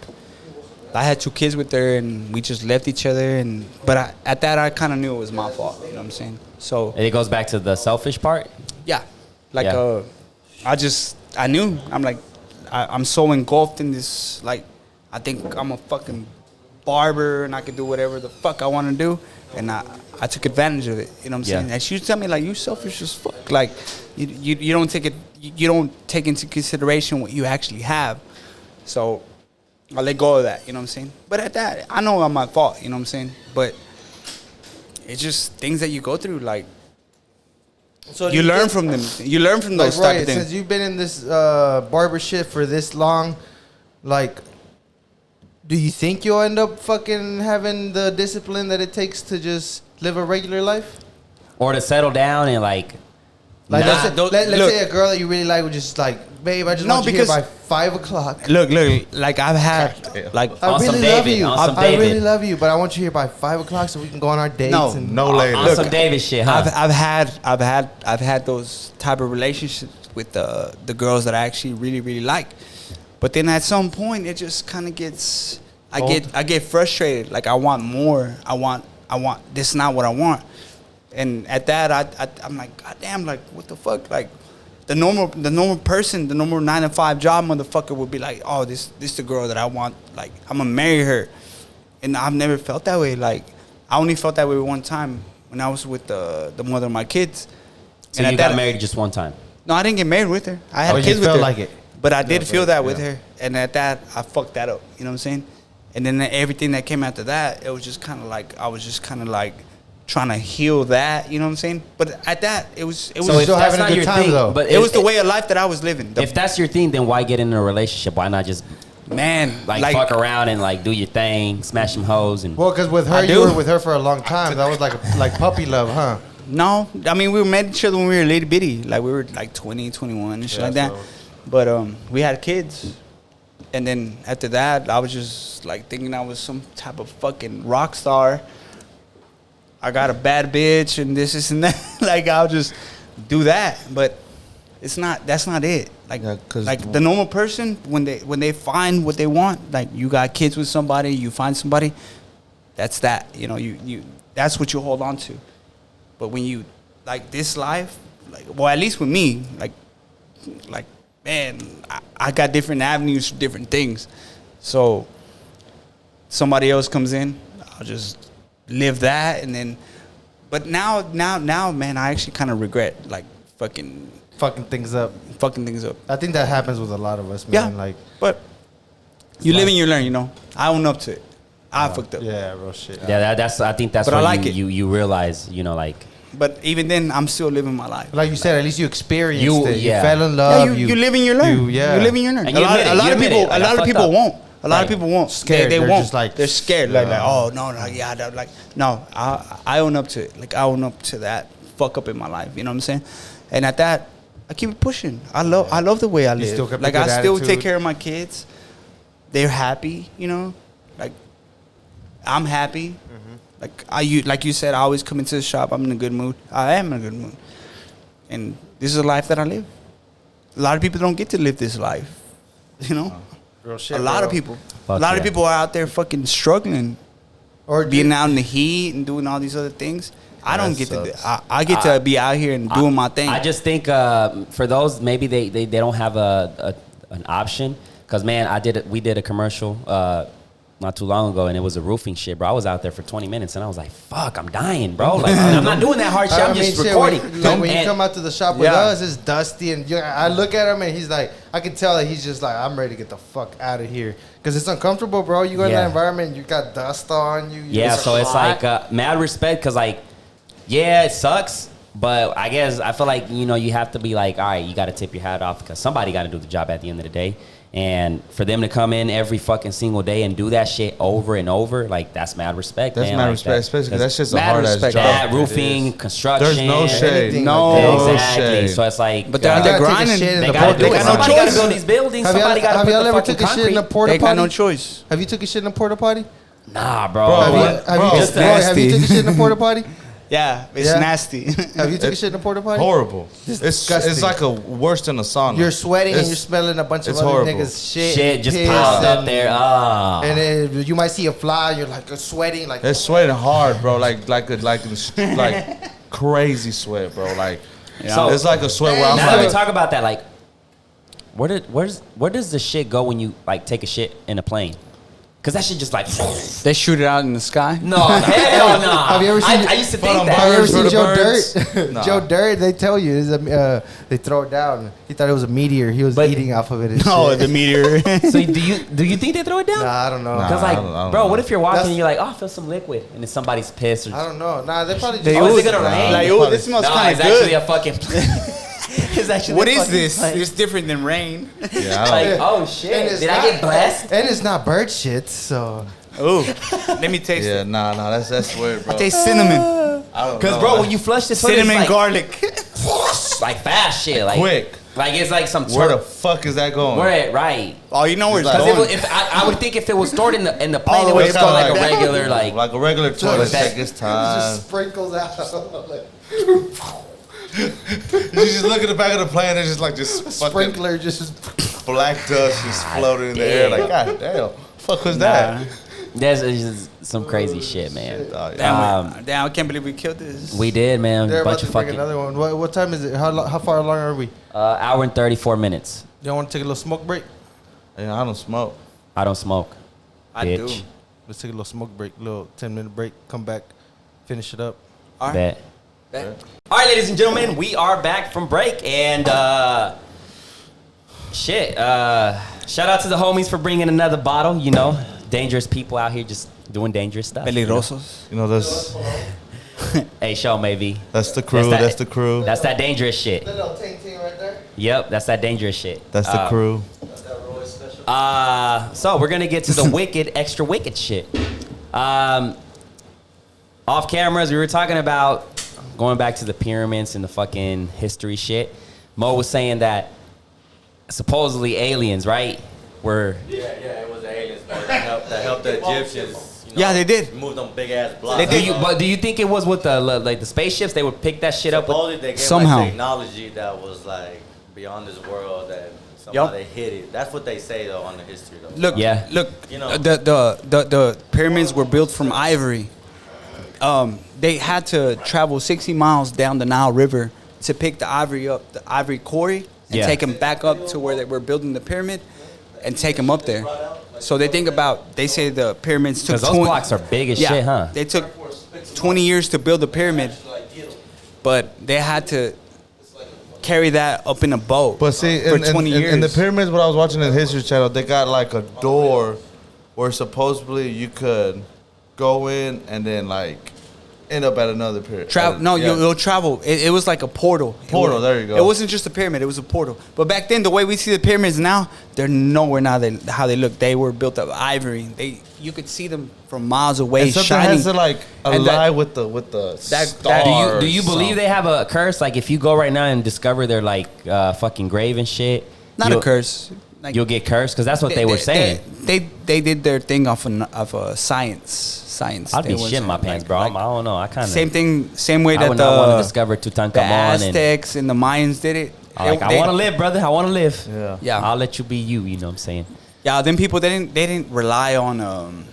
C: I had 2 kids with her, and we just left each other. But at that, I kind of knew it was my fault. You know what I'm saying? So
A: And it goes back to the selfish part.
C: yeah, like
A: Yeah.
C: I knew. I'm like, I'm so engulfed in this. Like, I think I'm a fucking barber and I can do whatever the fuck I want to do, and I took advantage of it. You know what I'm
A: Yeah.
C: saying? And she would tell me like, you selfish as fuck. Like, you don't take it. You don't take into consideration what you actually have. So I let go of that. You know what I'm saying? But at that, I know I'm my fault. You know what I'm saying? But it's just things that you go through. Like,
B: So do
C: you learn
B: think-
C: from them. You learn from
B: Like,
C: those type
B: Roy,
C: of things.
B: since you've been in this barber shit for this long, like, do you think you'll end up fucking having the discipline that it takes to just live a regular life?
A: Or to settle down and like
B: Like,
C: Nah,
B: let's
C: look.
B: say a girl that you really like would just like, babe, I just
C: No,
B: want you here
C: because-
B: by 5 o'clock.
C: Look, like I've had, like,
B: I
A: On some
B: really love
A: David,
B: you.
A: on some
B: I really
A: David.
B: love you, but I want you here by 5 o'clock so we can go on our dates.
C: No,
B: and
D: No later.
A: on some David shit, huh?
C: I've had those type of relationships with the girls that I actually really like, but then at some point it just kind of gets, I get frustrated. Like I want more. I want. This is not what I want. And at that, I'm like, God damn, like what the fuck, like. The normal person, the normal 9-to-5 job motherfucker would be like, oh, this the girl that I want. Like, I'm gonna marry her. And I've never felt that way. Like, I only felt that way one time when I was with the mother of my kids.
A: So
C: and
A: you
C: at
A: got
C: that,
A: married just one time.
C: No, I didn't get married with her. I had
B: Oh, you
C: kids with
B: felt
C: her.
B: like it.
C: But I did
D: Yeah,
C: feel
D: but-
C: that with
D: yeah.
C: her, and at that I fucked that up. You know what I'm saying? And then everything that came after that, it was just kind of like I was just kind of like trying to heal that. You know what I'm saying? But at that, it was
A: So
B: if
A: if
B: still
A: that's
B: having a
A: not
B: good
A: your
B: time,
A: thing,
B: though.
A: but
C: it was the way of life that I was living.
A: If that's your thing, then why get in a relationship? Why not just
C: Man,
A: like fuck around and like do your thing, smash some hoes and
B: Well, because with her,
C: I
B: you
C: do.
B: were with her for a long time. That was like puppy love, huh?
C: No, I mean, we met each other when we were little bitty. Like, we were like 20, 21 and shit
B: Yeah,
C: like that.
B: so-
C: But we had kids. And then after that, I was just like thinking I was some type of fucking rock star. I got a bad bitch and this and that. Like, I'll just do that. But it's not, that's not it. Like,
D: Yeah, 'cause
C: like the normal person, when they find what they want, like you got kids with somebody, you find somebody, that's that. You know, you that's what you hold on to. But when you like this life, like, well, at least with me, like man, I got different avenues for different things. So somebody else comes in, I'll just live that, and then. But now, man, I actually kind of regret like fucking
B: Things up.
C: things up.
B: I think that happens with a lot of us,
C: Yeah,
B: man. Like,
C: but you live and you learn. You know, I own up to it. I fucked up.
B: yeah, real shit.
A: yeah, that's I think that's
C: But I
A: where
C: like it.
A: you realize, you know, like
C: But even then, I'm still living my life.
B: Like you said, at least you experienced
A: You-
B: it.
A: yeah.
B: You fell in
C: Yeah,
B: love.
C: you live and you learn.
B: You
C: live and you learn.
A: And you admit it,
C: a lot
A: you
C: of
A: admit
C: people,
A: it. Like,
C: a
A: I
C: lot of
A: fucked
C: people
A: up.
C: won't. A lot
A: Right.
C: of people won't.
B: Scared.
C: They
B: They're
C: won't.
B: just like,
C: they're scared. Like,
B: yeah.
C: oh no, yeah, like no. I own up to it. Like, I own up to that fuck up in my life. You know what I'm saying? And at that, I keep it pushing. I love the way I live.
B: still kept a
C: Like,
B: good
C: I still
B: attitude.
C: take care of my kids. They're happy. You know, like I'm happy.
B: Mm-hmm.
C: Like you said, I always come into the shop. I'm in a good mood. I am in a good mood. And this is a life that I live. A lot of people don't get to live this life. You know?
B: Real shit,
C: A lot
B: bro.
C: of people.
A: Fuck
C: a lot
A: yeah.
C: of people are out there fucking struggling.
B: Or
C: Being out in the heat and doing all these other things. I don't
D: That
C: get to do,
D: sucks.
C: I get to be out here and doing my thing.
A: I just think for those maybe they don't have an option, because man, we did a commercial not too long ago, and it was a roofing shit, bro. I was out there for 20 minutes and I was like, fuck, I'm dying, bro. Like, I'm not doing that hard shit. I'm just
B: shit,
A: recording.
B: when you
A: And-
B: come out to the shop with
C: Yeah.
B: us, it's dusty, and I look at him and he's like, I can tell that he's just like, I'm ready to get the fuck out of here because it's uncomfortable, bro. You go in
A: Yeah.
B: that environment, you got dust on you.
A: Yeah, so it's
B: hot.
A: like mad respect, because like, yeah, it sucks, but I guess I feel like, you know, you have to be like, all right, you got to tip your hat off, because somebody got to do the job at the end of the day. And for them to come in every fucking single day and do that shit over and over, like, that's mad respect.
D: That's
A: man.
D: mad
A: Like
D: respect, especially because that's just a
C: mad
D: hard ass
C: respect.
D: job.
A: that
D: It
A: roofing,
D: is.
A: construction.
D: There's no shade.
B: Anything
C: No.
B: like that.
A: Exactly.
D: shade.
A: So it's like,
C: But they're
B: You
C: they're
B: gotta take a
C: grinding.
B: shit in
A: they
B: the
A: got to
B: porta
A: do it.
C: got no
A: Somebody got to
C: choice.
A: build these buildings.
B: Have
A: Somebody got to
B: y'all
A: put the
B: ever
A: fucking
B: took a shit in a
A: concrete.
B: porta
C: They got
B: potty?
C: no choice.
B: Have you took a shit in a porta potty?
A: Nah, bro.
D: Bro,
B: Have
D: what?
B: you,
D: Bro,
B: just have you took a shit in a porta potty?
C: Yeah, it's
B: Yeah.
C: nasty.
B: Have you took a shit in a porta potty?
D: Horrible.
B: disgusting.
D: It's like a worse than a sauna.
B: You're sweating and
D: It's-
B: you're smelling a bunch of
D: it's
B: other
D: horrible.
B: niggas shit.
A: Shit
B: and
A: just
B: piss
A: piled up
B: and-
A: there. Ah.
B: And then you might see a fly. You're like sweating, like
D: It's sweating hard, bro. Like crazy sweat, bro. Like
A: So-
D: it's like a sweat where I'm
A: Now that we
D: like,
A: talk about that, like, where does the shit go when you like take a shit in a plane? Cause that shit just like
C: They shoot it out in the sky.
A: no, hell no.
B: Have you ever seen-
A: I used to
D: Put
A: think
D: on
A: that.
B: Have you ever
D: birds for
B: seen
D: the
B: Joe
D: birds?
B: Dirt?
D: Nah.
B: Joe Dirt, they tell you they throw it down. He thought it was a meteor. He was
A: But-
B: eating off of it. And
C: No,
B: shit.
C: the meteor.
A: So do you think they throw it down?
B: Nah, I don't know.
D: Nah.
A: Cause like,
D: I don't
A: bro,
D: know.
A: what if you're walking
B: That's-
A: and you're like, oh, I feel some liquid, and it's somebody's piss or
B: I don't know. Nah, they probably just.
C: They
A: Oh, is
C: ooze.
A: it gonna rain?
C: Like, oh, this smells
A: no,
C: kind
A: it's
C: of
A: actually
C: good.
A: a fucking. It's actually.
C: What
A: a
C: is
A: fucking
C: this?
A: plane.
C: It's different than rain.
D: yeah, I
A: Like,
D: don't,
A: oh
B: And
A: shit!
B: it's
A: Did I
B: not-
A: get blessed?
B: And it's not bird shit, so.
C: Oh, let me taste
D: yeah,
C: it.
D: nah, that's weird, bro.
C: I taste cinnamon,
D: I don't
A: Cause
D: know,
A: bro,
D: like,
A: when you flush this toilet,
C: cinnamon
A: it's like,
C: garlic.
A: like fast shit, like
D: quick,
A: like it's like some
D: where the fuck is that going?
A: where it right.
C: Oh, you know where it's
D: It's like-
A: Because
C: going.
A: if I would think if it was stored in the plane,
C: All
A: it
C: the
A: would
C: way
A: just
C: down
A: go like a
C: like that.
A: regular like.
D: like a regular toilet.
A: that-
D: Take its
B: It
D: time.
B: just sprinkles out.
D: You just look at the back of the plane. It's just like just fucking
B: Sprinkler just.
D: black dust just floating in the air.
A: damn.
D: Like, god damn, fuck was that?
A: There's just some crazy shit, man.
D: Oh, yeah.
C: Damn, I can't believe we killed this.
A: We did, man.
B: They're about
A: Bunch
B: to
A: of
B: bring
A: fucking
B: another one. What time is it? How far along are we?
A: hour and 34 minutes.
B: You don't want to take a little smoke break?
D: Yeah, I don't smoke.
A: I don't smoke.
C: I
A: bitch.
C: do.
B: Let's take a little smoke break, little 10-minute break. Come back, finish it up.
C: All right.
A: Bet.
C: Bet.
A: All right, ladies and gentlemen, we are back from break, and Shit. Shout out to the homies for bringing another bottle. You know, dangerous people out here just doing dangerous stuff.
C: Peligrosos.
D: You know, that's
A: Hey, show maybe.
D: that's the crew. That's the crew.
A: That's that dangerous shit.
B: The little ting ting right there.
A: Yep, that's that dangerous shit.
D: That's the crew.
A: So we're gonna get to the extra wicked shit. Off cameras, we were talking about going back to the pyramids and the fucking history shit. Mo was saying that supposedly aliens, right? Were
E: Yeah, it was the aliens that helped the Egyptians. You know,
C: Yeah, they did.
E: Move them big ass blocks.
C: They did.
A: But do you think it was with the like the spaceships? They would pick that shit up with.
E: Supposedly they gave
C: Somehow.
E: like technology that was like beyond this world that somebody hit it. That's what they say though on the history though.
C: Look,
A: Yeah.
C: look.
E: You know.
C: The pyramids were built from ivory. They had to travel 60 miles down the Nile River to pick the ivory up, the ivory quarry, and
A: Yeah.
C: take them back up to where they were building the pyramid, and take them up there. So they say the pyramids took
A: Because those
C: 20
A: blocks are big as shit, huh?
C: They took 20 years to build the pyramid, but they had to carry that up in a boat
D: But see,
C: for
D: in
C: 20 years.
D: in the pyramids, what I was watching in the History Channel, they got like a door where supposedly you could go in and then like end up at another pyramid.
C: You'll travel. It was like a portal.
D: Portal, there you go.
C: It wasn't just a pyramid. It was a portal. But back then, the way we see the pyramids now, they're nowhere now how they look. They were built of ivory. You could see them from miles away,
D: And something
C: shining.
D: has to like
C: And
D: align with the
C: that-
D: star.
A: Do you believe they have a curse? Like if you go right now and discover their like fucking grave and shit,
C: Not a
A: you'll-
C: curse. Like,
A: You'll get cursed because that's what they were saying.
C: They did their thing off of science.
A: I'd be
C: They
A: shitting my
C: wasn't,
A: pants,
C: like-
A: bro.
C: like-
A: I don't know. I kind of
C: Same thing. Same way
A: I
C: that
A: would not want to
C: the
A: discover Tutankhamun. and
C: Aztecs and the Mayans did it.
A: I want to live, brother. I want to live.
D: Yeah.
C: Yeah.
A: I'll let you be you. You know what I'm saying?
C: Yeah, them people they didn't rely on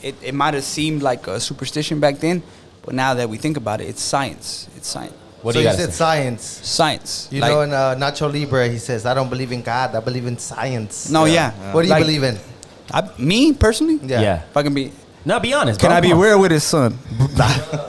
C: it might have seemed like a superstition back then, but now that we think about it, it's science. It's science.
A: What
B: So
A: do you
B: he
A: got to
B: said
A: say?
B: science.
C: Science.
B: You
C: Like-
B: know, in Nacho Libre, he says, "I don't believe in God. I believe in science."
C: No, yeah.
B: What do you
C: Like,
B: believe in?
C: Me personally?
B: Yeah.
A: Yeah.
C: If I can be,
A: No, be honest,
C: can
A: bro.
C: I be
A: Come on.
C: real with his son?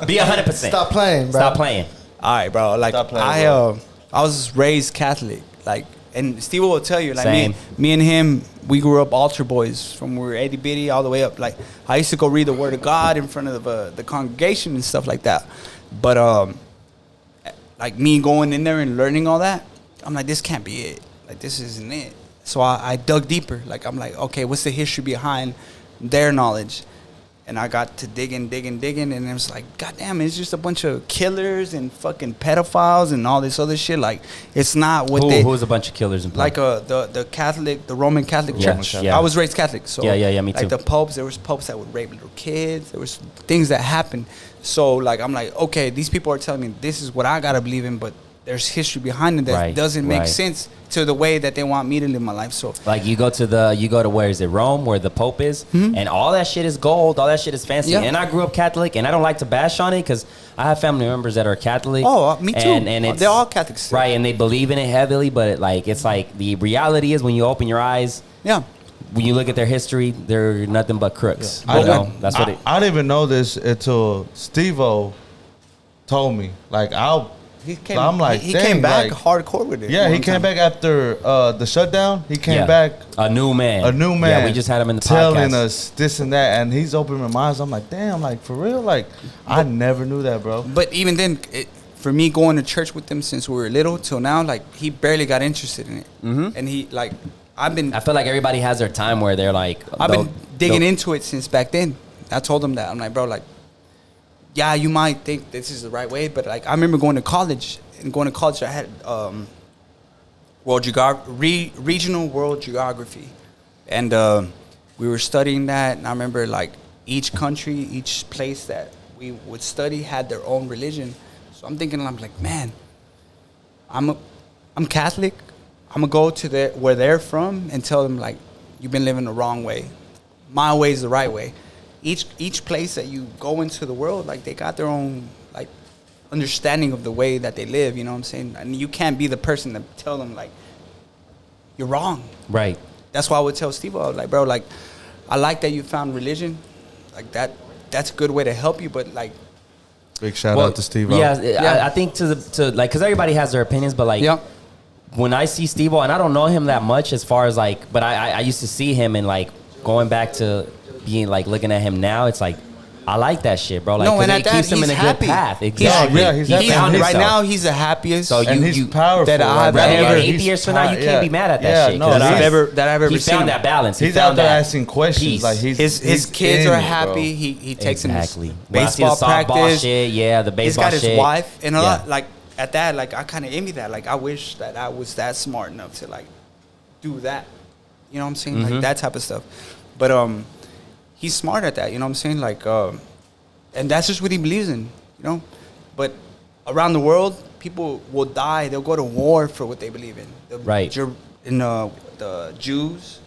A: Be 100%.
B: Stop playing, bro.
A: Stop playing.
C: All right, bro. Like
D: Stop playing,
C: I was raised Catholic. Like, and Steve will tell you, like
A: Same.
C: me and him, we grew up altar boys from we were itty bitty all the way up. Like, I used to go read the Word of God in front of the congregation and stuff like that. But like me going in there and learning all that, I'm like, this can't be it. Like, this isn't it. So I dug deeper. Like, I'm like, okay, what's the history behind their knowledge? And I got to digging, and it was like, God damn, it's just a bunch of killers and fucking pedophiles and all this other shit. Like, it's not what
A: Who's a bunch of killers in play?
C: like the Catholic, the Roman Catholic
A: Yeah,
C: Church.
A: yeah.
C: I was raised Catholic, so
A: Yeah, me
C: like
A: too.
C: the popes, there was popes that would rape little kids. There was things that happened. So like I'm like, okay, these people are telling me this is what I gotta believe in, but there's history behind it that
A: Right,
C: doesn't make
A: right.
C: sense to the way that they want me to live my life. So
A: Like you go to where is it, Rome, where the Pope is, and all that shit is gold, all that shit is fancy.
C: Yeah.
A: And I grew up Catholic, and I don't like to bash on it because I have family members that are Catholic.
C: Oh, me too.
A: And it's,
C: They're all Catholics still.
A: right? And they believe in it heavily, but it's like the reality is when you open your eyes,
C: yeah,
A: when you look at their history, they're nothing but crooks.
D: I
A: You know,
D: didn't-
A: that's what it.
D: I didn't even know this until Steve-O told me. Like I'm like,
C: he
D: dang,
C: came back
D: like-
C: hardcore with it.
D: Yeah, he
C: one
D: came
C: time.
D: back after the shutdown. He came
A: Yeah.
D: back
A: A new man.
D: a new man.
A: Yeah, we just had him in the
D: telling
A: podcast.
D: us this and that, and he's opening my eyes. I'm like, damn, like for real, like I never knew that, bro.
C: But even then, for me going to church with him since we were little till now, like he barely got interested in it, and he like
A: I feel like everybody has their time where they're like,
C: I've been digging
A: they'll-
C: into it since back then. I told him that. I'm like, bro, like, yeah, you might think this is the right way, but like, I remember going to college. And going to college, I had regional world geography, and we were studying that. And I remember like each country, each place that we would study had their own religion. So I'm thinking, I'm like, man, I'm Catholic. I'm gonna go to where they're from and tell them like, you've been living the wrong way. My way is the right way. Each place that you go into the world, like they got their own like understanding of the way that they live. You know what I'm saying? And you can't be the person to tell them like, you're wrong.
A: Right.
C: That's why I would tell Steve, I was like, bro, like, I like that you found religion, like that. That's a good way to help you, but like,
D: Big shout
A: Well,
D: out to Steve.
A: Yeah, I think to like, because everybody has their opinions, but like,
C: yeah,
A: when I see Steve-O, and I don't know him that much as far as like, but I used to see him and like going back to being like looking at him now, it's like I like that shit, bro. Like,
C: No, and
A: it
C: at that,
A: keeps him
C: he's
A: in a
C: happy.
A: good path. Exactly.
D: Yeah, he's
A: He
D: happy.
A: found
C: Right
A: himself.
C: now, he's the happiest.
A: So
D: And he's powerful.
C: that I've
A: Right,
C: ever-
A: and
D: he's
A: 8 years from now, you
D: yeah.
A: can't be mad at that
D: Yeah,
A: shit.
D: no,
A: 'cause
C: that I've
A: he's-
C: ever
A: he
C: seen.
A: found that balance. He
D: He's out
A: found
D: there
A: that
D: asking questions.
A: peace.
D: Like
C: His
D: he's
C: kids
D: in
C: are
D: it,
C: happy.
D: bro.
C: He takes
A: Exactly.
C: him to
A: When I see the
C: baseball
A: softball
C: practice.
A: shit, yeah, the
C: He's
A: baseball
C: got his
A: shit.
C: wife and a
A: Yeah.
C: lot. Like at that, like I kind of envy that. Like I wish that I was that smart enough to like do that. You know what I'm saying?
A: Mm-hmm.
C: Like that type of stuff. But he's smart at that. You know what I'm saying? Like and that's just what he believes in. You know, but around the world, people will die. They'll go to war for what they believe in.
A: Right.
C: The Jews,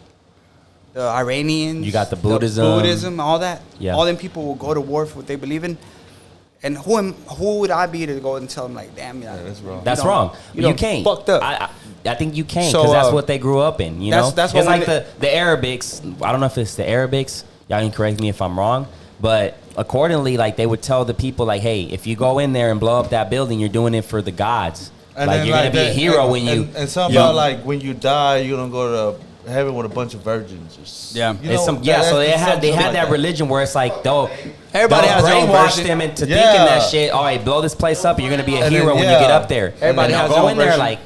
C: the Iranians.
A: You got the Buddhism.
C: all that.
A: Yeah.
C: All them people will go to war for what they believe in. And who would I be to go and tell them like, damn, yeah,
D: that's wrong.
A: That's wrong. You
C: done
A: can't.
C: Fucked up.
A: I think you can't
C: So,
A: because that's what they grew up in. You know,
C: that's
A: it's
C: what
A: like the Arabics. I don't know if it's the Arabics. Y'all can correct me if I'm wrong. But accordingly, like they would tell the people, like, hey, if you go in there and blow up that building, you're doing it for the gods.
D: And
A: like
D: then,
A: you're gonna be a hero when you.
D: and something about like when you die, you don't go to heaven with a bunch of virgins.
C: Yeah.
D: You
A: It's
D: know,
A: some, yeah, so they
D: that's
A: had
D: something like
A: that religion where it's like they'll
C: Everybody has their own
A: brainwash
C: version.
A: them into
D: Yeah.
A: thinking that shit. All right, blow this place up. You're gonna be a
D: And then,
A: hero when you
D: yeah.
A: get up there.
C: Everybody
A: And
C: has
A: they'll
C: their
A: go
C: own
A: in there
C: version.
A: like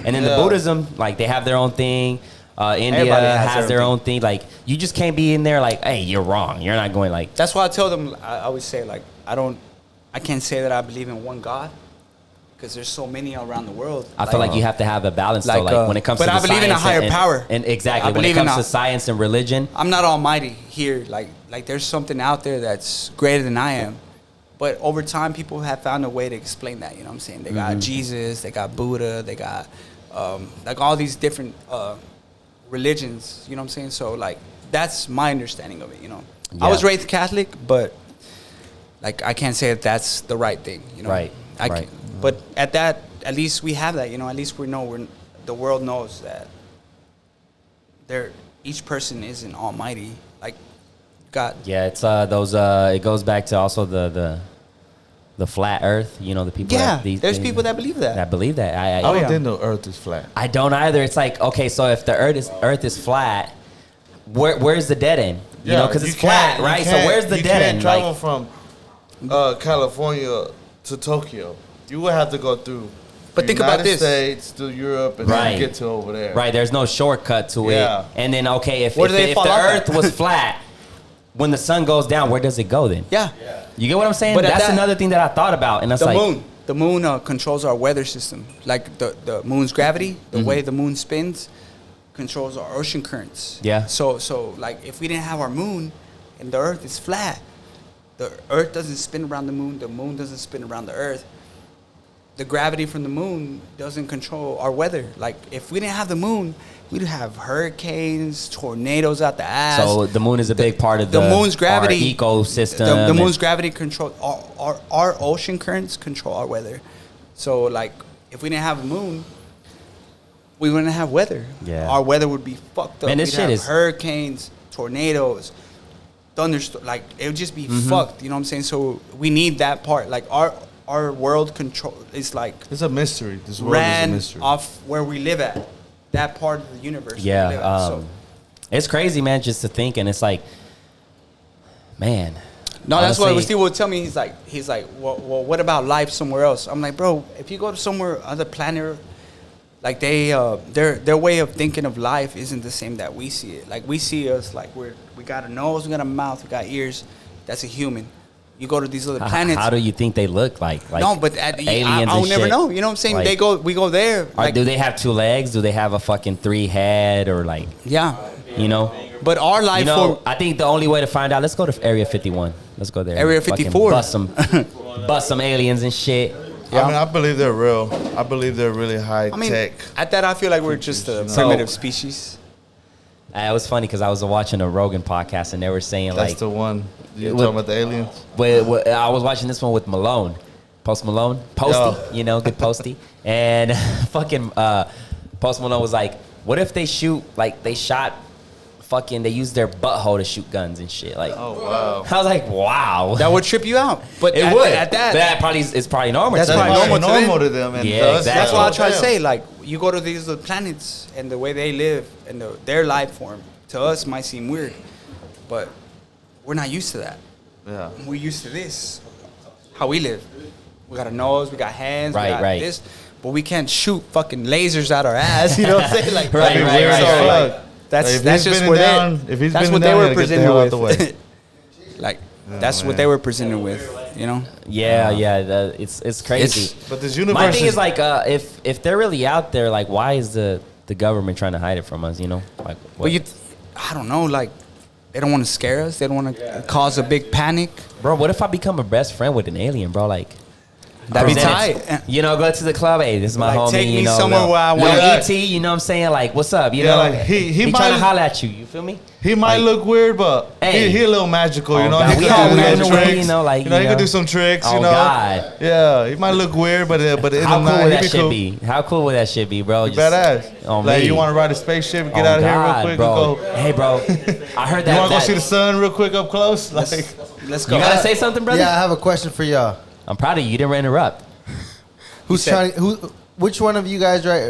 A: and then the
D: Yeah.
A: Buddhism, like they have their own thing. India
C: Everybody
A: has their
C: thing.
A: own thing. Like you just can't be in there like, hey, you're wrong. You're not going like.
C: That's why I tell them. I always say like, I can't say that I believe in one God, because there's so many around the world.
A: I feel like you have to have a balance though. Like when it comes
C: but
A: to
C: I
A: the
C: believe in a
A: science
C: higher
A: and,
C: power.
A: and exactly
C: I
A: when it
C: believe in
A: comes to
C: a-
A: science and religion.
C: I'm not almighty here. Like there's something out there that's greater than I am. But over time, people have found a way to explain that. You know what I'm saying? They got Jesus, they got Buddha, they got like all these different religions. You know what I'm saying? So like that's my understanding of it. You know,
A: Yeah.
C: I was raised Catholic, but like I can't say that that's the right thing. You know,
A: Right,
C: I
A: right.
C: Can't, but at least we have that. You know, at least the world knows that each person isn't almighty. Like God.
A: Yeah, it's those. It goes back to also the flat Earth. You know, the people.
C: Yeah,
A: that these
C: there's
A: things-
C: people that believe that.
A: That believe that.
D: I don't think the Earth is flat.
A: I don't either. It's like, okay, so if the Earth is flat, where's the dead end? You know, because
D: you
A: it's flat,
D: can't-
A: right?
D: you
A: So
D: can't-
A: where's the
D: you
A: dead
D: can't
A: end?
D: travel
A: Like,
D: from California to Tokyo. You would have to go through.
C: But
D: the
C: think about
D: United
C: this.
D: States, through Europe, and
A: Right.
D: then get to over there.
A: right? There's no shortcut to
D: Yeah.
A: it. And then, okay, if
C: Where do they
A: the
C: fall off
A: Earth
C: at?
A: was flat, when the sun goes down, where does it go then?
C: Yeah.
A: You get what I'm saying?
C: But at
A: That's
C: that-
A: another thing that I thought about, and that's
C: The
A: like,
C: moon. The moon controls our weather system. Like the moon's gravity, the
A: Mm-hmm.
C: way the moon spins, controls our ocean currents.
A: Yeah.
C: So like if we didn't have our moon, and the Earth is flat, the Earth doesn't spin around the moon doesn't spin around the Earth. The gravity from the moon doesn't control our weather. Like if we didn't have the moon, we'd have hurricanes, tornadoes out the ass.
A: so the moon is a big part of
C: the moon's gravity
A: our ecosystem.
C: The
A: and-
C: moon's gravity control our ocean currents control our weather. So like if we didn't have a moon, we wouldn't have weather.
A: Yeah.
C: Our weather would be fucked up.
A: Man, this
C: We'd
A: shit
C: have
A: is-
C: hurricanes, tornadoes, thunderstorms. Like it would just be
A: Mm-hmm.
C: fucked. You know what I'm saying? So we need that part. Like our world control is like
D: It's a mystery. This world is a
C: ran
D: mystery.
C: off where we live at. That part of the universe. we
A: Yeah,
C: live at. So-
A: it's crazy, man, just to think, and it's like, man.
C: No, that's what
A: honestly,
C: Steve would tell me. He's like, well, what about life somewhere else? I'm like, bro, if you go to somewhere other planet, like their way of thinking of life isn't the same that we see it. Like we see us like we got a nose, we got a mouth, we got ears. That's a human. You go to these other planets.
A: How do you think they look like?
C: No, but
A: aliens
C: I'll
A: and
C: never
A: shit?
C: know. You know what I'm saying?
A: Like,
C: We go there.
A: or do they have 2 legs? Do they have a fucking 3 head or like,
C: Yeah,
A: you know?
C: but our life
A: You know,
C: form.
A: I think the only way to find out, let's go to Area 51. Let's go there.
C: Area
A: Fucking
C: 54.
A: Bust some aliens and shit.
D: I mean, I believe they're real. I believe they're really high
C: I mean,
D: tech.
C: at that, I feel like we're just a
A: So-
C: primitive species.
A: It was funny because I was watching a Rogan podcast and they were saying
D: That's
A: like,
D: the one. You
A: With-
D: talking about the aliens?
A: I was watching this one with Malone, Post Malone, Posty,
D: Yo.
A: you know, good Posty, and fucking Post Malone was like, "What if they shoot like they shot fucking, they use their butthole to shoot guns and shit. Like,
D: Oh wow.
A: I was like, wow.
C: That would trip you out. But
A: it
C: at,
A: would.
C: at that,
A: That probably is probably normal.
C: That's
A: to
C: probably
A: them.
C: normal to
D: to them. And
A: Yeah,
D: to us,
A: exactly.
C: that's what I try to
D: damn.
C: say. Like, you go to these little planets and the way they live and their life form, to us might seem weird. But we're not used to that.
D: Yeah.
C: We're used to this. How we live. We got a nose, we got hands, we
A: Right,
C: got
A: right.
C: this. But we can't shoot fucking lasers out our ass. You know what I'm saying? Like,
A: Right,
D: That'd be
A: right,
D: weird
A: right,
D: as
A: right.
D: fuck.
C: That's
D: If
C: that's
D: he's
C: just
D: bending
C: where
D: down- if he's
C: that's
D: bending
C: what they
D: down,
C: were
D: you gotta get the
C: presented
D: hell out
C: with.
D: the way.
C: Like that's what
D: man.
C: they were presented with. You know.
A: Yeah, it's crazy.
D: But this universe
A: My thing
D: is
A: is like, if they're really out there, like, why is the government trying to hide it from us? You know, like, what?
C: But I don't know. Like, they don't want to scare us. They don't want to cause a big panic.
A: Bro, what if I become a best friend with an alien, bro? Like,
C: That'd be
A: present
C: tight.
A: it- You know, go to the club. Hey, this is my
C: Like,
A: homie.
C: take me
A: you know,
C: somewhere where I wanna
A: Little
D: be.
A: ET, you know what I'm saying? Like, what's up? You
D: Yeah,
A: know,
D: like, he
A: trying
D: might-
A: to holler at you. You feel me?
D: he might
A: Like-
D: look weird, but
A: Hey.
D: he a little magical,
A: Oh,
D: you know.
A: God,
D: He
A: we
D: could
A: all
D: do
A: live in
D: little
A: a way,
D: tricks.
A: you know, like,
D: you know, he
A: you
D: could
A: know.
D: do some tricks,
A: Oh,
D: you know.
A: God.
D: Yeah, he might look weird, but in the
A: How
D: night,
A: cool would
D: he'd
A: that
D: be
A: shit
D: cool.
A: be? How cool would that shit be, bro? Just
D: Badass.
A: on
D: Like,
A: me.
D: you want to ride a spaceship, get
A: Oh,
D: out of here real
A: God,
D: quick,
A: bro.
D: and go.
A: Hey, bro, I heard that.
D: You want to go
A: that-
D: see the sun real quick up close? Like,
C: Let's go.
A: You gotta say something, brother.
B: Yeah, I have a question for y'all.
A: I'm proud of you. You didn't interrupt.
B: Who's
C: said-
B: trying? Which one of you guys? Right?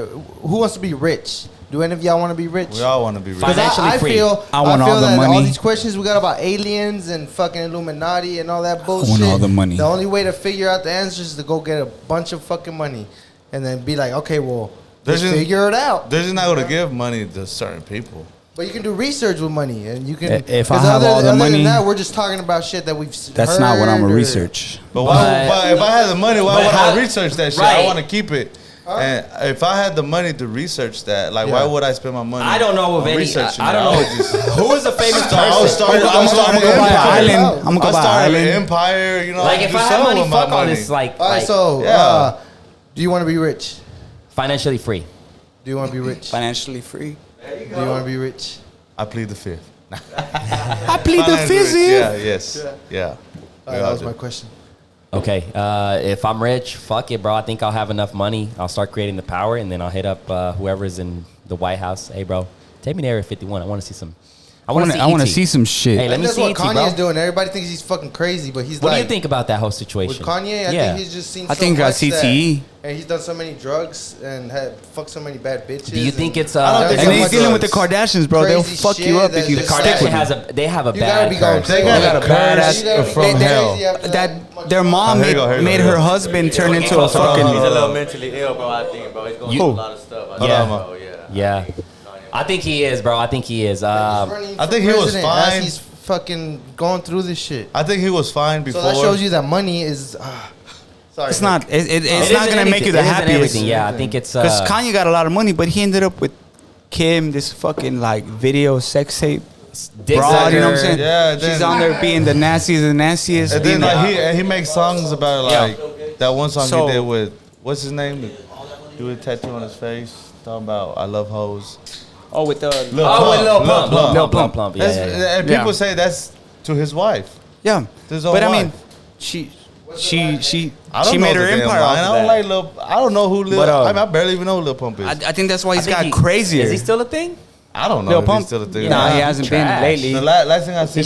B: Who wants to be rich? Do any of y'all want to be rich?
D: we all want to be rich.
A: Fine.
B: Because
A: Financially
B: I
A: free.
B: feel,
C: I want
B: feel
C: all the
B: that all
C: money.
B: these questions we got about aliens and fucking Illuminati and all that bullshit.
C: all the money.
B: The only way to figure out the answers is to go get a bunch of fucking money, and then be like, okay, well, let's
D: There's just-
B: figure it out.
D: They're just not going to give money to certain people.
B: But you can do research with money, and you can.
C: If I
B: 'cause
C: have all the
B: other
C: money-
B: than that, we're just talking about shit that we've.
C: That's not what I'm
B: heard
C: gonna
B: or-
C: research.
D: But why, if I had the money, why
A: but
D: would
A: how-
D: I research that shit?
A: right.
D: I want to keep it. And if I had the money to research that, like, why
B: Yeah.
D: would I spend my money?
A: I don't know of
D: on
A: any.
D: researching
A: I
D: that?
A: don't
D: would
A: know
D: just-
A: who is a famous
D: I would
A: person.
D: start.
C: I'm gonna go buy an island. I'm gonna go
D: I
C: buy an
D: started an
C: island.
D: empire. You know,
A: Like, if
D: do
A: I had
D: something
A: money,
D: with my
A: fuck all
D: money.
A: this. Like,
B: All right,
A: like,
B: so
D: Yeah.
B: do you want to be rich?
A: financially free.
B: Do you want to be rich?
C: Financially free.
B: Do you want to be rich?
D: I plead the fifth.
C: I plead the
D: Financially rich,
C: fifth.
D: Yeah. Yes. Yeah.
B: All
D: We
B: right,
D: all
B: that was
D: do.
B: my question.
A: Okay, if I'm rich, fuck it, bro. I think I'll have enough money. I'll start creating the power, and then I'll hit up whoever's in the White House. Hey, bro, take me to Area 51. I want to see some. I want to see.
C: I want to
A: ET.
C: see some shit.
A: Hey, let
B: And
A: me
B: that's
A: see
B: what
A: ET,
B: Kanye's
A: bro.
B: doing. Everybody thinks he's fucking crazy, but he's
A: What
B: like.
A: do you think about that whole
B: With
A: situation?
B: Kanye, I
A: Yeah.
B: think he's just seen.
C: I
B: so
C: think he got
B: much that-
C: CTE.
B: and he's done so many drugs and had fucked so many bad bitches.
A: Do you think
B: and-
A: it's
D: I don't think
C: And
D: so
C: he's
D: much
C: dealing with the
D: drugs.
C: Kardashians, bro. They'll
B: Crazy
C: fuck
B: shit
C: you up
B: that
C: if you
B: just
C: stick
A: Kardashian
C: with them.
A: has a. They have a
B: You gotta
A: bad
B: be going
A: curse.
D: They
B: crazy.
D: got
C: got a
D: curse
C: badass
D: from
B: They-
D: hell.
B: crazy after
C: That their mom
D: Here you go, here you go,
C: made
D: here you
C: her
D: go.
C: husband turn into a
D: closer,
C: fucking.
E: He's a little mentally ill, bro. I think, bro. He's going through a lot of stuff. I
A: Yeah.
E: think, bro.
A: Yeah, I think he is, bro. I think he is.
D: I think he was fine.
B: As he's fucking going through this shit.
D: I think he was fine before.
B: So that shows you that money is. Sorry,
C: It's not. It's
A: It
C: not
A: isn't
C: gonna make you
A: anything.
C: the
A: It isn't
C: happiest.
A: everything. Yeah, I think it's.
C: Because Kanye got a lot of money, but he ended up with Kim, this fucking like video sex tape
A: Dick
C: broad. You know what I'm
A: sucker.
C: saying?
D: Yeah,
C: She's
D: then-
C: on there being the nastiest of the nastiest.
D: And then
C: being
D: like he makes songs about it, like that one song
C: So-
D: he did with what's his name? He would tattoo on his face talking about I love hoes.
C: oh, with the
D: Lil
A: Oh, with Lil
D: Lil
A: Pump,
D: Pump.
A: Lil Pump. Yeah,
D: That's,
A: yeah, yeah.
D: And people
C: Yeah.
D: say that's to his wife.
C: yeah.
D: His own
C: But I
D: wife.
C: mean, she
D: I don't
C: she
D: know
C: made her
D: the damn
C: empire
D: line.
C: off
D: I
C: of
D: don't
C: that.
D: like Lil. I don't know who Lil.
C: But,
D: I mean, I barely even know who Lil Pump is.
C: I think that's why he's
A: I think
C: got
A: he-
C: crazier.
A: Is he still a thing?
D: I don't know
C: Lil
D: if
C: Pump?
D: he's still a thing.
C: Nah, he
A: Nah,
C: hasn't
A: trash.
C: been lately.
D: The last thing I seen,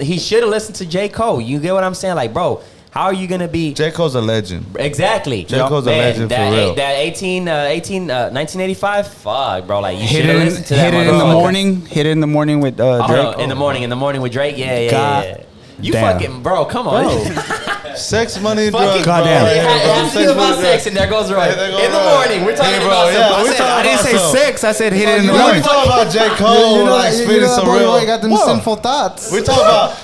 A: He should have listened to J. Cole. You get what I'm saying? Like, bro, how are you gonna be
D: J. Cole's a legend.
A: exactly?
D: J. Cole's a legend for
A: that,
D: real.
A: That 1985. Fuck, bro. Like, you
C: Hit
A: should have
C: it,
A: listened to that.
C: hit it in the
A: motherfucker.
C: morning. Hit it in the morning with
A: Oh,
C: Drake.
A: no, in the morning with Drake. Yeah.
C: God
A: You
C: damn.
A: fucking bro. Come on.
D: Sex, money,
A: Fucking
D: drugs.
C: Goddamn.
D: bro.
A: It
D: Yeah, bro.
A: has to be about sex, and there goes Roy.
D: Yeah, there goes
A: In the
D: Roy.
A: morning, we're talking
D: Hey, bro,
A: about
D: yeah,
A: some.
D: we
C: I
D: talking
C: didn't
D: about
C: say
D: some-
C: sex. I said hit it in the
D: We
C: morning.
D: talking about J. Cole, like spitting some real.
B: got them
D: Whoa.
B: sinful thoughts.
D: We talking about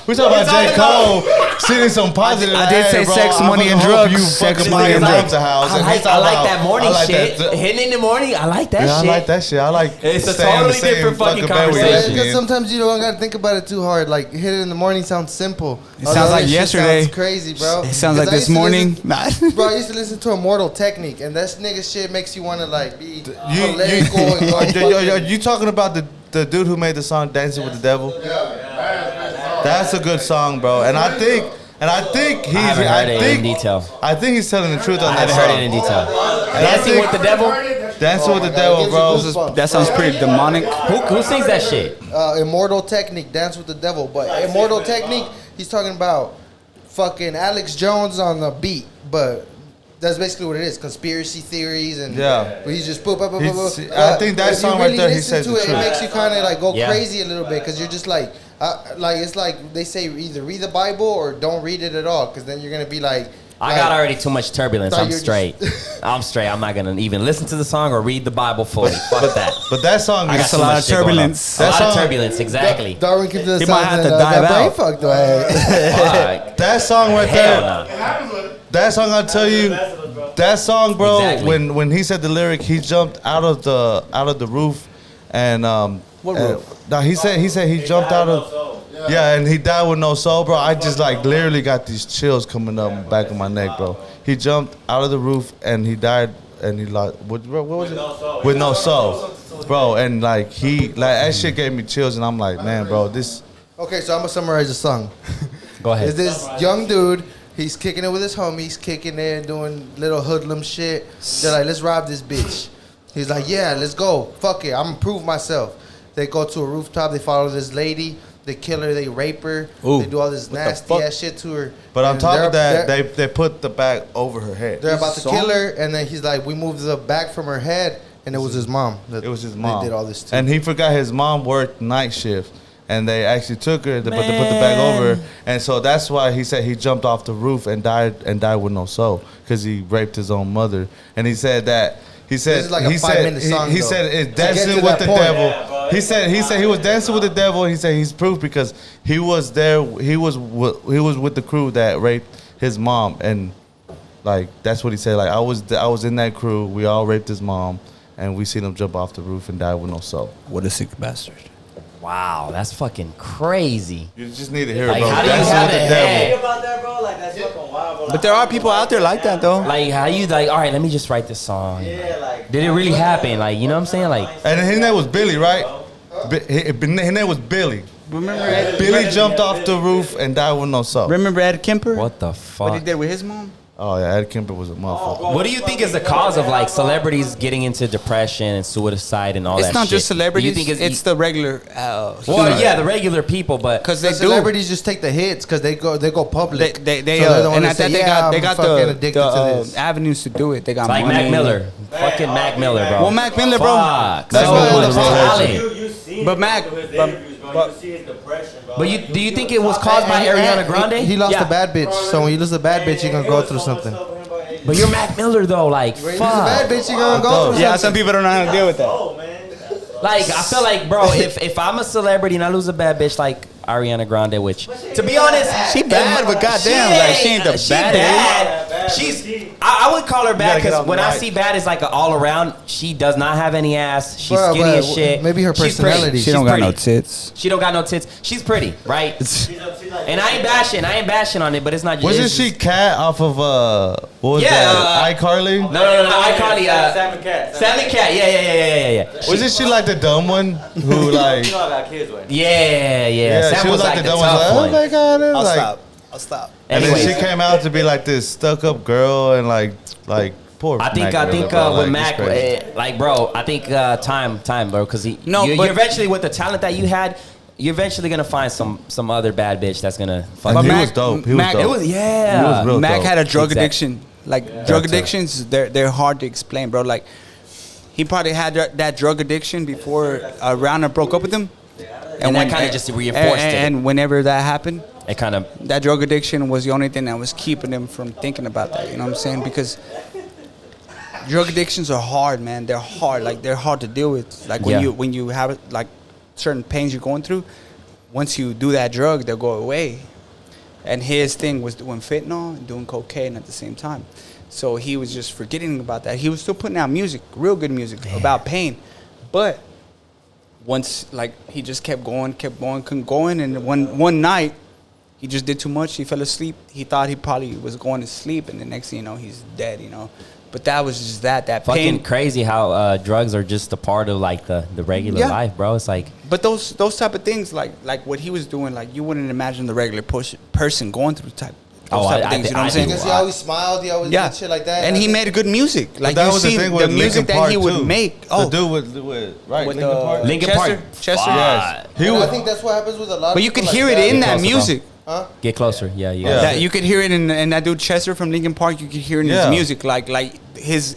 D: J. Cole spitting some positive.
C: I did
D: hey,
C: say
D: bro,
C: sex,
D: I
C: money,
D: fucking
C: and
D: hope
C: drugs.
D: You
C: Sex,
D: fucking
C: money, and
D: buy
C: drugs.
D: a house.
A: I
D: And
A: like,
D: he's talking
A: I like
D: about-
A: that morning
D: I like
A: shit.
D: that.
A: Hitting in the morning, I like that
D: Yeah,
A: shit.
D: I like that shit. I like.
A: It's a
D: staying in the
A: totally
D: same
A: different fucking
D: bed with you.
A: conversation.
B: Because sometimes you don't gotta think about it too hard. Like hit it in the morning sounds simple.
C: It
B: All
C: sounds
B: the
C: like
B: other shit
C: yesterday.
B: Sounds crazy, bro.
C: It sounds like
B: 'Cause I
C: this
B: used to
C: morning.
B: listen-
C: Nah.
B: Bro, I used to listen to Immortal Technique, and that nigga shit makes you want to like be
D: You,
B: political and go
D: are
B: fucking-
D: you talking about the dude who made the song "Dancing with the Devil"? That's a good song, bro. And I think he's.
A: I haven't heard it in detail.
D: I think he's telling the truth on
A: I
D: that
A: haven't
D: song.
A: heard it in detail.
D: And I
A: Dancing
D: think-
A: with the devil.
D: Dancing with
B: my
D: the
B: God,
D: Devil,
B: it gives you
D: bro.
B: goosebumps.
C: That sounds pretty demonic.
A: Who sings that shit?
B: Immortal Technique, Dance with the Devil. But Immortal Technique, he's talking about fucking Alex Jones on the beat. But that's basically what it is. Conspiracy theories and
D: Yeah.
B: But he's just boop, boop, boop,
D: He's-
B: boop, boop.
D: I think that
B: If you
D: song right there, he
B: listen
D: says
B: to
D: the
B: it,
D: truth.
B: it makes you kind of like go
A: Yeah.
B: crazy a little bit because you're just like it's like they say either read the Bible or don't read it at all because then you're gonna be like.
A: I got already too much turbulence.
B: Thought
A: I'm
B: you're
A: straight. I'm straight. I'm not gonna even listen to the song or read the Bible fully. Fuck that.
D: But that song
A: I got
D: is
A: too
C: a lot
A: much
C: of
A: shit going on.
C: turbulence.
A: A lot
D: That
A: of
D: song-
A: turbulence. Exactly.
B: Darwin came to the
C: He
B: south
C: might have
B: and
C: to
B: got
C: dive
B: brain
C: out.
B: fucked away.
A: Fuck.
D: that song right
A: Hell
D: there.
A: no.
D: That song, I'll tell you, that song, bro.
A: Exactly.
D: When he said the lyric, he jumped out of the roof, and
C: What
D: and-
C: roof?
D: No, he said he jumped out of. Yeah, and he died with no soul, bro. I just like literally got these chills coming up the back of my neck, bro. He jumped out of the roof and he died, and he lost. What was it? With no soul, bro. And like that shit gave me chills, and I'm like, man, bro, this.
B: Okay, so I'm gonna summarize the song.
A: Go ahead.
B: Is this young dude? He's kicking it with his homies, kicking it, doing little hoodlum shit. They're like, let's rob this bitch. He's like, yeah, let's go. Fuck it, I'm gonna prove myself. They go to a rooftop. They follow this lady. They kill her. They rape her.
C: Ooh,
B: They do all this
C: what the
B: nasty
C: fuck?
B: ass shit to her.
D: But on
B: And
D: top of
B: they're-
D: that, they put the bag over her head.
B: they're about to
C: Song?
B: kill her, and then he's like, we moved the bag from her head, and it was his mom.
D: It was his mom.
B: They did all this too.
D: And he forgot his mom worked night shift. And they actually took her, but they put the bag over her. And so that's why he said he jumped off the roof and died with no soul. Because he raped his own mother. And he said that he said
B: This is like a
D: he
B: 5-minute
D: said
B: song,
D: he
B: though.
D: said it's
B: To get
D: dancing
B: to
D: with
B: that
D: the
B: point.
D: devil.
E: Yeah,
D: he said he was dancing with the devil. He said he's proof because he was there. He was with the crew that raped his mom. And like that's what he said. Like I was in that crew. We all raped his mom. And we seen him jump off the roof and die with no soul.
C: What a sick bastard.
A: Wow, that's fucking crazy.
D: You just need to hear
A: Like,
D: it, bro.
A: how do you
D: Dancing
A: have
D: with
A: the
D: the devil.
A: head?
E: Think about that, bro. Like that's fucking wild, bro.
C: But there are people out there like that, though.
A: Like, how you like? All right, let me just write this song.
E: Yeah, like.
A: Did it really happen? Like, you know what I'm saying? Like,
D: And his name was Billy, right? His name was Billy.
C: Remember Ed?
D: Billy jumped off the roof and died with no soul.
C: Remember Ed Kemper?
A: what the
C: What
A: fuck?
C: he did with his mom?
D: Oh yeah, Ed Kemper was a motherfucker.
A: What do you think is the cause of like celebrities getting into depression and suicide and all that?
C: It's not
A: shit?
C: just celebrities.
A: Do you think
C: It's the regular.
A: well,
C: human.
A: yeah, the regular people, but
C: Because
B: The
C: they do.
B: celebrities just take the hits because they go public.
C: They
B: So they're the one
C: and
B: that
C: I think
B: say,
C: they
B: "Yeah,
C: got
B: I'm fucking addicted to this."
C: avenues to do it. They got
A: like
C: money.
A: Mac Miller, fucking Mac Miller, bro.
C: Well, Mac Miller, bro.
A: Fuck.
B: That's
A: that
B: why
A: one
B: the
A: was
B: fuck-
A: solid.
E: You see
C: But
E: him
C: Mac-
E: through his
C: but-
E: interviews, bro.
C: but-
E: You see his depression, bro.
A: But do you think it was caused by
B: And-
A: Ariana
B: and
A: Grande?
B: He lost
A: Yeah.
B: a bad bitch. So when you lose a bad bitch, you're gonna go through something.
A: But you're Mac Miller though, like
B: When you lose a bad
A: fuck.
B: bitch, you're gonna go through
C: Yeah, some
B: something.
C: people don't know how to deal with that.
E: Oh man.
A: Like I feel like, bro, if I'm a celebrity and I lose a bad bitch like Ariana Grande, which to be honest,
C: She bad, but goddamn, like she ain't the
A: she
C: baddest.
A: bad. She's I would call her bad
D: gotta get
A: because
D: on
A: when
D: the
A: I
D: mic.
A: see bad as like an all around, she does not have any ass. She's
B: Bro,
A: skinny
B: but
A: as shit.
B: maybe her
A: She's pretty.
B: personality.
C: She
A: She's
C: don't got
A: pretty.
C: no tits.
A: She don't got no tits. She's pretty, right? And I ain't bashing on it, but it's not.
D: Wasn't
A: it's
D: she
A: just-
D: Cat off of what was
A: Yeah,
D: that? iCarly?
A: No, iCarly.
E: Sammy Cat.
A: Sally Cat. Yeah.
D: Wasn't she like the dumb one who like?
E: You know I got kids with.
A: Yeah.
D: Yeah,
A: Sam
D: she was like the dumb one.
A: tough
D: Like, oh
A: one.
D: my god!
C: I'll
D: like,
C: stop. I'll stop.
D: And
A: Anyways.
D: then she came out to be like this stuck-up girl and like poor.
A: I think
D: Miller, bro.
A: with
D: Like,
A: Mac,
D: it's crazy.
A: like bro, I think time, bro, because
C: No,
A: you're
C: but-
A: eventually with the talent that you had, you're eventually gonna find some other bad bitch that's gonna fuck
D: And
A: you.
D: he
C: Mac-
D: was dope. He was
C: Mac-
D: dope.
A: It was
D: He
A: yeah.
D: was real
C: Mac
D: dope.
C: had a drug
A: Exact-
C: addiction. Like drug
D: That's it.
C: addictions, they're hard to explain, bro. Like he probably had that drug addiction before Rihanna broke up with him,
A: And that kinda just reinforced it.
C: And whenever that happened,
A: It kind of
C: that drug addiction was the only thing that was keeping him from thinking about that. You know what I'm saying? Because drug addictions are hard, man. They're hard. Like they're hard to deal with. Like
A: Yeah.
C: when you have like certain pains you're going through, once you do that drug, they'll go away. And his thing was doing fentanyl and doing cocaine at the same time. So he was just forgetting about that. He was still putting out music, real good music about pain. But once like he just kept going, couldn't going, and one night he just did too much. He fell asleep. He thought he probably was going to sleep, and the next thing you know, he's dead. You know, but that was just that
A: fucking
C: pain.
A: crazy how drugs are just a part of like the regular
C: Yeah.
A: life, bro. It's like
C: But those type of things, like what he was doing, like you wouldn't imagine the regular person going through type those type of things. You know what I'm saying?
B: Because he always smiled, he always did shit like that.
C: And he made good music. Like
D: that
C: you
D: was
C: see
D: the thing
C: the
D: with
C: music
D: Linkin
C: that he
D: Park,
C: would
D: too.
C: make.
D: The dude with right,
C: with
D: Linkin Park.
A: Linkin
C: Chester,
A: Park.
C: Chester.
D: Yes. He
B: And I
D: was.
B: think that's what happens with a lot.
C: But
B: of
C: you could
B: people
C: hear
B: like
C: it
B: that.
C: in that
A: closer, bro.
C: music.
B: Huh?
A: Get closer. Yeah, you
D: Yeah.
A: got
C: That you could hear it in that dude Chester from Linkin Park. You could hear it in his music, like his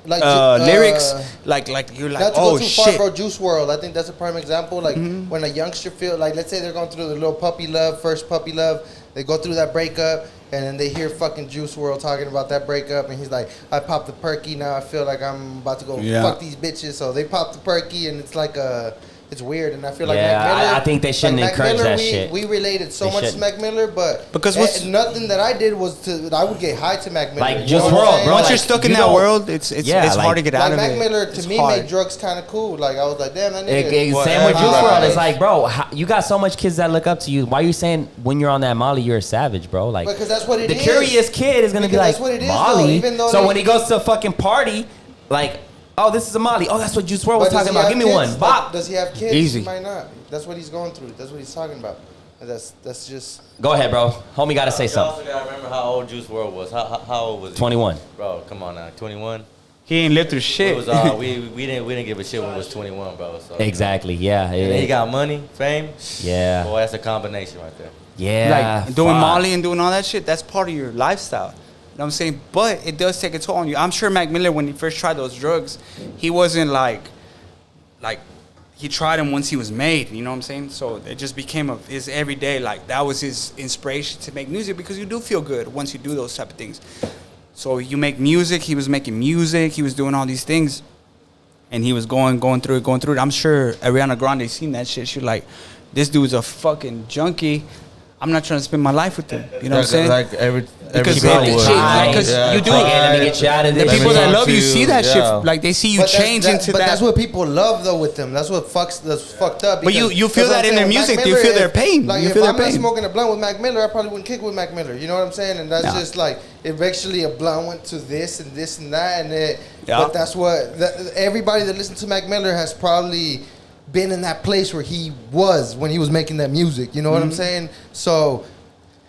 C: lyrics, like you're like,
B: Not to
C: oh
B: go too
C: shit.
B: far, bro. Juice World. I think that's a prime example. Like when a youngster feel like, let's say they're going through the little puppy love, first puppy love. They go through that breakup, and then they hear fucking Juice World talking about that breakup, and he's like, I popped the perky, now I feel like I'm about to go fuck these bitches. So they pop the perky, and it's like it's weird, and I feel like
A: Yeah,
B: Mac Miller,
A: I think they shouldn't
B: Mac
A: encourage
B: Miller,
A: that
B: we,
A: shit.
B: We related so
A: They
B: much to
A: shouldn't.
B: Mac Miller, but
C: Because what's-
B: nothing that I did was I would get high to Mac Miller.
A: Like,
B: You know
A: Juice
B: what I'm
A: WRLD,
B: saying?
A: bro,
C: Once
A: like,
C: you're stuck in
A: you
C: that
A: don't-
C: world, it's hard to get out
B: Like
C: of
B: Mac
C: it.
B: Miller, to
C: It's
B: me,
C: hard.
B: made drugs kind of cool. Like I was like, damn, that nigga.
A: Same with Juice
B: Right.
A: WRLD. It's like, bro, you got so much kids that look up to you. Why are you saying when you're on that Molly, you're a savage, bro? Like,
B: Because that's what it
A: the
B: is.
A: curious kid is gonna be
B: Because
A: like,
B: that's what it is,
A: Molly.
B: though, even though
A: So
B: they-
A: when he goes to a fucking party, like, oh, this is a Molly. Oh, that's what Juice WRLD was
B: But does
A: talking
B: he
A: about.
B: have
A: Give me
B: kids?
A: one.
B: Like,
A: Bop.
B: does he have kids?
C: Easy.
B: He might not. That's what he's going through. That's what he's talking about. And that's just.
A: Go ahead, bro. Homie got to say
E: You also
A: something.
E: gotta remember how old Juice WRLD was. How old was he?
A: 21.
E: Bro, come on now, 21.
C: He ain't lived through
E: It
C: shit.
E: was we didn't give a shit when he was 21, bro. So
A: Exactly. Yeah.
E: And then he got money, fame.
A: Yeah.
E: Boy, that's a combination right there.
A: Yeah.
C: Like doing
A: fuck.
C: Molly and doing all that shit, that's part of your lifestyle. You know what I'm saying? But it does take a toll on you. I'm sure Mac Miller, when he first tried those drugs, he wasn't like he tried them once he was made. You know what I'm saying? So it just became his everyday. Like that was his inspiration to make music, because you do feel good once you do those type of things. So you make music. He was making music. He was doing all these things, and he was going through it. I'm sure Ariana Grande seen that shit. She like, this dude's a fucking junkie. I'm not trying to spend my life with him. You know what I'm saying?
D: Like every
C: Because
A: probably
C: they-
A: tried.
C: because you do.
A: Like, hey, let me get you out of
C: The
A: this.
C: people that
D: talk
C: love
D: to
C: you
D: you,
C: see that
D: yeah.
C: shit. Like they see you change into
B: but
C: that.
B: that's what people love though with them. That's what that's fucked up.
C: But you
B: because
C: feel
B: that's what
C: that
B: I'm
C: in their
B: saying. With
C: music.
B: Mac
C: You
B: Miller,
C: feel their
B: if-
C: pain.
B: Like
C: You
B: if
C: feel their
B: I'm not
C: pain.
B: smoking a blunt with Mac Miller, I probably wouldn't kick with Mac Miller. You know what I'm saying? And that's
C: Yeah.
B: just like eventually a blunt went to this and this and that, and it.
C: Yeah.
B: But that's what everybody that listens to Mac Miller has probably been in that place where he was when he was making that music. You know what I'm saying? So.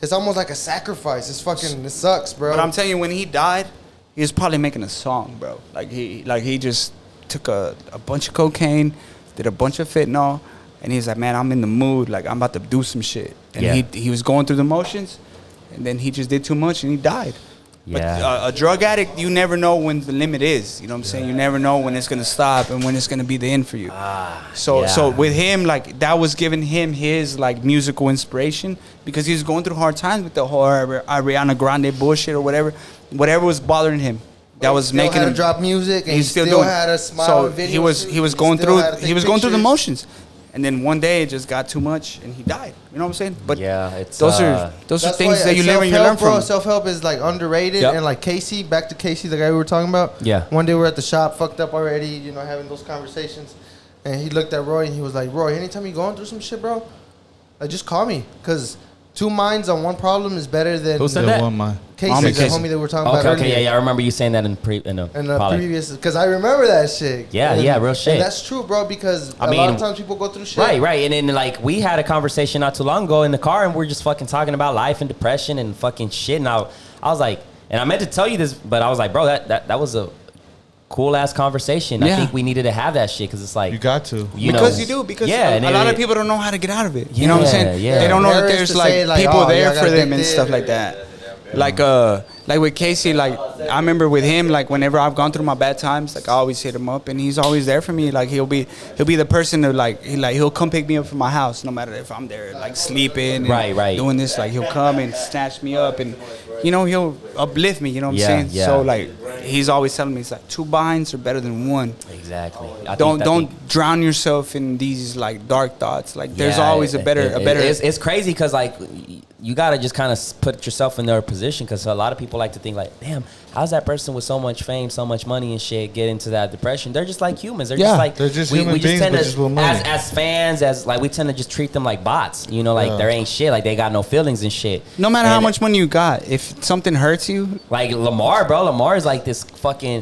B: It's almost like a sacrifice. It sucks, bro.
C: But I'm telling you, when he died, he was probably making a song, bro. Like he just took a bunch of cocaine, did a bunch of fentanyl, and he's like, man, I'm in the mood. Like I'm about to do some shit. And
A: Yeah.
C: he was going through the motions, and then he just did too much and he died.
A: Yeah.
C: But a drug addict, you never know when the limit is. You know what I'm saying? You never know when it's gonna stop and when it's gonna be the end for you. So
A: yeah.
C: with him, like that was giving him his like musical inspiration, because he was going through hard times with the whole Ariana Grande bullshit or whatever was bothering him. That was
B: Still
C: making
B: had
C: him
B: to drop music, and he still
C: doing it.
B: had a smile.
C: So
B: video
C: he was
B: shoot,
C: going
B: still had to
C: through
B: take
C: the
B: pictures.
C: motions, and then one day it just got too much and he died. You know what I'm saying? But
A: Yeah, it's,
C: those are
B: That's
C: things
B: why,
C: that you
B: self-help,
C: learn
B: bro,
C: from.
B: Self-help is like underrated,
A: Yep.
B: and like Casey, back to Casey, the guy we were talking about.
A: Yeah.
B: One day we were at the shop, fucked up already, you know, having those conversations, and he looked at Roy and he was like, "Roy, anytime you going through some shit, bro, like just call me, cause two minds on one problem is better than
A: Who said
D: The
A: that?
D: one mind.
B: Casey,
C: Homie
B: the
C: Casey.
B: homie that we were talking about
A: Okay,
B: earlier.
A: okay, yeah. I remember you saying that in
B: And the
A: probably.
B: previous, because I remember that shit.
A: Yeah,
B: And-
A: yeah, real shit.
B: And that's true, bro, because
A: I
B: a lot
A: mean,
B: of times people go through shit.
A: Right. And then, like, we had a conversation not too long ago in the car, and we're just fucking talking about life and depression and fucking shit. And I was like, and I meant to tell you this, but I was like, bro, that was a cool ass conversation. I
C: Yeah.
A: think we needed to have that shit because it's like,
D: You got to.
A: you
C: Because
A: know,
C: you do, because
A: yeah,
C: a
A: and
C: lot
A: it-
C: of people don't know how to get out of it. You know what I'm
A: Yeah,
C: saying?
A: yeah.
C: They don't know that
B: Embarrassed
C: there's
B: to
C: like
B: say, like,
C: people
B: oh, yeah,
C: there
B: I got
C: for them and
B: addicted.
C: stuff like that. Like with Casey, like I remember with him, like whenever I've gone through my bad times, like I always hit him up and he's always there for me. Like he'll be the person to he'll come pick me up from my house no matter if I'm there like sleeping and
A: Right.
C: doing this, like he'll come and snatch me up and he'll uplift me, you know what I'm saying?
A: Yeah.
C: So like he's always telling me it's like 2 binds are better than 1.
A: exactly. I
C: Don't
A: think-
C: drown yourself in these like dark thoughts. Like there's
A: Yeah,
C: always a better.
A: It's crazy because like you gotta just kind of put yourself in their position because a lot of people like to think like, damn, how's that person with so much fame, so much money and shit get into that depression? They're just like humans. They're
C: Yeah,
A: just like
D: they're just human beings,
A: tend
D: but
A: to,
D: just with money.
A: as fans, as like we tend to just treat them like bots. You know, like
D: Yeah.
A: there ain't shit. Like they got no feelings and shit.
C: No matter how
A: And,
C: much money you got, if something hurts you,
A: like Lamar, bro. Lamar is like this fucking.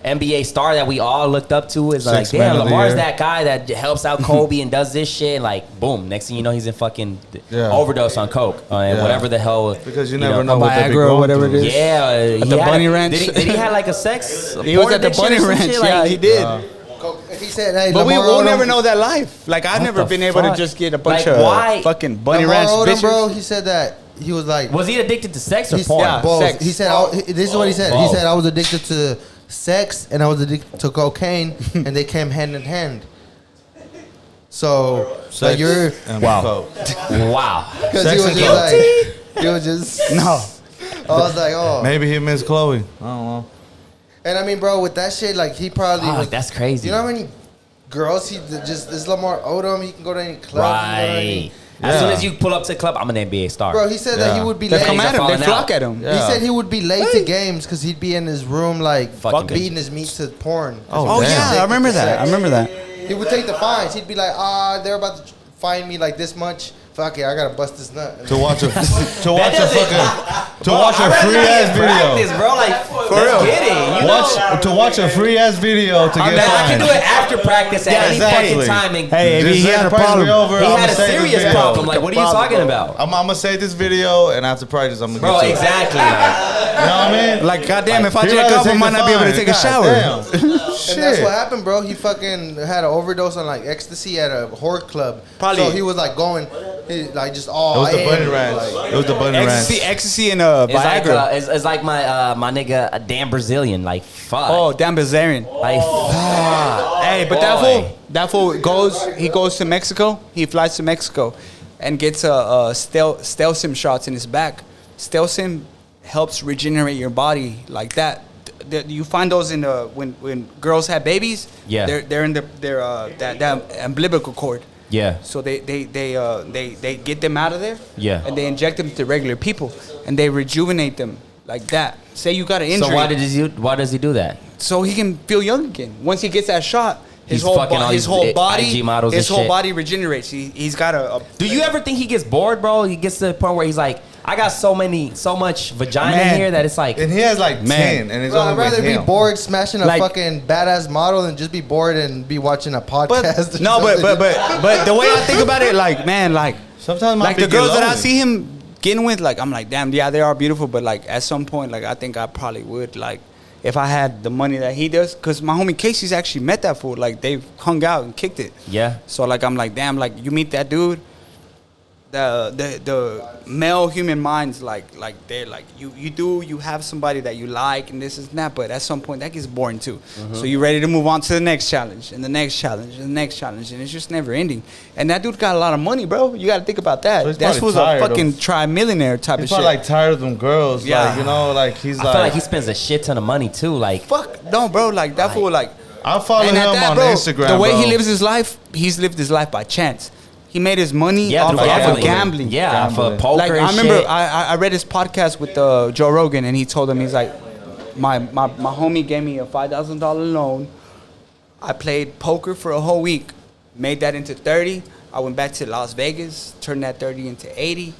A: NBA star that we all looked up to is like,
D: Six man
A: damn,
D: of the
A: Lamar's
D: year.
A: that guy that helps out Kobe and does this shit. And like, boom, next thing you know, he's in fucking
D: Yeah.
A: overdose on coke and
D: Yeah.
A: whatever the hell.
D: Because you never know
C: Viagra
D: what they be
C: or
D: going
C: whatever
D: through.
C: it is.
A: Yeah,
C: At the Bunny Ranch.
A: Did he have like a sex?
C: He was
A: porn
C: at the
A: addiction
C: Bunny
A: or some
C: Ranch.
A: shit?
C: Yeah,
A: Like,
C: he did.
B: He said, "Hey,
C: But
B: Lamar
C: we'll
B: Odom-
C: never know that life. Like I've
A: What
C: never
A: the
C: been able to
A: fuck?
C: just get a bunch
A: Like,
C: of
A: why-
C: fucking Bunny
B: Lamar
C: Ranch
B: Odom,
C: bitches.
B: bro. He said that he was like,
A: was he addicted to sex or
B: he's,
A: porn?
C: Yeah.
B: both.
C: sex.
B: He said, this is what he said. He
A: Both.
B: said, I was addicted to sex and I was addicted to cocaine, and they came hand in hand. So, like you're,
D: And
A: Wow.
D: coke.
A: Wow.
B: because
D: Sex
B: he was
D: and
B: just
D: coke.
B: like, he was just,
C: No.
B: I was like, oh.
D: Maybe he missed Chloe. I don't know.
B: And I mean, bro, with that shit, like he probably
A: Fuck,
B: was.
A: that's crazy.
B: You know how many girls he just this Lamar Odom? He can go to any club. He can go to any-
A: Right. As soon
D: Yeah.
A: as you pull up to the club, I'm an NBA star.
B: Bro, he said that he
D: Yeah.
B: would be
C: They
B: late.
C: come at him. They
A: falling
C: flock
A: out.
C: at him.
D: Yeah.
B: He said he would be late to games because he'd be in his room like
A: Fucking
B: beating his meat to porn.
C: Oh
D: damn.
C: yeah, I remember that. I remember that.
B: He would take the fines. He'd be like, they're about to fine me like this much. Fuck it, I gotta bust this nut.
D: To watch a
A: doesn't-
D: watch a free ass
A: Practice,
D: video.
A: bro. Like,
C: For
A: let's
C: real.
A: get it. You know?
D: To watch a free ass video to get
A: I can
D: fined.
A: do it after practice at
D: Yeah,
A: any
D: exactly.
A: fucking time. And
C: Hey, if
D: Just
C: he
D: say
C: had
D: the
C: a
D: practice
C: problem.
D: be over,
A: he
D: I'ma
A: had a
D: save this
A: serious
D: video.
A: problem. Like, what are you talking about?
D: I'm gonna save this video and after practice I'm gonna
A: Bro,
D: get to it.
A: exactly.
D: You know what I mean?
C: Like goddamn, if I
D: He'd
C: jack
D: rather
C: off, I
D: take
C: might
D: the
C: not be able to
D: fine.
C: take a
D: God
C: shower.
D: damn.
B: And that's
D: Shit.
B: what happened, bro. He fucking had an overdose on like ecstasy at a whore club.
C: Probably.
B: So he was like going, like just all
D: It was the
B: in.
D: bunny ranch. It was the bunny ranch.
C: Ecstasy, and
A: It's like,
C: Viagra.
A: it's like my nigga, Dan Brazilian. Like, fuck.
C: Oh, damn Bazarian.
A: Like, fuck.
C: Hey, but that fool he goes to Mexico. He flies to Mexico, and gets Stelsim shots in his back. Stelsim helps regenerate your body like that. You find those in the when girls have babies.
A: Yeah.
C: they're in that umbilical cord.
A: Yeah.
C: So they get them out of there.
A: Yeah.
C: And they inject them to regular people, and they rejuvenate them like that. Say you got an injury.
A: So why does he do that?
C: So he can feel young again. Once he gets that shot,
A: He's fucking all
C: his
A: these
C: whole body,
A: IG models
C: his
A: and
C: whole
A: shit.
C: body regenerates. He's got a
A: Do you ever think he gets bored, bro? He gets to the point where he's like, I got so much vagina
C: Man.
A: here that it's like,
D: And he has like 10 and it's
B: Bro, I'd
D: only
B: rather
D: with
B: be
D: him.
B: bored smashing a
C: Like-
B: fucking badass model than just be bored and be watching a podcast.
C: but no, but the way I think about it, like man, like
D: Sometimes my
C: like the
D: bitch get
C: girls that I
D: lonely.
C: see him getting with, like I'm like, damn, yeah, they are beautiful, but like at some point, like I think I probably would like. If I had the money that he does, because my homie Casey's actually met that fool. Like, they've hung out and kicked it.
A: yeah.
C: So, like, I'm like, damn, like, you meet that dude, the male human minds, like they're like, you have somebody that you like and this is that, but at some point that gets boring too. So you're ready to move on to the next challenge and the next challenge and the next challenge, and it's just never ending. And that dude got a lot of money, bro. You got to think about that.
D: So he's
C: That
D: probably
C: was a
D: tired
C: fucking
D: of-
C: tri-millionaire type
D: He's
C: of shit.
D: probably like tired of them girls.
C: Yeah.
D: Like, you know, like he's
A: I feel like he spends a shit ton of money too. Like,
C: Fuck, no, bro. Like, that fool, like,
D: I'll follow
C: and
D: him
C: at that,
D: on
C: bro,
D: Instagram.
C: the way
D: bro.
C: he lives his life, he's lived his life by chance. He made his money
A: yeah,
C: off
A: through
C: of
A: gambling.
C: gambling.
A: Yeah, off
D: Gambling.
A: of poker
C: Like
A: and
C: I remember,
A: shit.
C: I read his podcast with Joe Rogan, and he told him, he's like, my homie gave me a $5,000 loan. I played poker for a whole week, made that into 30. I went back to Las Vegas, turned that 30 into 80,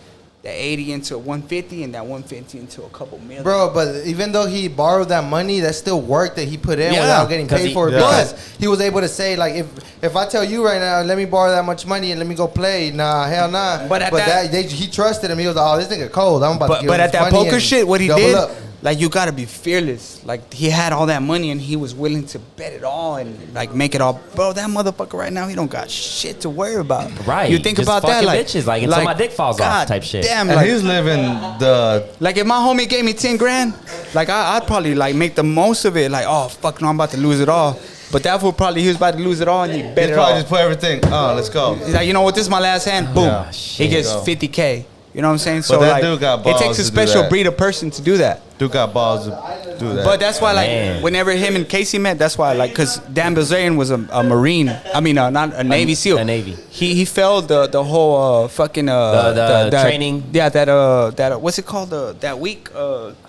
C: that 80 into 150, and that 150 into a couple million.
B: Bro, but even though he borrowed that money, that's still work that he put in
C: Yeah,
B: without getting
A: 'cause
B: paid
A: he-
B: for it
D: Yeah.
B: because he was able to say, like, if I tell you right now, let me borrow that much money and let me go play, nah, hell nah.
C: But at
B: he trusted him. He was like, oh, this nigga cold. I'm about to give
C: But
B: him
C: at
B: this
C: that
B: money
C: poker
B: and
C: shit, what he
B: double
C: did,
B: up.
C: like, you gotta be fearless. Like, he had all that money and he was willing to bet it all and like make it all. Bro, that motherfucker right now, he don't got shit to worry about.
A: Right.
C: You think
A: Just
C: about that,
A: fucking
C: like
A: bitches, like, until my dick falls off
C: God
A: type shit.
C: Damn,
D: And
C: like,
D: he's living the.
C: like if my homie gave me 10 grand, like I'd probably like make the most of it. Like, oh fuck, no, I'm about to lose it all. But that fool probably he was about to lose it all and he bet
D: He
C: it
D: probably
C: all.
D: just put everything. Oh, let's go.
C: He's like, you know what? This is my last hand. Boom.
D: Yeah,
C: he gets
D: go.
C: 50K. You know what I'm saying? So
D: that
C: like,
D: dude got
C: it
D: balls
C: takes a
D: to do
C: special
D: that.
C: breed of person to do that.
D: Dude got balls to do that.
C: But that's why, like,
A: Man.
C: whenever him and Casey met, that's why, like, because Dan Bilzerian was a Marine. I mean, not a Navy SEAL.
A: a Navy.
C: He failed the whole fucking
A: The
C: that-
A: training?
C: Yeah, that what's it called? That week,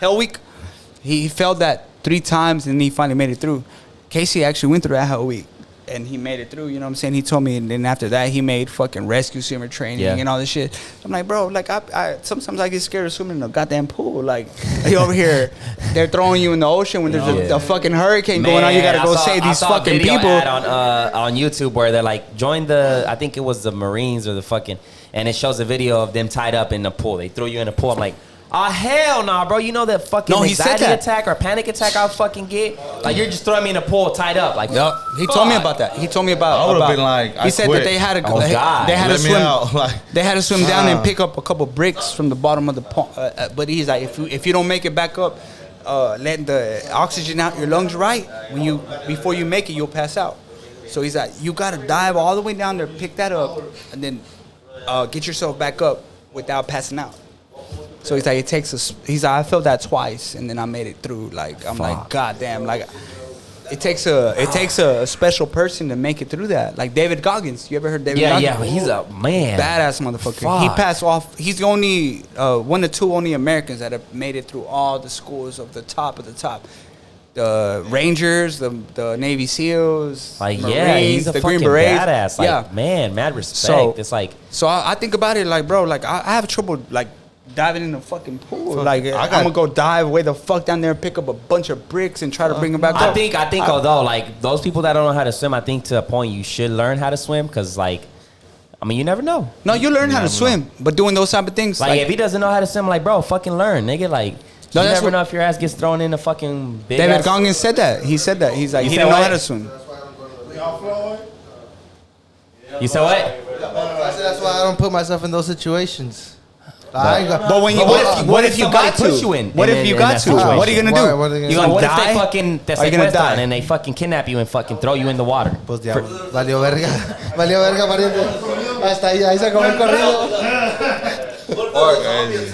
C: Hell Week. He failed that 3 times and he finally made it through. Casey actually went through that Hell Week. and he made it through. You know what I'm saying? He told me, and then after that, he made fucking rescue swimmer training and all this shit. I'm like, bro, like I sometimes I get scared of swimming in a goddamn pool. Like you over here, they're throwing you in the ocean when there's a fucking hurricane going on. You gotta go save these fucking people.
A: On YouTube where they're like, join the, I think it was the Marines or the fucking, and it shows a video of them tied up in the pool. They throw you in the pool. I'm like, oh, hell nah, bro. You know that fucking anxiety attack or panic attack I'll fucking get? Like, you're just throwing me in a pool tied up. Like,
C: yep. He told me about that. He told me about.
D: I would have been like,
C: he said that they had to.
A: Oh, God.
C: They had to swim. They had to swim down and
D: Uh.
C: pick up a couple bricks from the bottom of the pond. But he's like, if you don't make it back up, letting the oxygen out your lungs right, before you make it, you'll pass out. So he's like, you gotta dive all the way down there, pick that up, and then get yourself back up without passing out. So he's like, it takes us. He's like, I felt that twice, and then I made it through. Like I'm like, God damn, like it takes a special person to make it through that. Like David Goggins, you ever heard David Goggins?
A: Yeah, he's a man,
C: badass motherfucker.
A: Fuck.
C: He passed off. He's the only one of two only Americans that have made it through all the schools of the top. The Rangers, the Navy SEALs,
A: like,
C: Marines,
A: yeah, he's a
C: the
A: fucking
C: Green Berets.
A: badass. Like,
C: yeah,
A: man, mad respect.
C: So-
A: It's like,
C: So I think about it like, bro, like I have trouble like diving in the fucking pool. Like I'm gonna go dive way the fuck down there and pick up a bunch of bricks and try to bring them back up.
A: I think although like those people that don't know how to swim, I think to a point you should learn how to swim because like, I mean, you never know.
C: No, you learn how to swim, but doing those type of things,
A: Like if he doesn't know how to swim, like bro, fucking learn, nigga. Like
C: No,
A: you
C: that's
A: never
C: what-
A: know if your ass gets thrown in a fucking big.
C: David
A: ass-
C: Goggins said that. He said that. He's like,
A: You
C: he
A: said
C: didn't know
A: what?
C: how to swim.
A: You said what?
B: I said that's why I don't put myself in those situations. I ain't got-
C: But when you, what if you
A: somebody
C: got
A: puts
C: to?
A: you in
C: What if you
A: in
C: got
A: that
C: to?
A: situation?
C: What are you gonna do?
B: What are they gonna
C: You
B: do?
A: So
C: gonna
A: what if
C: die?
A: they fucking te
C: Are you gonna
A: secuestran
C: die?
A: and they fucking kidnap you and fucking throw you in the water?
B: Pues diablo, valió verga, pariente. Hasta ahí se acabó el corrido.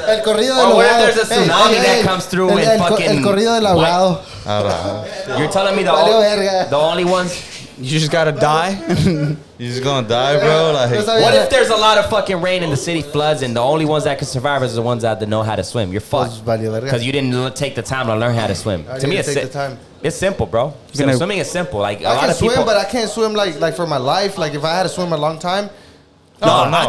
B: El corrido del
A: Or what if
B: ahogado.
A: there's a tsunami that comes through and fucking-
B: El corrido del ahogado.
A: You're telling me
B: Valió verga.
A: the only ones.
C: You just gotta die.
D: You just gonna die, bro? Like,
A: What if there's a lot of fucking rain and the city floods and the only ones that can survive is the ones that know how to swim? You're fucked
B: Pues valió verga.
A: because you didn't take the time to learn how to swim.
B: I
A: To me,
B: didn't
A: it's
B: take the time.
A: It's simple, bro.
C: gonna-
A: Swimming is simple. Like a
B: I
A: lot
B: can
A: of people.
B: swim, but I can't swim like for my life. Like if I had to swim a long time,
C: I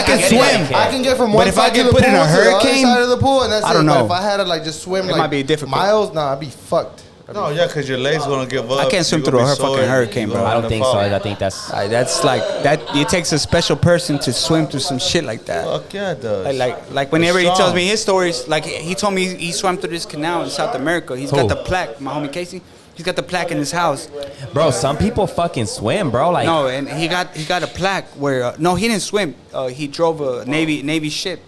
C: can
A: get it.
C: swim.
B: I can get from
C: But
B: one
C: if I
B: side
C: get
B: to the
C: put
B: pool
C: in a
B: to the
C: hurricane,
B: other side of the pool, and that's
C: I don't
B: it. But
C: know.
B: if I had to like just swim
C: It
B: like
C: might be difficult.
B: miles, nah, I'd be fucked.
D: no, yeah, because your legs gonna give up.
C: I can't swim
D: You
C: through
D: gonna
C: a
D: be
C: fucking
D: sore,
C: hurricane,
D: you
C: bro.
D: gonna
A: I don't
D: end
A: think
D: up
A: so.
D: falling.
A: I think that's.
C: That's like that. It takes a special person to swim through some shit like that.
D: Fuck yeah, it does.
C: Like whenever he
D: Strong.
C: tells me his stories, like he told me he swam through this canal in South America. He's got
A: Who?
C: the plaque. My homie Casey. He's got the plaque in his house.
A: Bro, some people fucking swim, bro. Like,
C: No, and he got a plaque where no, he didn't swim. He drove a Navy ship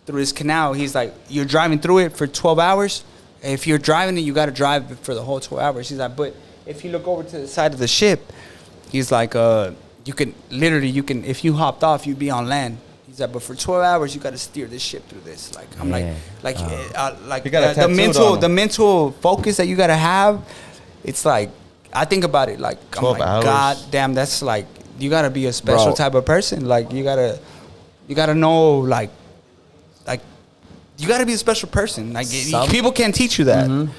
C: through this canal. He's like, you're driving through it for 12 hours. If you're driving it, you got to drive it for the whole 12 hours. He's like, but if you look over to the side of the ship, he's like, you can if you hopped off, you'd be on land. He's like, but for 12 hours, you got to steer this ship through this. Like, I'm
A: Man.
C: like
D: You got a
C: the
D: tattooed on him.
C: mental focus that you got to have. It's like, I think about it like, I'm
D: 12
C: like,
D: hours.
C: God damn, that's like, you gotta be a special
A: Bro.
C: type of person. Like, you gotta know, like, you gotta be a special person. Like, people can't teach you that.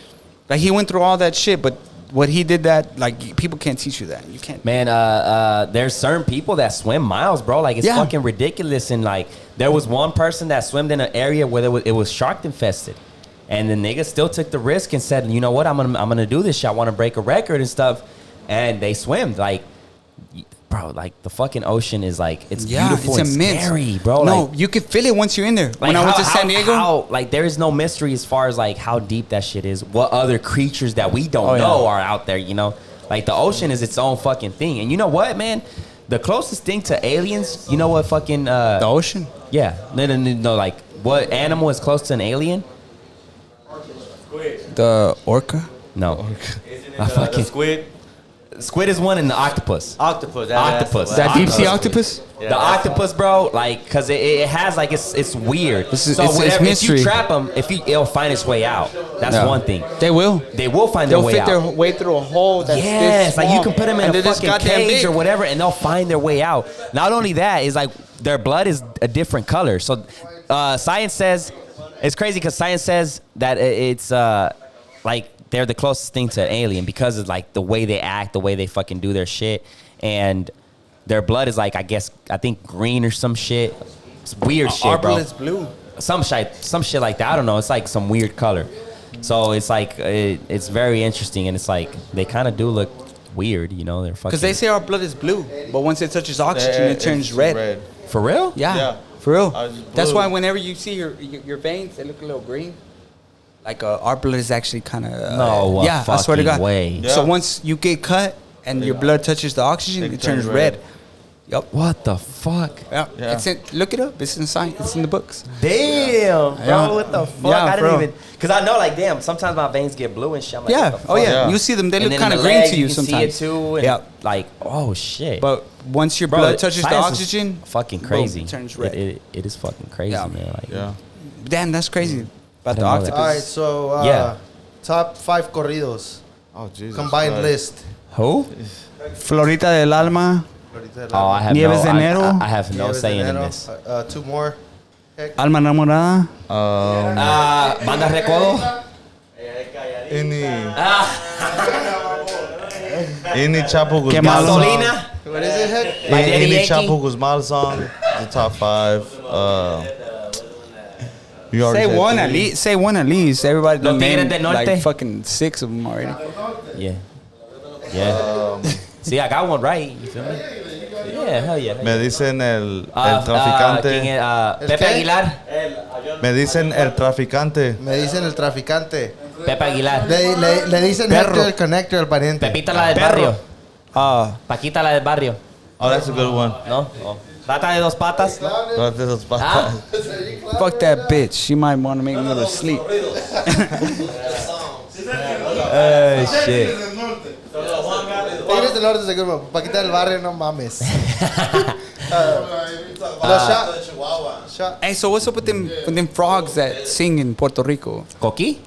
C: Like, he went through all that shit, but what he did that, like, people can't teach you that. You can't.
A: man, there's certain people that swim miles, bro. Like, it's
C: Yeah.
A: fucking ridiculous. And like, there was one person that swam in an area where it was shark infested, and the nigga still took the risk and said, you know what, I'm gonna do this shit. I want to break a record and stuff. And they swam. Like, bro, like the fucking ocean is like, it's beautiful and scary, bro.
C: No,
A: Like,
C: you can feel it once you're in there.
A: like
C: When I went to San Diego,
A: like there is no mystery as far as like how deep that shit is. What other creatures that we don't
C: yeah.
A: know are out there, you know? Like the ocean is its own fucking thing. And you know what, man? The closest thing to aliens, you know what fucking
C: the ocean.
A: yeah. No, like what animal is close to an alien?
C: The orca.
A: No.
E: Isn't
A: I fucking-
E: the squid?
A: Squid is one and the octopus.
E: Octopus.
A: Octopus.
C: That deep sea octopus.
E: Yeah,
A: The
E: that's
A: octopus, bro, like, cause it has like it's weird.
C: This is-
A: so
C: it's
A: whenever, if
C: mystery.
A: you trap them, it'll find its way out. That's
C: Yeah.
A: one thing.
C: They will.
A: They will find their
C: They'll
A: way
C: fit
A: out.
C: their way through a hole. That's
A: Yes,
C: this
A: like you
C: small,
A: can put them in
C: and
A: a
C: they're this
A: fucking
C: goddamn
A: cage
C: big.
A: or whatever, and they'll find their way out. Not only that, is like their blood is a different color. So science says it's crazy because science says that it's like they're the closest thing to an alien because of like the way they act, the way they fucking do their shit. and their blood is like, I think green or some shit. It's weird shit, bro.
C: Arbor is blue.
A: Some shit like that. I don't know. It's like some weird color. So it's like it's very interesting, and it's like they kind of do look weird, you know? They're fucking.
C: Because they say our blood is blue, but once it touches oxygen, it turns red.
A: For real?
C: Yeah, for real. That's
D: blue.
C: why whenever you see your veins, they look a little green. Like our blood is actually kind of
A: No,
C: yeah, I swear to God.
A: way.
D: Yeah.
C: So once you get cut and your blood touches the oxygen, it turns red. Yep.
A: What the fuck?
C: Yeah.
D: Yeah.
C: Look it up. It's in science. It's in the books.
A: Damn, bro.
C: Yeah.
A: What the fuck?
C: Yeah,
A: I didn't
C: bro.
A: even. Because I know, like, damn, sometimes my veins get blue and shit. I'm like,
C: Yeah.
A: what the
C: Oh
A: fuck?
C: yeah.
D: Yeah.
C: You see them. They
A: And
C: look
A: then
C: kind
A: in
C: of
A: the
C: green
A: leg,
C: to you
A: can
C: sometimes.
A: see it too. And
C: Yeah.
A: Like, oh shit.
C: But once your
A: Bro,
C: blood touches the
A: science is
C: oxygen,
A: fucking
C: boom,
A: crazy.
C: it turns red.
A: It is fucking crazy,
C: Yeah.
A: man. Like,
D: Yeah.
C: Damn, that's crazy. About the
A: I didn't know that.
C: octopus.
B: All right, so
A: Yeah.
B: top 5 corridos,
D: Oh Jesus.
B: combined
D: Christ.
B: list.
A: Who?
C: Florita del Alma,
A: Oh, I have
C: Nieves de
A: no.
C: Enero.
A: I have no
B: Nieves de
A: saying in
B: Enero.
A: this.
B: 2 more. Heck.
C: Alma enamorada.
A: Banda Recodo.
D: Any Chapo
C: Qué
D: Guzman
C: malo.
D: song.
A: Gasolina.
B: What is it, Heck?
A: By Daddy
D: Any
A: Yankee.
D: Chapo Guzman song. The top 5. You already
C: Say
D: said
C: one
D: 3.
C: at least. Say one at least. Everybody
A: Los
C: done
A: Tigres
C: named
A: del Norte.
C: like fucking 6 of them already.
A: Yeah. Yeah. See, I got one right. You feel me? Yeah, hell yeah.
D: Me dicen el
A: ¿Quién
D: traficante.
A: es?
B: ¿El
A: Pepe
B: qué?
A: Aguilar.
D: Me dicen el traficante.
B: Me dicen el traficante.
A: Pepe Aguilar.
B: Le dicen
C: Perro.
B: Hector el connector al pariente.
A: Pepita la del
C: Perro.
A: barrio. Paquita la del barrio.
D: Oh, that's a good one.
A: ¿No? Oh. Rata de 2 patas.
D: Trate esos
A: Ah.
D: patas.
C: Fuck that bitch. She might want to make me go to sleep.
A: Shit.
B: Tigres del Norte es a good one. Paquita del barrio, no mames. Shot.
C: Hey, so what's up with them frogs that sing in Puerto Rico?
A: Coqui?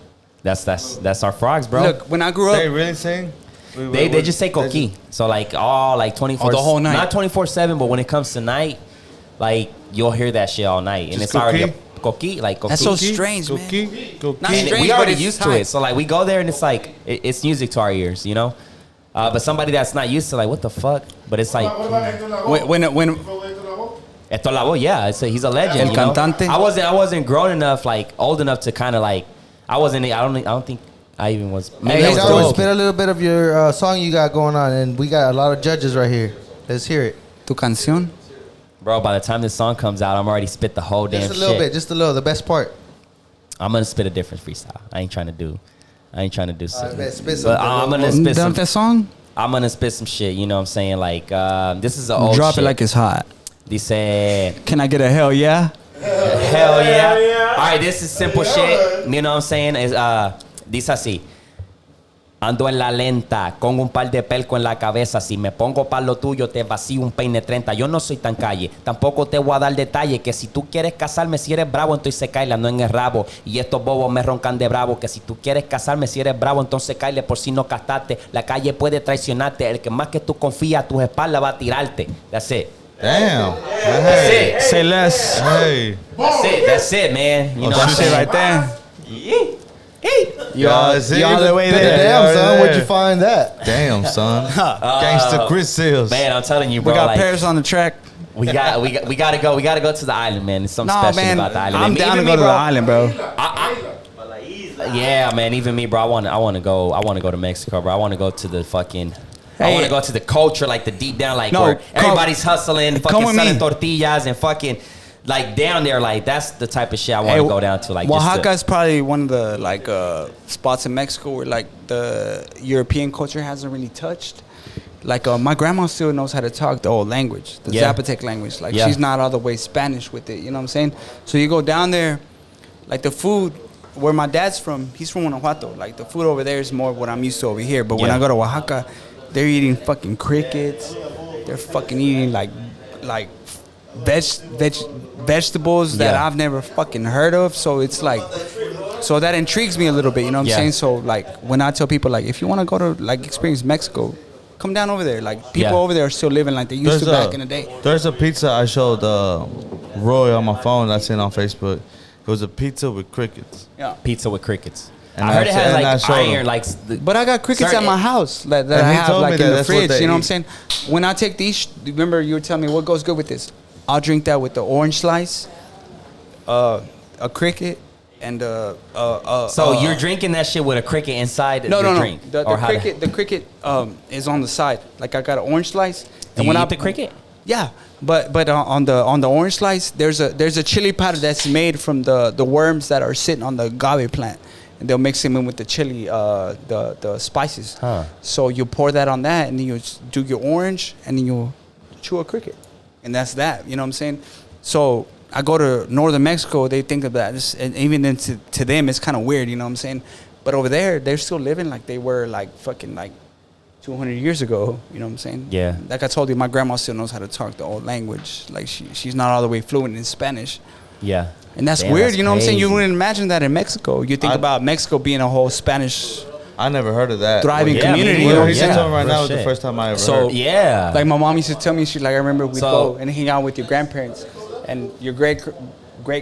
A: That's our frogs, bro.
C: Look, when I grew
D: They
C: up,
D: really sing?
A: They just say coqui. So like all like 24.
C: Oh, the whole night.
A: Not 24/7, but when it comes to night, like you'll hear that shit all night, and
D: Just
A: it's already
D: coqui?
A: a coqui, like coqui.
C: that's so strange, man.
D: Cookie? Cookie?
C: Not
A: And
C: strange,
A: we
C: but
A: already
C: it's
A: used to
C: tight.
A: it. So like we go there and it's like it's music to our ears, you know. But somebody that's not used to, like, what the fuck? But it's like
C: When
A: Hector Lavoe, yeah, he's a legend.
C: El
A: you know?
C: cantante.
A: I wasn't grown enough, like old enough to kind of like I don't think I even was. Maybe I
B: Hey,
A: was
B: Howard,
A: grown.
B: spit a little bit of your song you got going on, and we got a lot of judges right here. Let's hear it.
C: tu canción.
A: Bro, by the time this song comes out, I'm already spit the whole damn
B: Just a little
A: shit.
B: bit, just a little. The best part.
A: I'm gonna spit a different freestyle. I ain't trying to do something.
B: bet, spit
A: But
B: something.
A: I'm gonna spit
C: Done
A: some.
C: that song?
A: I'm gonna spit some shit. You know what I'm saying? Like this is an old
C: Drop
A: shit.
C: it like it's hot.
A: Dice,
C: Can I get a hell yeah?
A: hell yeah. All right, this is simple shit. You know what I'm saying? Is dice así. Ando en la lenta, con un par de pelco en la cabeza. Si me pongo pa' lo tuyo, te vacío un peine 30. Yo no soy tan calle, tampoco te voy a dar detalle. Que si tú quieres casarme, si eres bravo, entonces cáela, no en el rabo. Y estos bobos me roncan de bravo. Que si tú quieres casarme, si eres bravo, entonces cáele por si no castaste. La calle puede traicionarte. El que más que tú confías, a tus espaldas va a tirarte. That's it.
D: Damn.
A: That's
D: Hey.
A: it.
C: Say less.
D: Hey.
A: That's it, man. You know what I'm
C: That shit
A: saying?
C: right there.
D: Yeah, see,
C: you all the way
D: look-
C: there.
B: Damn,
D: Yeah,
B: son,
D: yeah.
B: where'd you find that?
D: Damn, son. Gangsta Chris Sales.
A: Man, I'm telling you, bro.
C: We got
A: like,
C: Paris on the track.
A: we gotta go to the island, man. There's something
C: No,
A: special
C: man.
A: about the island.
C: I'm
A: And
C: down to
A: even
C: go
A: me,
C: to the
A: bro,
C: island, bro.
A: Yeah, man. Even me, bro. I want to go to Mexico, bro. I want to go to the fucking. I
C: Hey.
A: want to go to the culture, like the deep down, like
C: No,
A: where
C: come-
A: everybody's hustling,
C: come
A: fucking
C: with
A: selling
C: me.
A: tortillas and fucking like down there, like that's the type of shit I want to go down to. Like just
C: Oaxaca
A: to-
C: is probably one of the like spots in Mexico where like the European culture hasn't really touched. Like my grandma still knows how to talk the old language, the
A: Yeah.
C: Zapotec language. Like
A: Yeah.
C: she's not all the way Spanish with it. You know what I'm saying? So you go down there, like the food. Where my dad's from, he's from Guanajuato. Like the food over there is more what I'm used to over here. But when
A: Yeah.
C: I go to Oaxaca, they're eating fucking crickets. They're fucking eating like vegetables that
A: Yeah.
C: I've never fucking heard of. So it's like, so that intrigues me a little bit. You know what
A: Yeah.
C: I'm saying? So like when I tell people like, if you want to go to like experience Mexico, come down over there. Like people
A: Yeah.
C: over there are still living like they used to back in the day.
D: There's a pizza I showed Roy on my phone. I seen on Facebook. It was a pizza with crickets.
C: Yeah.
A: pizza with crickets.
D: And
A: I heard it
D: I
A: has
D: showed
A: like
D: him.
A: iron, like.
C: But I got crickets
A: Certain-
C: at my house that
D: And
C: I
D: he
C: have
D: told me
C: like
D: that
C: in the
D: that's what
C: fridge.
D: they
C: You know what I'm
D: eat.
C: saying? when I take these, remember you were telling me what goes good with this? I'll drink that with the orange slice, a cricket, and
A: So you're drinking that shit with a cricket inside the drink?
C: The cricket is on the side. Like I got an orange slice.
A: And when I eat the cricket?
C: Yeah, but on the orange slice, there's a chili powder that's made from the worms that are sitting on the agave plant, and they'll mix them in with the chili, the spices.
A: Huh.
C: So you pour that on that, and then you do your orange, and then you chew a cricket, and that's that. You know what I'm saying? So I go to northern Mexico, they think of that, and even then to them, it's kind of weird. You know what I'm saying? But over there, they're still living like they were like fucking like 200 years ago, you know what I'm saying?
A: Yeah.
C: Like I told you, my grandma still knows how to talk the old language. Like she's not all the way fluent in Spanish.
A: Yeah.
C: And that's
A: Damn,
C: weird,
A: that's
C: you know what I'm saying? You
A: crazy.
C: wouldn't imagine that in Mexico. You think about Mexico being a whole Spanish
D: I never heard of that.
C: thriving
A: Yeah,
C: community.
A: me
C: You know
A: neither.
C: what I'm
D: He's
C: saying?
D: telling right
A: real
D: now is the
A: shit.
D: first time I ever
C: So
D: heard.
A: Yeah.
C: like my mom used to tell me, she's like, I remember we'd
A: So-
C: go and hang out with your grandparents, and your great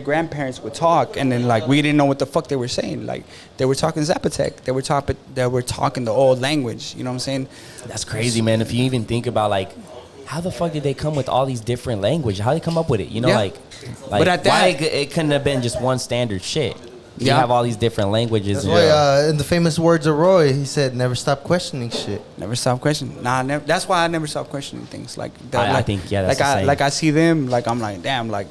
C: grandparents would talk, and then like we didn't know what the fuck they were saying. Like they were talking Zapotec, they were talking the old language. You know what I'm saying?
A: That's crazy, man. If you even think about like, how the fuck did they come with all these different languages? How they come up with it? You know,
C: Yeah.
A: like
C: But at
A: why
C: that-
A: it couldn't have been just one standard shit. You
C: Yeah.
A: have all these different languages.
B: That's why, in the famous words of Roy, he said, "Never stop questioning shit."
C: Never stop questioning. Nah, that's why I never stop questioning things. Like that,
A: I think, yeah, that's
C: like
A: the same.
C: like I see them, like I'm like, damn, like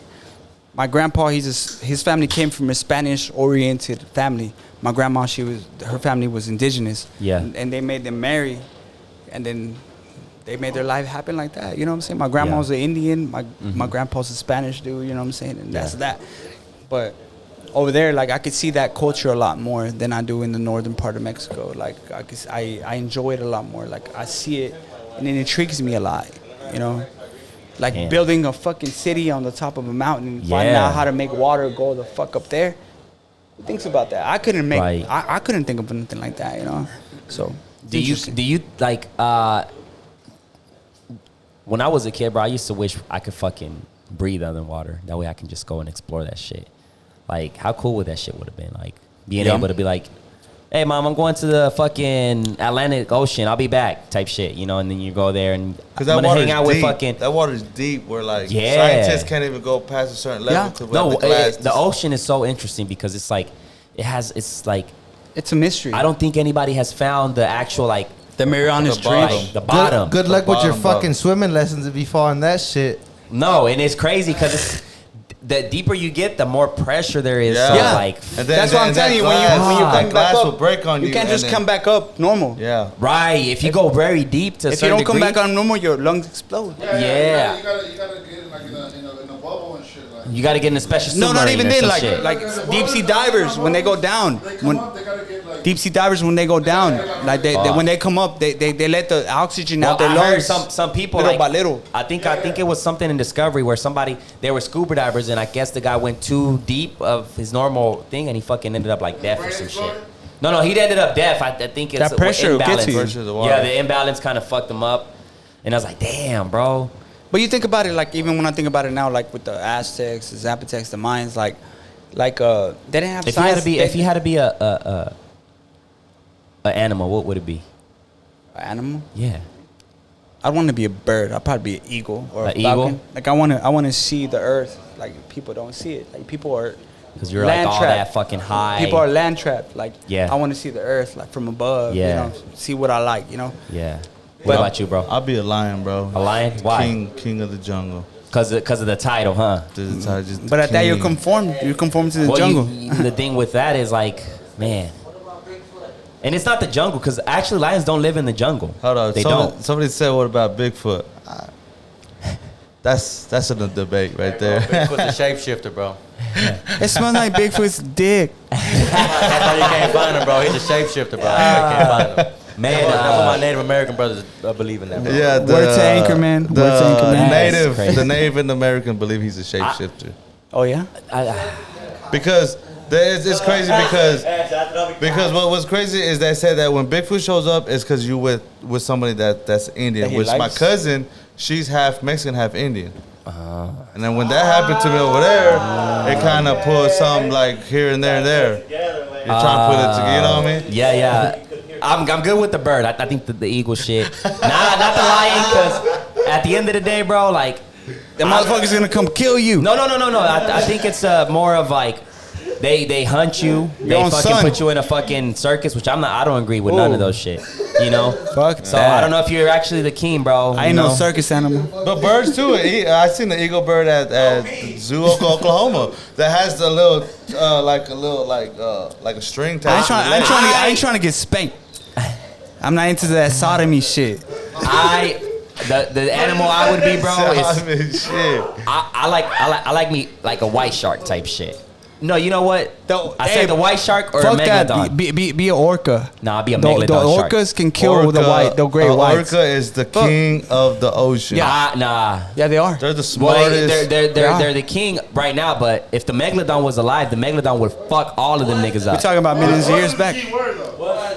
C: my grandpa, his family came from a Spanish oriented family. My grandma, her family was indigenous.
A: Yeah.
C: And they made them marry, and then they made their life happen like that. You know what I'm saying? My grandma
A: Yeah.
C: was an Indian. My grandpa's a Spanish dude. You know what I'm saying? And that's
A: Yeah.
C: that. But over there, like I could see that culture a lot more than I do in the northern part of Mexico. Like I enjoy it a lot more. Like I see it, and it intrigues me a lot. You know, like
A: Damn.
C: building a fucking city on the top of a mountain and finding
A: Yeah.
C: out how to make water go the fuck up there. Who thinks about that? I couldn't make.
A: Right.
C: I couldn't think of anything like that. You know. So
A: Do you like when I was a kid, bro, I used to wish I could fucking breathe underwater. That way I can just go and explore that shit. Like, how cool would that shit would have been? Like, being able to be like, hey, mom, I'm going to the fucking Atlantic Ocean. I'll be back type shit, you know? And then you go there and
D: Because
A: I'm
D: that
A: gonna
D: water
A: hang out
D: is
A: with
D: deep.
A: fucking...
D: That water is deep where like
A: Yeah.
D: scientists can't even go past a certain level
C: Yeah.
D: to
A: No,
D: the glass.
A: the ocean is so interesting because it's like, it's like,
C: it's a mystery.
A: I don't think anybody has found the actual, like,
C: The Marianas
D: The
C: Trench.
D: bottom.
A: the bottom.
B: Good
D: The
B: luck with your
D: bottom, bro.
B: fucking swimming lessons if you fall in that shit.
A: No, and it's crazy because it's... The deeper you get, the more pressure there is.
D: Yeah.
A: So,
C: Yeah.
A: like...
D: And
C: That's what I'm
D: that
C: telling you.
D: glass-
C: When you
D: that
C: come back
D: glass
C: up,
D: will break on you.
C: you can't
D: and
C: just
D: then-
C: come back up normal.
D: Yeah.
A: Right. If you go very deep to a
C: If you
A: certain
C: don't come
A: degree,
C: back on normal, your lungs explode.
A: Yeah.
F: You gotta get in like in a bubble and shit. Like
A: you got to get in a special
C: No, not
A: submarine
C: even
A: or
C: then.
A: some
C: Like
A: shit.
C: like deep sea divers when they go down.
F: they come
C: When
F: up, they gotta get like
C: deep sea divers when they go down, like they when they come up, they let the oxygen out their
A: I heard
C: lungs.
A: some people
C: little
A: like
C: by little.
A: I think it was something in Discovery where they were scuba divers and I guess the guy went too deep of his normal thing and he fucking ended up like deaf or some shit. No, he ended up deaf. I think it's
C: That pressure will get
A: imbalance.
C: to you.
D: Pressure of the water.
A: Yeah, the imbalance kind of fucked him up, and I was like, damn, bro.
C: But you think about it, like even when I think about it now, like with the Aztecs, the Zapotecs, the Mayans, like they didn't have
A: If
C: science.
A: you had to be a animal, what would it be?
C: An animal.
A: Yeah.
C: I'd want to be a bird. I'd probably be an eagle or a
A: An
C: falcon.
A: eagle?
C: Like I want to see the earth. Like people don't see it. Like people are.
A: Because you're like
C: land
A: all
C: trapped.
A: that fucking high.
C: People are land trapped. Like
A: Yeah.
C: I want to see the earth like from above.
A: Yeah.
C: You know, see what I like. You know.
A: Yeah. What
C: But-
A: about you, bro?
D: I'll be a lion, bro.
A: A lion? Why?
D: King of the jungle.
A: Because of the title, huh?
D: This is how just
C: But at that you're
D: king.
C: conformed. You're conformed to the
A: Well,
C: jungle.
A: the thing with that is like, man. And it's not the jungle because actually lions don't live in the jungle.
D: Hold on.
A: They
D: Somebody,
A: don't.
D: somebody said, "What about Bigfoot?" That's in the debate right there.
E: Bigfoot's a shapeshifter, bro.
C: It smells like Bigfoot's dick.
E: That's why you can't find him, bro. He's a shapeshifter, bro. You can't find him.
A: Man,
E: That's what my Native American brothers believe in that, bro.
D: Yeah,
C: Word to Anchorman.
D: The
C: Word to Anchorman.
A: That's crazy.
D: the Native American believe he's a shapeshifter
C: Oh yeah.
D: because it's crazy because what's crazy is they said that when Bigfoot shows up, it's because you with somebody that's Indian.
C: That he
D: Which my
C: likes.
D: cousin, she's half Mexican, half Indian. And then when that happened to me over there, it kind of pulled some like here and there and there. You're trying to put it together, you know what I mean?
A: Yeah. I'm good with the bird. I think the eagle shit. Nah, not the lion, at the end of the day, bro, like
C: The motherfucker's gonna come kill you.
A: no. I think it's more of like they hunt you, they
C: Your own
A: fucking
C: son.
A: put you in a fucking circus, which I don't agree with none of those shit. You know,
C: Fuck
A: so
C: that.
A: I don't know if you're actually the king, bro.
C: I ain't no circus animal.
D: But birds too. I seen the eagle bird at the zoo of Oklahoma that has the little like a string
C: I
D: attached.
C: ain't trying to get spanked. I'm not into that sodomy shit.
A: The animal I would be, bro, is
D: shit.
A: I like me like a white shark type shit. No, you know what? I
C: Hey,
A: said the white shark or a
C: Fuck that.
A: megalodon.
C: Be an orca.
A: Nah, I'll be a
C: The
A: megalodon shark.
C: orcas can kill the great whites.
D: Orca is the king of the ocean.
A: Nah.
C: Yeah, they are.
D: They're the
A: Well,
D: smartest.
A: they're the king right now, but if the megalodon was alive, the megalodon would fuck all of them niggas
C: We're
A: up.
C: talking about millions of years back.
F: Key word though.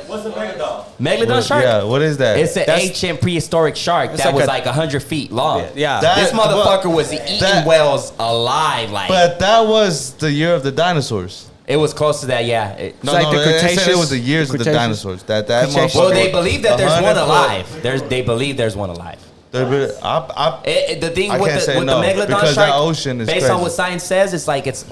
E: What's a megalodon?
A: Megalodon shark?
D: Yeah, what is that?
A: It's an
C: That's-
A: ancient prehistoric shark that
C: like
A: was
C: a-
A: like 100 feet long.
C: Yeah.
D: That-
A: This motherfucker
D: but-
A: was eating
D: that-
A: whales alive. Like
D: But that was the year of the dinosaurs.
A: it was close to that. Yeah.
D: No,
C: like
D: no,
C: the
D: they said
C: Cretaceous-
D: it was the years of the
C: Cretaceous.
D: dinosaurs. That
C: Cretaceous.
D: motherfucker.
A: Well, they believe that there's one
D: 100
A: alive. They believe there's one alive. The thing
D: I
A: with
D: can't
A: the
D: say
A: with
D: no,
A: the megalodon
D: because
A: shark,
D: that ocean is
A: based
D: crazy.
A: on what science says, it's like it's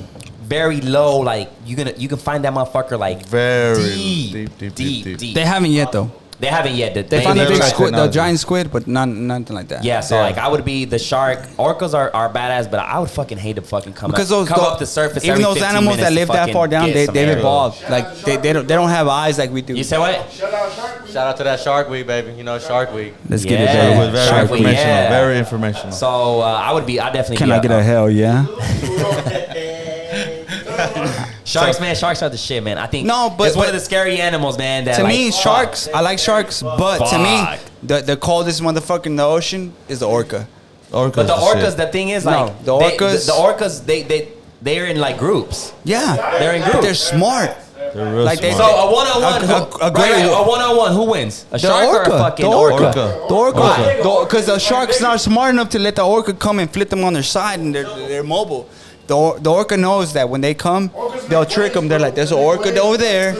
A: very low. Like you can find that motherfucker like
D: Very
A: deep.
C: They haven't yet though.
A: They haven't yet.
C: They found the
D: never
C: big
D: tried
C: squid, the
D: technology.
C: giant squid, but nothing like that.
A: Yeah, so
D: Yeah.
A: like I would be the shark. Orcas are badass, but I would fucking hate to fucking come
C: Because
A: up,
C: those
A: come up the surface.
C: even
A: every
C: those
A: 15
C: animals that
A: minutes
C: live
A: to
C: that
A: fucking
C: far down,
A: get some
C: they've
A: air.
C: evolved. Like they don't have eyes like we do.
A: You say what?
F: Shout out Shark Week.
E: Shout out to that Shark Week, baby. You know Shark Week.
C: Let's
A: Yeah.
C: get it,
D: It
C: baby.
D: was very
A: Shark Week,
D: informational.
A: yeah.
D: Very informational.
A: So I definitely.
C: Can
A: be
C: I get a hell yeah?
A: Sharks, man. Sharks are the shit, man. I think
C: No, but-
A: it's one
C: but-
A: of the scary animals, man. That
C: To
A: like,
C: me, sharks. I like sharks, but to me,
A: Fuck.
C: the coldest motherfucker in the ocean is the orca.
D: Orcas
A: But the
D: is
A: orcas,
D: shit.
A: the thing is,
C: No,
A: like
C: the orcas-
A: the orcas, they're in like groups.
C: Yeah,
A: They're in
C: but
A: groups.
C: they're smart.
D: They're real
C: like they-
A: So
D: smart.
A: a one-on-one,
C: A great-
A: a one-on-one, who wins? A
C: The
A: shark or a
C: orca.
A: fucking
C: The
A: orca?
C: orca. The orca. Because the shark's not smart enough to let the orca come and flip them on their side, and they're mobile. The orca knows that when they come, they'll trick them. They're like, "There's an orca over there.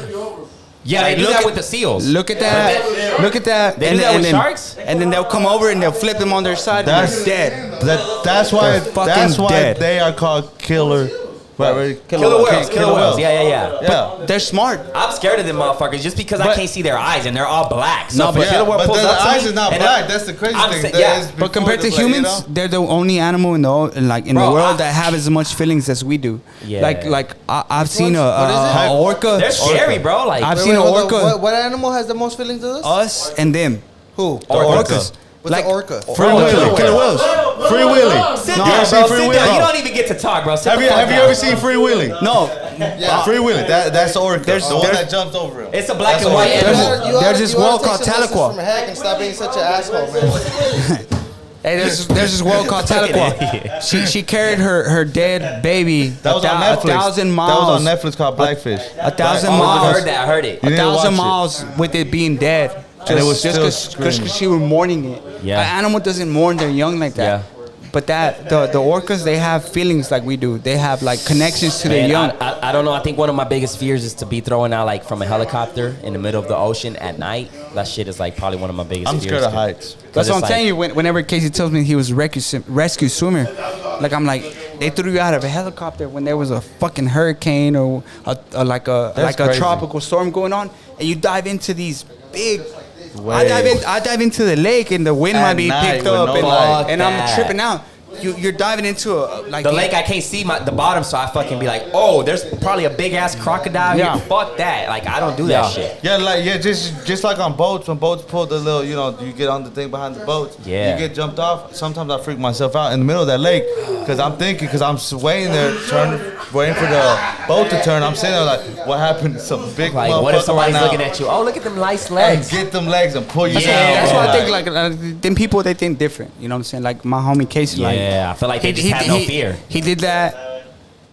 A: Yeah, they
C: Like,
A: do
C: look
A: that
C: at-
A: with the seals.
C: Look at that. Look at that."
A: They do that with sharks?
C: And then they'll come over and they'll flip them on their side.
D: That's
C: and they're dead.
D: That's why.
C: They're fucking
D: That's why
C: dead.
D: they are called killer.
A: Killer whales, killer whales. Yeah.
D: Yeah.
C: They're smart.
A: I'm scared of them motherfuckers just because I
C: But-
A: can't see their eyes and they're all black. So
C: No,
A: if a
C: but-
A: killer whale
D: but
A: pulls
D: the
A: up to
D: eyes
A: me
D: is not
A: and
D: black. That's the crazy
A: I'm
D: thing.
A: saying-
D: That
A: yeah.
D: is
C: But
D: before
C: compared to
D: the, like, you
C: humans,
D: know?
C: they're the only animal in the
A: Bro,
C: world that have as much feelings as we do.
A: Yeah.
C: Like I've seen
B: What is it?
C: a orca.
A: they're scary, bro. Like
C: I've seen an
B: hold on.
C: orca.
B: What animal has the most feelings of this?
C: Us and them.
B: Who?
C: Orcas.
B: What's
C: Like
B: the orca?
D: Free Willy. Killer whales. Free Willy.
A: sit
C: No,
A: down,
D: see
A: bro.
D: Free
A: Sit
D: Willy?
A: down. You don't even get to talk, bro. Sit
D: Have
A: the
D: you
A: fuck
D: have you
A: down.
D: ever seen Free Willy?
C: No,
B: Yeah.
D: Free Willy. That's the orca.
C: There's-
D: the one
C: there's-
D: that jumps over him.
A: It's a black
D: That's
A: and
D: the
A: white
D: orca.
A: animal.
C: There's this whale called Tahlequah.
B: From Heck and stop being such an asshole, man.
C: hey, there's this whale called Tahlequah. She carried her dead baby
D: That was on Netflix.
C: 1,000
D: That
C: miles.
D: was on Netflix called Blackfish.
C: 1,000
A: Oh, I
C: miles.
A: heard that. I heard it.
D: You need to
C: 1,000
D: watch it.
C: miles with it being dead.
D: And it was
C: just
D: still
C: because
D: screaming.
C: she was mourning it.
A: Yeah.
C: An animal doesn't mourn their young like that.
A: Yeah.
C: But the orcas, they have feelings like we do. They have like connections to their
A: Man,
C: young.
A: I don't know. I think one of my biggest fears is to be thrown out like from a helicopter in the middle of the ocean at night. That shit is like probably one of my biggest
D: I'm
A: fears.
D: scared of
A: dude.
D: heights.
A: 'Cause
C: That's what I'm
A: it's
C: telling you. Whenever Casey tells me he was rescue swimmer, like I'm like, they threw you out of a helicopter when there was a fucking hurricane or like a
D: crazy.
C: tropical storm going on, and you dive into these big.
D: Waves.
C: I dive into the lake and the wind
D: At
C: might be
D: night
C: picked
D: with
C: up
D: no
C: and,
A: light.
C: and I'm
A: Fuck
C: tripping
A: that.
C: out. You're diving into a like
A: The lake, I can't see the bottom, so I fucking be like, oh, there's probably a big ass crocodile
C: Yeah.
A: here. Fuck that. Like, I don't do that shit.
D: Yeah, just like on boats, when boats pull the little, you get on the thing behind the boats.
A: Yeah.
D: You get jumped off. Sometimes I freak myself out in the middle of that lake because I'm thinking, because I'm waiting there, waiting for the boat to turn. I'm sitting there like, what happened to some big
A: Like, what if
D: motherfucker
A: somebody's
D: right now?
A: looking at you? Oh, look at them nice
D: And
A: legs.
D: get them legs and pull you
A: Yeah,
D: down.
C: That's
D: bro.
C: why I think like them people they think different. You know what I'm saying? Like my homie Casey.
A: Yeah, I feel like they just have no fear.
C: He did that.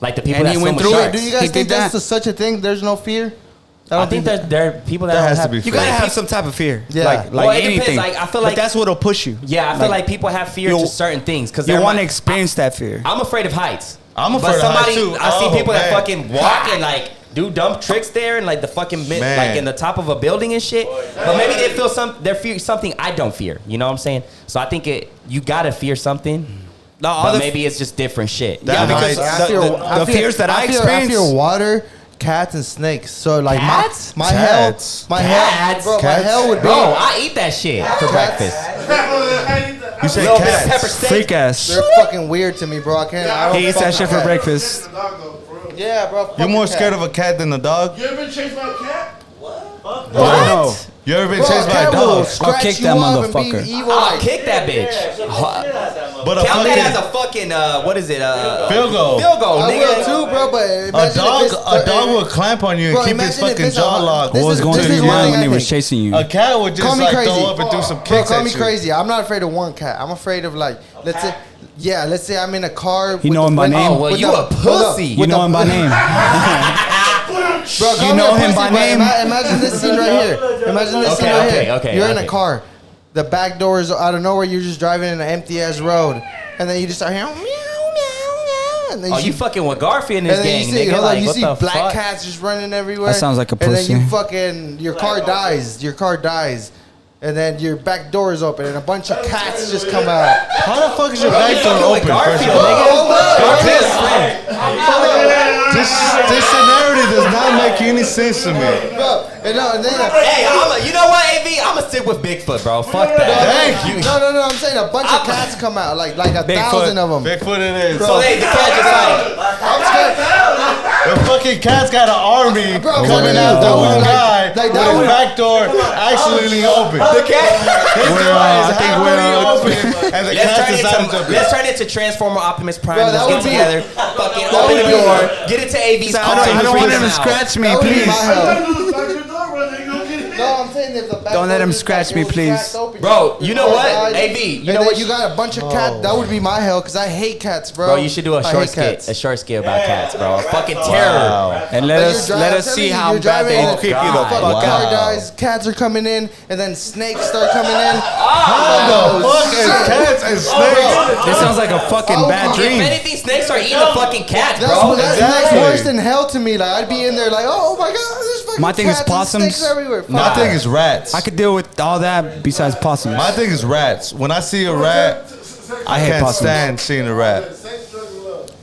A: Like the people
C: And
A: that
C: he
A: swim
C: went
A: with
C: through it.
A: sharks.
B: Do you guys
C: He
B: think
C: did
B: that's
C: that.
B: such a thing? There's no fear?
A: I think that there are people that
D: There
A: don't
D: has to
A: have
D: be
C: You
D: fear.
C: gotta have some type of fear.
B: Yeah.
C: Like
A: Well, it depends.
C: anything.
A: Like, I feel
C: But
A: like-
C: that's what'll push you.
A: Yeah, I feel like people have fear to certain things because
C: You want to experience that fear.
A: I'm afraid of heights.
D: I'm
A: But
D: afraid of heights,
A: somebody,
D: too.
A: I see
D: Oh,
A: people that
D: man.
A: fucking walk and like do dumb tricks there and like the fucking
D: Man.
A: like in the top of a building and shit. But maybe they feel something I don't fear. You know what I'm saying? So I think you gotta fear something. But maybe it's just different shit.
C: Yeah, because the fears that I experience.
B: I fear water, cats, and snakes. So like
A: Cats?
B: my
D: Cats.
B: hell, my hell would be.
A: Bro, I eat that shit for breakfast.
D: You say
A: Little bit of pepper
D: cats.
A: steak.
C: Freak ass.
B: They're fucking weird to me, bro. I can't. I don't
C: He eats
B: fuck
C: that
B: with
C: shit for
B: cats.
C: breakfast.
B: Yeah, bro.
D: You're more scared of a cat than a dog?
F: You ever been chased by a cat?
C: No.
D: You ever been
B: Bro,
D: chased
B: a
D: by a
B: cat will
D: dog?
B: scratch
C: kick
B: you
C: that
B: up and be
C: motherfucker.
B: evil,
A: I'll
B: like-
A: kick that bitch.
D: But a
A: Count that as a
D: fucking
A: fucking what is it?
D: field goal.
A: Field goal,
B: I
A: nigga.
B: will too, bro. But
D: A
B: imagine if it's-
D: dog will clamp on you and
B: Bro,
D: keep his
B: imagine if
D: fucking
B: it's
D: jaw
B: a-
D: locked.
B: this
C: What was
B: is-
C: going
B: this
C: through
B: is
C: your
B: one
C: mind
B: thing
C: when
B: I
C: he was
B: think.
C: chasing you?
D: A cat would just
B: Call me
D: like
B: crazy.
D: throw up and do some
B: Bro,
D: kicks
B: call
D: at
B: me
D: you.
B: crazy. I'm not afraid of one cat. I'm afraid of like, let's say I'm in a car.
C: You know him by name?
A: Oh, well,
B: with
A: you a pussy.
C: You know him by name.
B: Bro, call
C: You
B: me
C: know
B: a
C: him
B: pussy,
C: by
B: but
C: name?
B: Imagine this scene right here. Imagine this scene
A: Okay,
B: right
A: okay,
B: here.
A: okay,
B: You're in
A: okay.
B: a car. The back door is out of nowhere. You're just driving in an empty ass road, and then you just start hearing meow meow meow. And then
A: Oh, you fucking with Garfield in
B: and
A: this
B: then
A: gang,
B: you see,
A: nigga.
B: hold on,
A: Like,
B: you
A: what
B: see
A: the
B: black
A: fuck?
B: cats just running everywhere.
C: That sounds like a
B: And then you
C: pussy.
B: fucking your car dies. Your car dies. And then your back door is open, and a bunch of cats just come out.
D: How the fuck is your back door
A: Fucking with
D: open? First of
A: Garfield,
D: all?
A: nigga. Garfield's friend.
D: This scenario does not make any sense to me.
B: Bro, and then
A: Hey, you know what, AV? I'ma stick with Bigfoot, bro. Fuck that.
D: Thank you.
B: No. I'm saying a bunch of cats come out, like 1,000 of them.
D: Bigfoot it is.
A: So they the cat just like
B: I'm scared.
D: The fucking cat's got an army
B: Bro,
D: coming
B: that
D: after
B: would-
D: one
B: like-
D: guy
B: like
D: with
B: that
D: his
B: would-
D: back door actually open.
A: the cat.
D: His door is actually open, and the cat decided to.
A: Let's turn it to Transformer Optimus Prime.
B: Bro,
A: Let's
B: that
A: get
B: would be-
A: together. Fucking
B: that
A: open
B: would
A: the
B: be-
A: door. Get into AV's car.
C: I don't want him to
A: out.
C: scratch me,
B: That would be
C: please.
B: my hell.
F: Don't
B: No, I'm saying if the back
C: Don't let
B: door
C: him
B: just,
C: scratch
B: like,
C: me,
B: it was
C: please.
B: cracked open,
A: Bro, you know
B: car
A: what?
B: died,
A: AV, you
B: and
A: know
B: then
A: what?
B: you got a bunch of cats. That would be my hell because I hate cats, bro.
A: Bro, you should do
B: I hate cats.
A: a short skit about cats, bro. Fucking terror.
C: And
B: Like,
C: let
B: you're
C: us
B: I'm
C: see
B: telling you,
C: how
B: you're
C: bad
B: driving
C: they
B: and
C: keep you the
A: God.
C: fuck
B: fucking car
C: out.
B: dies, cats are coming in, and then snakes start coming in.
D: How the fuck is cats and snakes?
C: This sounds like a fucking bad
A: If
C: dream.
A: anything, snakes are eating the fucking cats,
B: That's
A: bro.
D: exactly.
B: worse than hell to me. Like I'd be in there like, oh my god, there's fucking
C: My thing is
B: cats and
C: possums.
B: snakes everywhere. Fuck.
D: My thing is rats.
C: I could deal with all that besides possums.
D: My thing is rats. When I see a rat,
C: I
D: I
C: hate
D: can't
C: possums.
D: stand seeing a rat.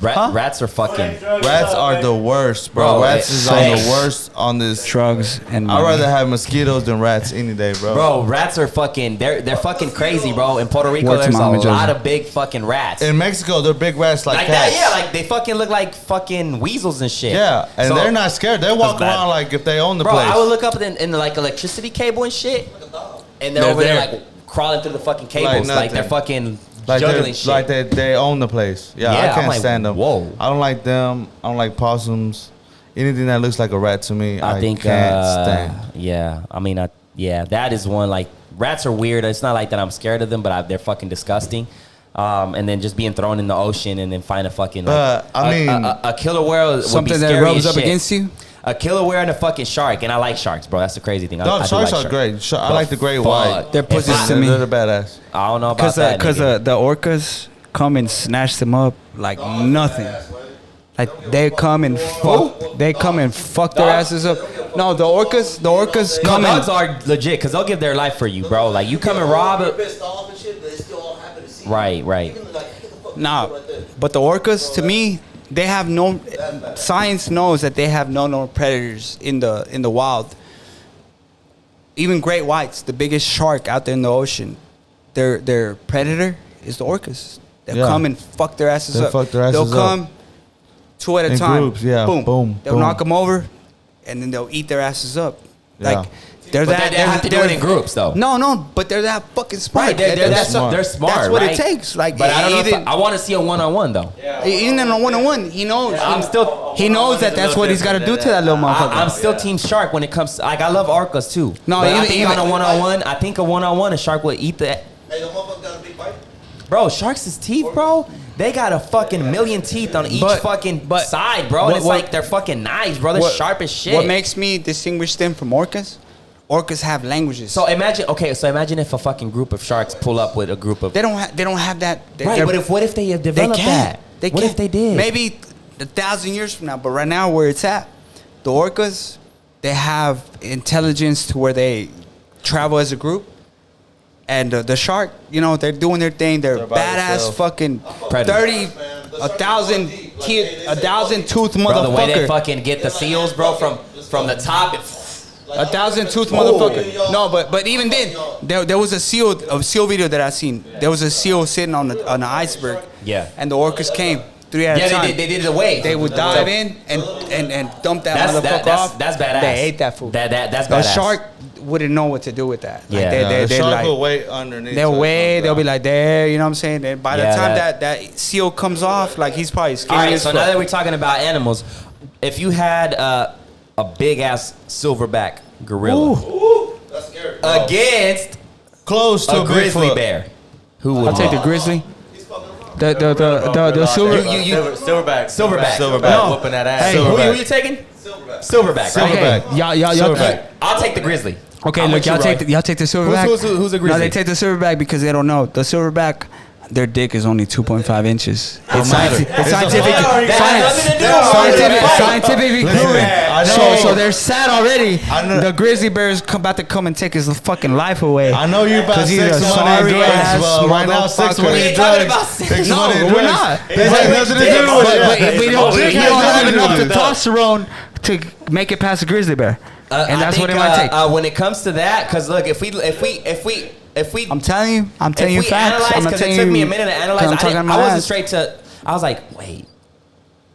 A: Rats are fucking.
D: Rats are the worst, bro.
A: Bro,
D: Rats is on
A: snakes.
D: the worst on this.
C: Drugs and
D: I'd rather have mosquitoes than rats any day, bro.
A: Bro, rats are fucking. They're fucking crazy, bro. In Puerto Rico,
C: Word to
A: there's a
C: Mama
A: lot
C: Josie.
A: of big fucking rats.
D: In Mexico, they're big rats like
A: Like
D: cats.
A: that, yeah. Like they fucking look like fucking weasels and shit.
D: Yeah, and
A: So-
D: they're not scared. They walk
A: bad.
D: around like if they own the
A: Bro,
D: place.
A: I would look up in the like electricity cable and shit, and they're
D: They're
A: over there
D: there.
A: like crawling through the fucking cables, like they're
D: nothing.
A: fucking
D: like
A: juggling shit.
D: like they own the place. Yeah,
A: Yeah,
D: I
A: I'm
D: can't
A: like,
D: stand them.
A: whoa.
D: I don't like them. I don't like possums. Anything that looks like a rat to me, I
A: think
D: can't stand.
A: Yeah, I mean, yeah, that is one. Like rats are weird. It's not like that I'm scared of them, but they're fucking disgusting. And then just being thrown in the ocean and then find a fucking like,
D: I mean,
A: a killer whale would be
C: something that
A: scary
C: rubs
A: as
C: up
A: shit.
C: against you.
A: A killer whale and a fucking shark, and I like sharks, bro. That's the crazy thing.
D: No,
A: I do
D: sharks
A: like
D: are great. I
A: But
D: like the great
A: fuck,
D: white.
C: They're pussies
A: if I-
C: to me.
D: They're the badass.
A: I don't know about that.
C: Because
A: nigga.
C: the orcas come and snatch them up like nothing. Like they come and fuck their asses up. No, the orcas
A: No,
C: come
A: dogs
C: and
A: are legit because they'll give their life for you, bro. Like you come and rob it.
G: pissed off and shit, but they still all happy to see you.
A: Right, right.
G: Even like, get the fuck
C: nah.
G: right there.
C: But the orcas, to me, they have no. Science knows that they have no predators in the wild. Even great whites, the biggest shark out there in the ocean, their predator is the orcas. They'll
D: Yeah.
C: come and fuck their asses
D: They'll
C: up.
D: fuck their
C: They'll
D: asses
C: come
D: up.
C: two at a
D: In
C: time.
D: groups, yeah. Boom,
C: They'll
D: boom.
C: knock them over, and then they'll eat their asses up.
D: Yeah.
C: Like they're
A: But
C: that.
A: they have to do
C: they're-
A: it in groups, though.
C: No, but they're that fucking smart.
A: Right, they're smart. They're smart.
C: That's what
A: right?
C: it takes. Like,
A: but I don't know.
C: even-
A: I want to see a one-on-one though.
C: even in a one-on-one, he knows.
A: I'm still.
C: He knows that that's what he's got to do to that little motherfucker.
A: I'm still Team Shark when it comes. To, like I love orcas too.
C: No,
A: but I
C: even-
A: think
C: even-
A: on a one-on-one, I think a one-on-one, a shark would eat the.
G: Hey, the motherfucker got a big bite.
A: Bro, sharks' teeth, bro. They got a fucking million teeth on each
C: But-
A: fucking
C: but-
A: side, bro. And
C: what-
A: it's
C: what-
A: like they're fucking knives, bro. They're sharp as shit.
C: What makes me distinguish them from orcas? Orcas have languages.
A: So imagine, okay, so imagine if a fucking group of sharks pull up with a group of.
C: they don't have that.
A: Right,
C: they're-
A: but what if they have
C: they
A: developed
C: can't.
A: that?
C: They
A: What
C: can't.
A: if they did?
C: Maybe 1,000 years from now, but right now where it's at, the orcas, they have intelligence to where they travel as a group. And the shark, you know, they're doing their thing. They're
D: by
C: badass
D: themselves.
C: fucking
A: Predators.
C: 1,000 tooth
A: Bro, the way they
C: motherfucker.
A: fucking get the seals, bro, from the top.
C: 1,000 tooth motherfucker. No, but even then, there was a seal video that I seen. There was a seal sitting on an iceberg.
A: Yeah.
C: And the orcas came 3 at a
A: Yeah,
C: time.
A: they did it away.
C: They would dive in and dump that motherfucker off.
A: That's badass.
C: They ate that food.
A: That's
C: The
A: badass.
C: shark wouldn't know what to do with that. Like,
A: Yeah.
D: The
C: they're
D: shark
C: like,
D: will wait underneath.
C: they'll
D: till it
C: wait.
D: comes
C: They'll be
D: out.
C: like there. You know what I'm saying? And by the
A: Yeah,
C: time
A: that-
C: that seal comes off, like he's probably
A: All
C: scared.
A: right,
C: as
A: so
C: fuck.
A: now that we're talking about animals, if you had a big ass silverback gorilla
G: That's scary.
A: against
D: close to
A: a grizzly
D: Bigfoot.
A: bear, who would
C: I'll take the
A: win?
C: grizzly.
G: He's fucking around.
C: The silver.
E: Silverback.
A: Silverback.
C: No.
E: Whooping that ass.
C: Hey,
A: Who you taking?
G: Silverback.
A: Silverback, right?
D: Silverback.
C: Okay, y'all.
A: Silverback. I'll take the grizzly.
C: Okay,
A: I'm
C: look,
A: with you,
C: y'all take
A: Roy.
C: y'all take the silverback.
A: Who's a
C: No,
A: grizzly?
C: they take the silverback because they don't know the silverback. Their dick is only 2.5 inches. It's scientific. Scientifically proven.
D: I know.
C: So they're sad already.
D: I know.
C: The grizzly bear is about to come and take his fucking life away.
D: I know you about
C: 'Cause he's
D: sex
C: a
D: money and
C: sorry
D: drugs.
C: ass
D: Well, right now, sex
C: motherfucker.
D: money
A: We
D: and
A: ain't talking
D: drugs.
A: about sex.
D: Sex
C: No,
D: money and
C: we're
D: drugs.
C: not.
D: It has nothing to do with
C: But
D: it.
C: we don't
D: Dick
C: he
D: has
C: don't have
D: nothing to
C: enough
D: do with it.
C: testosterone to make it past a grizzly bear, and
A: I
C: that's what
A: think,
C: it might take.
A: when it comes to that, because look, if we
C: I'm telling you
A: if we
C: facts.
A: analyze,
C: I'm
A: because
C: telling
A: it
C: you.
A: took me a minute to analyze.
C: I'm talking
A: I
C: my
A: wasn't
C: ass.
A: straight to. I was like, wait.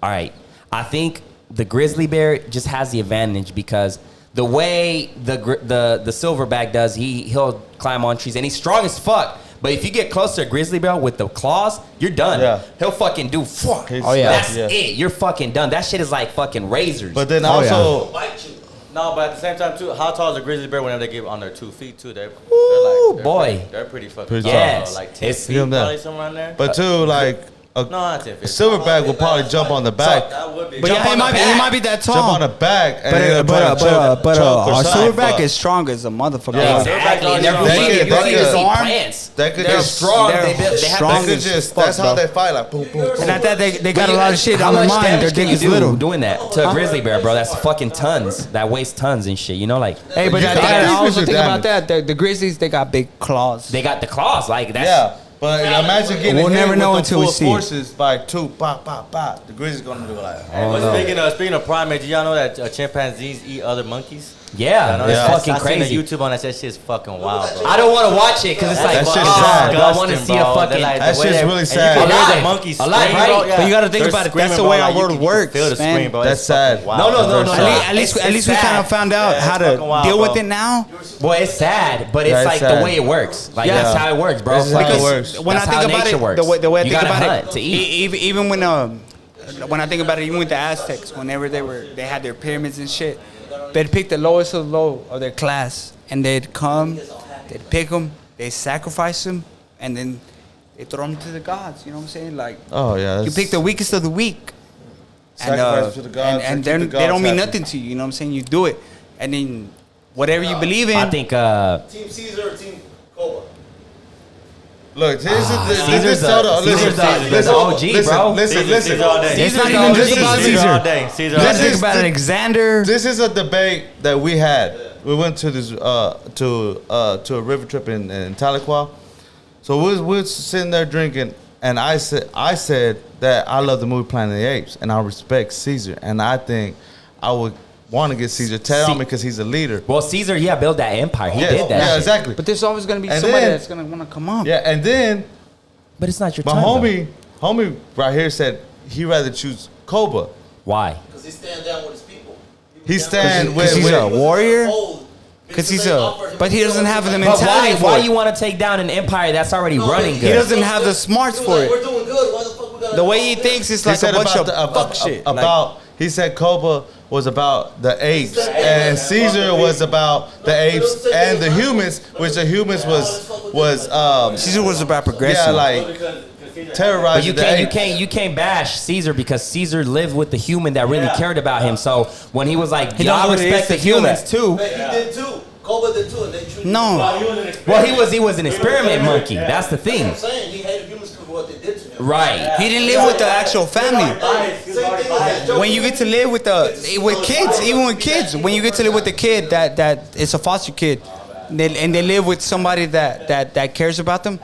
A: All right. I think the grizzly bear just has the advantage because the way the silverback does, he'll climb on trees and he's strong as fuck. But if you get close to a grizzly bear with the claws, you're done.
D: Yeah.
A: He'll fucking do fuck.
D: Oh, yeah.
A: That's
D: Yeah.
A: it. You're fucking done. That shit is like fucking razors.
D: But then
C: Oh, yeah.
D: also,
G: Bite you.
E: No, but at the same time too, how tall is a grizzly bear whenever they get on their 2 feet too? They're
A: boy.
E: they're pretty fucking
D: Pretty
E: tall.
A: Yes.
E: Like 10
A: It's-
E: feet,
D: You know that.
E: probably somewhere around there.
D: but too, like a
E: no, not 10 feet.
D: silverback will probably jump on the back.
E: That would be.
C: But
A: Jump
C: yeah,
A: on the
C: he
A: back.
C: might be that tall.
D: Jump on the back and
C: But
D: it'll probably choke or
C: our
D: something.
C: silverback is strong as a motherfucker.
D: Yeah.
A: Exactly.
E: They
A: Never
E: could-
A: forget,
D: they
A: you
D: could-
A: see his
C: arm.
A: plants.
D: That could
A: They're
D: just
A: strong.
C: they're
A: They have
C: strong
D: They could
C: as
D: just
C: fuck,
D: that's how
C: bro.
D: they fight, like boom, boom, boom.
C: And at that, they got a
A: You-
C: lot of shit
A: how
C: on their
A: much
C: mind. Their
A: damage
C: dick
A: can you
C: is
A: do
C: little.
A: doing that to a grizzly bear, bro? That's fucking tons. That weighs tons and shit. You know, like
C: Hey, but
D: You
C: I
D: can
C: I
D: increase
C: also
D: your
C: think about
D: damage.
C: that. The grizzlies, they got big claws.
A: they got the claws. Like that's
D: Yeah, but imagine getting
C: We'll
D: hit
C: never
D: with
C: know
D: the
C: until we
D: full
C: see.
D: forces by 2, pop, pop, pop. The grizzly's gonna do like.
E: But speaking of primates, do y'all know that chimpanzees eat other monkeys?
A: yeah,
E: I know
A: it's
E: that's-
A: fucking
E: I seen
A: crazy.
E: a YouTube on that. That shit's fucking wild, bro.
A: I don't want to watch it because it's like,
D: That shit's
A: oh,
D: sad.
A: I want to see a fucking.
D: That shit's really sad.
E: You can hear
A: Alive.
E: the monkeys
A: Alive,
E: scream,
A: right?
E: bro.
A: But
E: Yeah.
C: you gotta think
E: They're
C: about it.
E: screaming,
C: That's the
E: bro.
C: way our
E: Like,
C: world
E: you can
C: works,
E: feel the
C: man.
E: scream, bro.
D: That's
E: It's fucking
D: sad.
E: wild,
A: No,
E: bro.
A: no.
C: At least
A: It's
C: we kind
A: sad.
C: of found out
E: Yeah,
C: how
E: it's
C: to
E: fucking wild,
C: deal with
E: bro.
C: it now.
A: Boy, it's sad, but it's
D: Yeah, it's
A: like
D: sad.
A: the way it works. Like
C: Yeah.
A: that's how it works, bro.
D: This is how it
A: Because
D: works.
C: When
A: that's
C: I think
A: how
C: about
A: nature
C: it,
A: works.
C: the way I
A: You
C: think
A: gotta
C: about
A: hunt
C: it,
A: to eat.
C: even when I think about it, even with the Aztecs, whenever they had their pyramids and shit, they'd pick the lowest of the low of their class, and they'd come, they'd pick them, they sacrifice them, and then they throw them to the gods. You know what I'm saying? Like
D: Oh yeah.
C: you pick the weakest of the weak,
D: Sacrifice to the gods
C: and
D: and
C: they're-
D: keep the
C: they don't
D: gods
C: mean
D: happy.
C: nothing to you. You know what I'm saying? You do it, and then whatever you believe in.
A: I think
G: Team Caesar or Team Cobra?
D: Look,
A: Caesar's the OG, bro.
D: Listen.
E: Caesar all day.
C: It's not
A: Caesar's
C: even just
A: OG.
C: about
E: Caesar
C: Caesar.
E: all day. Caesar all
C: Let's
E: day.
C: think about Alexander.
D: This is a debate that we had. We went to this to a river trip in Tahlequah. So we're sitting there drinking, and I said that I love the movie Planet of the Apes, and I respect Caesar, and I think I would want to get Caesar tatted on me because he's a leader.
A: well, Caesar, built that empire. He did that.
D: Yeah,
A: shit.
D: exactly.
C: But there's always gonna be
D: And
C: somebody
D: then-
C: that's gonna want to come up.
D: Yeah, and then
A: But it's not your
D: my
A: time. though.
D: homie right here said he'd rather choose Cobra.
A: Why?
G: Because he stand down with his people.
D: He stand
C: Because he's a
D: with
C: warrior.
G: Hold.
C: Because but he doesn't have the
A: But
C: mentality
A: why?
C: for
A: Why
C: it.
A: you want to take down an empire that's already running
C: He
A: good?
C: doesn't have the smarts for
G: We're
C: it.
G: doing good. Why the fuck we gotta
C: The
G: do
C: way
G: all
C: he
G: this?
C: thinks is
D: He
C: like a
D: said
C: bunch of
D: about
C: fuck shit. Like,
D: about he said Cobra was about the apes and Caesar was about the apes and the humans, which the humans was
C: Caesar was about progression.
D: yeah, like
A: But
D: terrorizing the apes.
A: you can't bash Caesar because Caesar lived with the human that really cared about him. So when he was like,
C: He
A: y'all
C: knows what it
A: respect
C: is
A: the
C: to feel
A: humans
C: that.
A: too.
G: But he did too. Cobra did too, and they treated
C: No.
A: Well, he was an experiment monkey. That's the
G: That's
A: thing.
G: what I'm saying. He hated humans because of what they did to him.
A: Right.
C: he didn't live with the actual family.
G: Same
C: when you get to live with kids, even with kids, when you get to live with a kid that it's a foster kid, and they live with somebody that cares about them,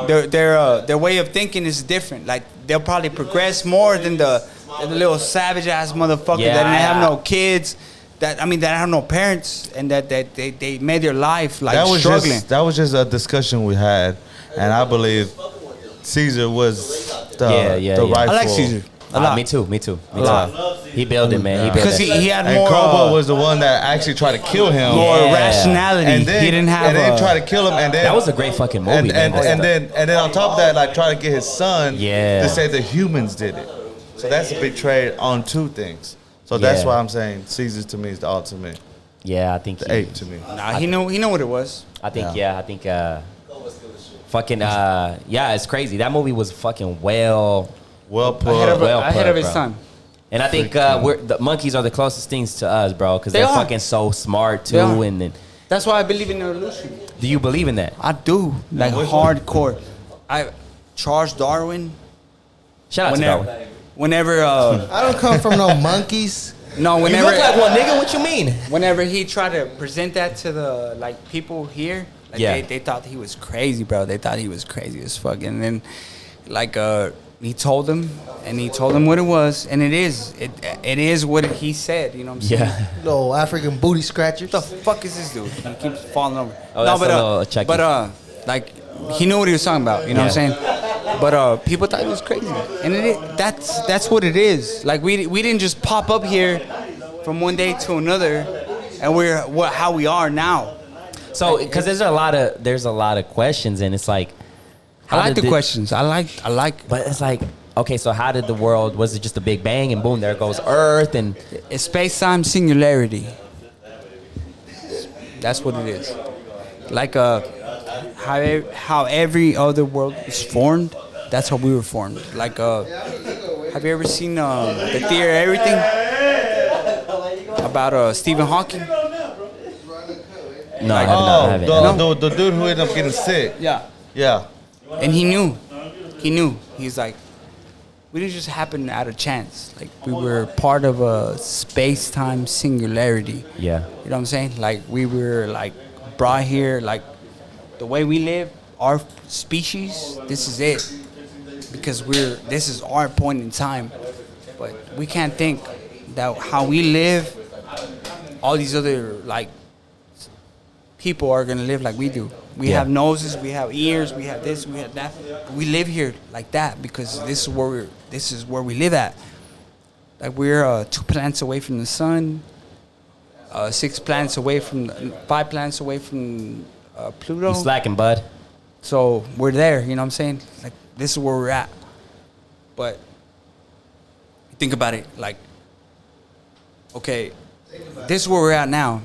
C: their way of thinking is different. Like they'll probably progress more than the little savage ass motherfucker that didn't have no kids. That have no parents, and that they made their life like struggling.
D: That was just a discussion we had, and I believe Caesar was the rightful.
C: I like Caesar.
A: Me too. He built it, man.
C: Because he had
D: and
C: more.
D: Koba was the one that actually tried to kill him.
C: More rationality.
D: And then
C: he didn't have.
D: And then try to kill him, and then
A: that was a great fucking movie.
D: And then on top of that, like try to get his son to say the humans did it. So that's a big trade on two things. So that's why I'm saying Caesar to me is the ultimate.
A: Yeah, I think
D: the ape to me.
C: Nah, he knew what it was.
A: I think fucking it's crazy. That movie was fucking well put,
C: ahead of his
A: bro.
C: time.
A: And I think the monkeys are the closest things to us, bro, because they're fucking so smart too. And then
C: that's why I believe in evolution.
A: Do you believe in that?
C: I do, like hardcore. Charles Darwin.
A: Shout out to Darwin.
C: Whenever
B: I don't come from no monkeys.
C: No, whenever
A: you look like one, nigga. What you mean?
C: Whenever he tried to present that to the people here, they thought he was crazy, bro. They thought he was crazy as fuck. And then he told them what it was, and it is what he said. You know what I'm saying?
A: Yeah.
B: Little African booty scratchers.
C: What the fuck is this dude? He keeps falling over.
A: Oh, that's a little Chucky.
C: But he knew what he was talking about. You know what I'm saying? But people thought it was crazy, and that's what it is. Like we didn't just pop up here from one day to another, and we're how we are now.
A: So because there's a lot of questions, and it's like
C: I like the questions. I like.
A: But it's like, okay, so how did the world? Was it just a big bang and boom? There goes Earth, and
C: it's space-time singularity. That's what it is. Like how every other world is formed, that's how we were formed. Like have you ever seen the Theory of Everything about Stephen Hawking?
A: No, I haven't.
D: The dude who ended up getting sick. Yeah.
C: And he knew. He's like, we didn't just happen out of chance. Like we were part of a space-time singularity.
A: Yeah.
C: You know what I'm saying? Like we were like brought here, like the way we live, our species, this is it. Because this is our point in time. But we can't think that how we live, all these other like people are gonna live like we do. We have noses, we have ears, we have this, we have that. We live here like that because this is where we live at. Like we're 2 planets away from the sun, 5 planets away from Pluto.
A: You slacking, bud.
C: So we're there, you know what I'm saying? Like this is where we're at. But think about it, like, okay, this is where we're at now.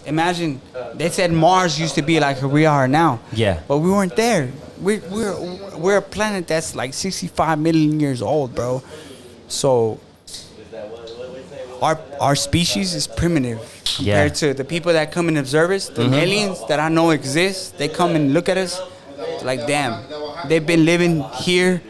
C: Imagine they said Mars used to be like where we are now.
A: Yeah.
C: But we weren't there. We're a planet that's like 65 million years old, bro. So our species is primitive compared to the people that come and observe us, the aliens that I know exist. They come and look at us like, damn, they've been living here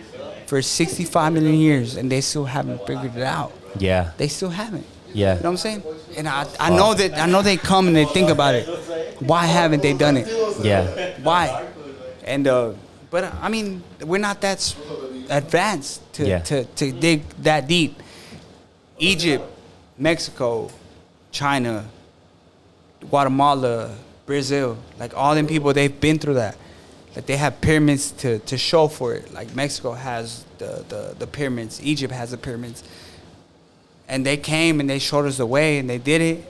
C: for 65 million years and they still haven't figured it out.
A: Yeah.
C: They still haven't.
A: Yeah.
C: You know what I'm saying? And I know they come and they think about it. Why haven't they done it?
A: Yeah.
C: Why? And but I mean, we're not that advanced to dig that deep. Egypt, Mexico, China, Guatemala, Brazil, like all them people, they've been through that. Like they have pyramids to show for it. Like Mexico has the pyramids, Egypt has the pyramids. And they came and they showed us the way and they did it.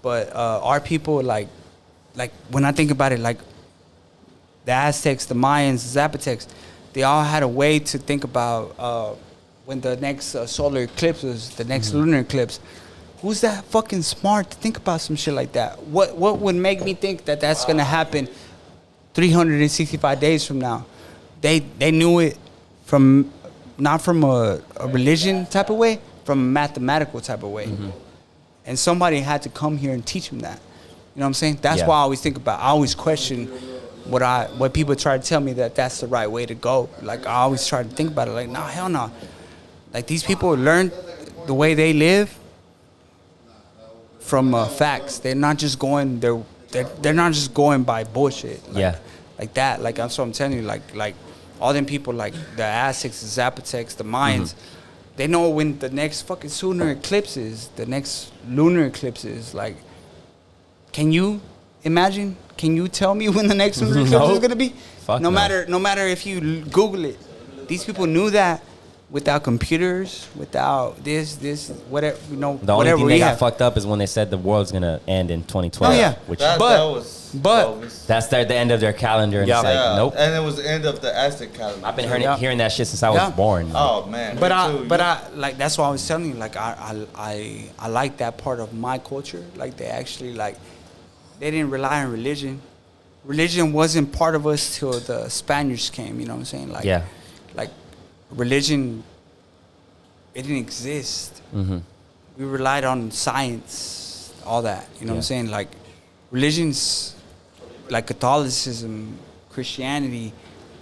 C: But our people, like when I think about it, like the Aztecs, the Mayans, the Zapotecs, they all had a way to think about when the next solar eclipse was, the next lunar eclipse. Who's that fucking smart to think about some shit like that? What would make me think that that's gonna happen 365 days from now? They knew it from not from a religion type of way, from a mathematical type of way. And somebody had to come here and teach them that. You know what I'm saying? That's why I always think about, I always question what people try to tell me that's the right way to go. Like I always try to think about it like, no, hell no. Like these people learn the way they live from facts. They're not just going. They're not just going by bullshit. Like that. Like that's what I'm telling you. Like all them people, like the Aztecs, the Zapotecs, the Mayans. They know when the next fucking solar eclipse is, the next lunar eclipse is. Like, can you imagine? Can you tell me when the next lunar eclipse is gonna be?
A: Fuck
C: no matter if you Google it. These people knew that without computers, without this, whatever,
A: The only
C: whatever
A: thing
C: we
A: they got
C: have.
A: fucked up is when they said the world's gonna end in 2012.
C: Oh, yeah.
A: Which
C: But
A: that's the end of their calendar, and it's like, nope.
D: And it was the end of the Aztec calendar.
A: I've been
C: Yeah.
A: hearing that shit since I was born.
D: Oh man.
C: But
D: me too.
C: I like that's why I was telling you, like I like that part of my culture. Like they actually they didn't rely on religion. Religion wasn't part of us till the Spaniards came, you know what I'm saying? Like like religion, it didn't exist. We relied on science, all that, you know what I'm saying? Like religions like Catholicism, Christianity,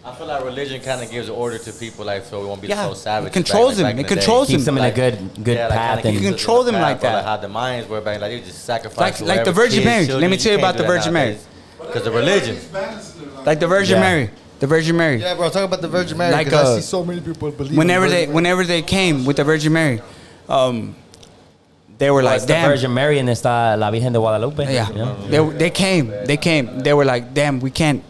E: I feel like religion kind of gives order to people, like, so we won't be so savage.
C: It controls them. It controls them.
A: Keeps them in a good path.
E: Kinda
A: And
C: You control them like that.
E: Like how the Mayans were back, like they just sacrifice.
C: Like the Virgin Mary. Let me tell you about the Virgin Mary.
E: Because the religion.
C: Like the Virgin Mary. The Virgin Mary.
B: Yeah, bro. Talk about the Virgin Mary.
C: Like,
B: Because I see so many people believe.
C: Whenever they came with the Virgin Mary, they were like,
A: it's the
C: damn.
A: Virgin Mary and está la Virgen de Guadalupe.
C: Yeah,
A: you know?
C: they came. They were like, damn, we can't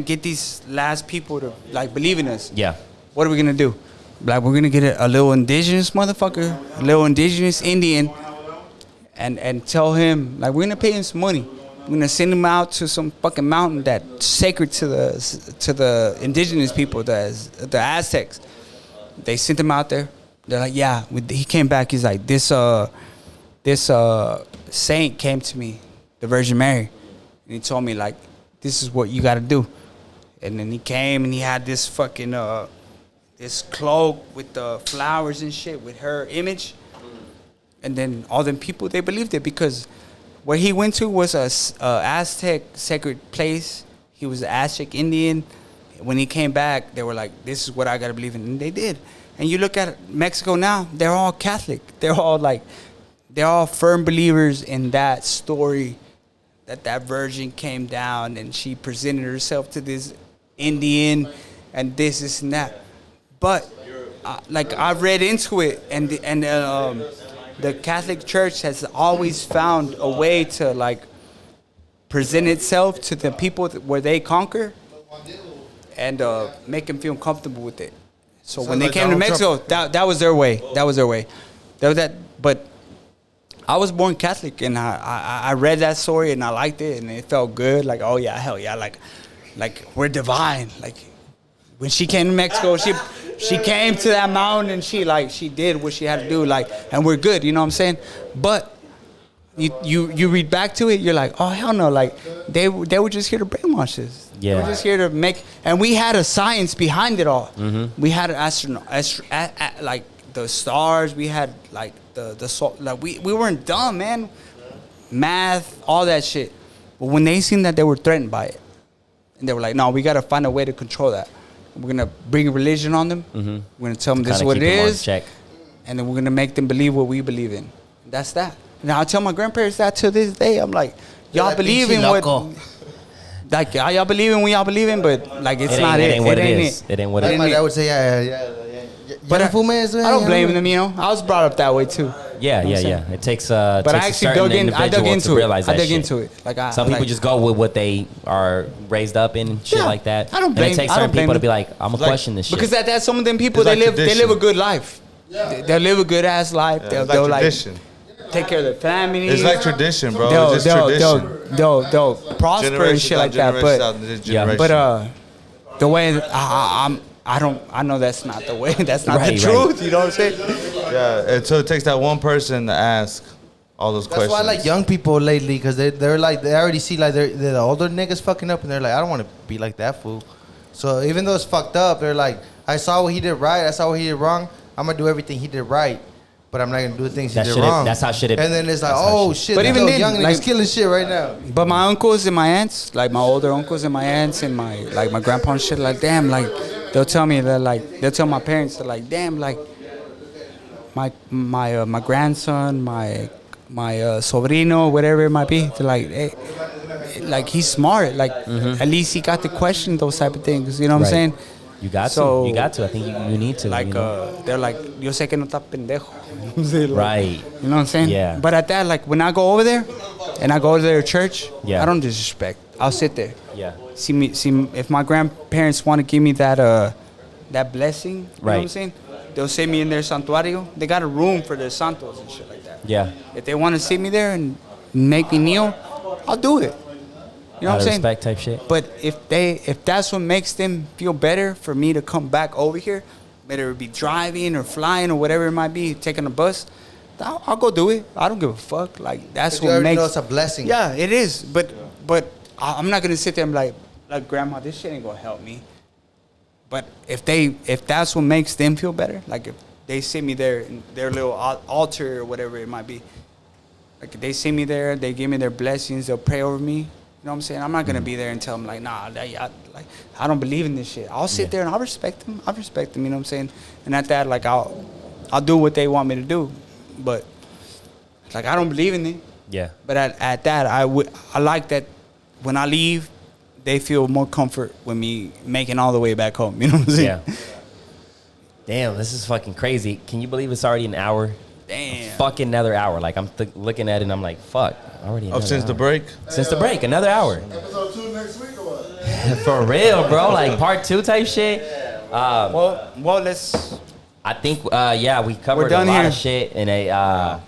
C: get these last people to like believe in us.
A: Yeah.
C: What are we gonna do? Like, we're gonna get a little indigenous motherfucker, a little indigenous Indian, and tell him, like, we're gonna pay him some money. We're gonna send him out to some fucking mountain that's sacred to the indigenous people, the Aztecs. They sent him out there. They're like, yeah. He came back. He's like, this saint came to me, the Virgin Mary, and he told me, like, this is what you got to do. And then he came and he had this fucking this cloak with the flowers and shit with her image. And then all them people, they believed it because where he went to was a Aztec sacred place. He was an Aztec Indian. When he came back, they were like, this is what I got to believe in. And they did. And you look at Mexico now, they're all Catholic. They're all firm believers in that story, that virgin came down and she presented herself to this Indian and this and that. But like, I've read into it, and the Catholic Church has always found a way to like present itself to the people where they conquer and make them feel comfortable with it. So when they came to Mexico, that was their way. That was their way. But I was born Catholic, and I read that story and I liked it, and it felt good. Like, oh yeah, hell yeah, like we're divine. Like when she came to Mexico, she came to that mountain and she did what she had to do. Like, and we're good. You know what I'm saying? But you read back to it, you're like, oh hell no, like they were just here to brainwash us.
A: Yeah.
C: They were just here to make, and we had a science behind it all.
A: Mm-hmm.
C: We had like the stars. We had like the soul. Like we weren't dumb, man. Math, all that shit. But when they seen that they were threatened by it, and they were like, no, we got to find a way to control that. We're gonna bring religion on them.
A: Mm-hmm.
C: We're gonna tell them this is what it is, and then we're gonna make them believe what we believe in. That's that. Now I tell my grandparents that to this day. I'm like, y'all believe in what? Like, y'all believe in what y'all believe in, but like it's not it.
A: It ain't what it is. It ain't what it is.
B: My dad would say, yeah.
C: But I don't blame them, you know. I was brought up that way too.
A: Yeah. It takes
C: But I actually dug into it. Like
A: some people just go with what they are raised up in and shit like that.
C: I don't blame.
A: And it takes certain people to be like, I'm gonna question this shit.
C: Because that some of them people
D: It's like
C: they live a good life.
F: Yeah.
C: They live a good ass life.
D: Yeah,
C: They'll
D: it's like
C: like
D: tradition.
C: take care of their families.
D: It's like tradition, bro. It's just tradition.
C: They'll prosper and shit like that. But the way I know that's not the way. That's not the truth. You know what I'm saying?
D: Yeah, and so it takes that one person to ask all those questions.
B: That's why I like young people lately, because they're like, they already see like they're the older niggas fucking up, and they're like, I don't want to be like that fool. So even though it's fucked up, they're like, I saw what he did right, I saw what he did wrong, I'm gonna do everything he did right, but I'm not gonna do the things he did wrong.
A: That's how shit.
B: And then it's like, oh shit,
C: but even then,
B: young niggas
C: like,
B: killing shit right now.
C: But my uncles and my aunts, like my older uncles and my aunts and my grandpa and shit, like damn, like they'll tell me that like they'll tell my parents that like, damn, like my grandson, my sobrino, whatever it might be, they're like, hey, like he's smart, like at least he got to question those type of things. You know what I'm saying?
A: You got
C: So,
A: to. You got to. I think you need to.
C: Like
A: you know?
C: they're like, yo sé que no estás pendejo. Like,
A: Right.
C: You know what I'm saying?
A: Yeah.
C: But at that, like when I go over there, and I go to their church,
A: Yeah.
C: I don't disrespect. I'll sit there.
A: Yeah.
C: See if my grandparents want to give me that blessing. You know what I'm
A: Right.
C: saying? They'll sit me in their santuario. They got a room for their santos and shit like that.
A: Yeah.
C: If they want to sit me there and make me kneel, I'll do it. You know what I'm saying?
A: Respect type shit.
C: But if that's what makes them feel better for me to come back over here, whether it be driving or flying or whatever it might be, taking a bus, I'll go do it. I don't give a fuck. Like that's
B: You
C: what
B: already
C: makes
B: know it's a blessing.
C: Yeah, it is. But I'm not gonna sit there and be like grandma, this shit ain't gonna help me. But if that's what makes them feel better, like if they see me there in their little altar or whatever it might be, like if they see me there, they give me their blessings, they'll pray over me. You know what I'm saying? I'm not gonna be there and tell them like, nah, I don't believe in this shit. I'll sit there and I'll respect them. I'll respect them. You know what I'm saying? And at that, like I'll do what they want me to do, but like I don't believe in it.
A: Yeah.
C: But at that, I like that when I leave, they feel more comfort with me making all the way back home. You know what I'm saying?
A: Yeah. Damn, this is fucking crazy. Can you believe it's already an hour?
C: Damn.
A: Fucking another hour. Like I'm looking at it and I'm like, fuck, already.
D: Oh,
A: Another
D: since the
A: hour.
D: break?
A: Since the break, another hour.
F: Episode 2 next week or what?
A: For real, bro. Like part 2 type shit.
C: Well, let's.
A: I think, yeah, we covered a
C: done
A: lot
C: here.
A: of shit in a.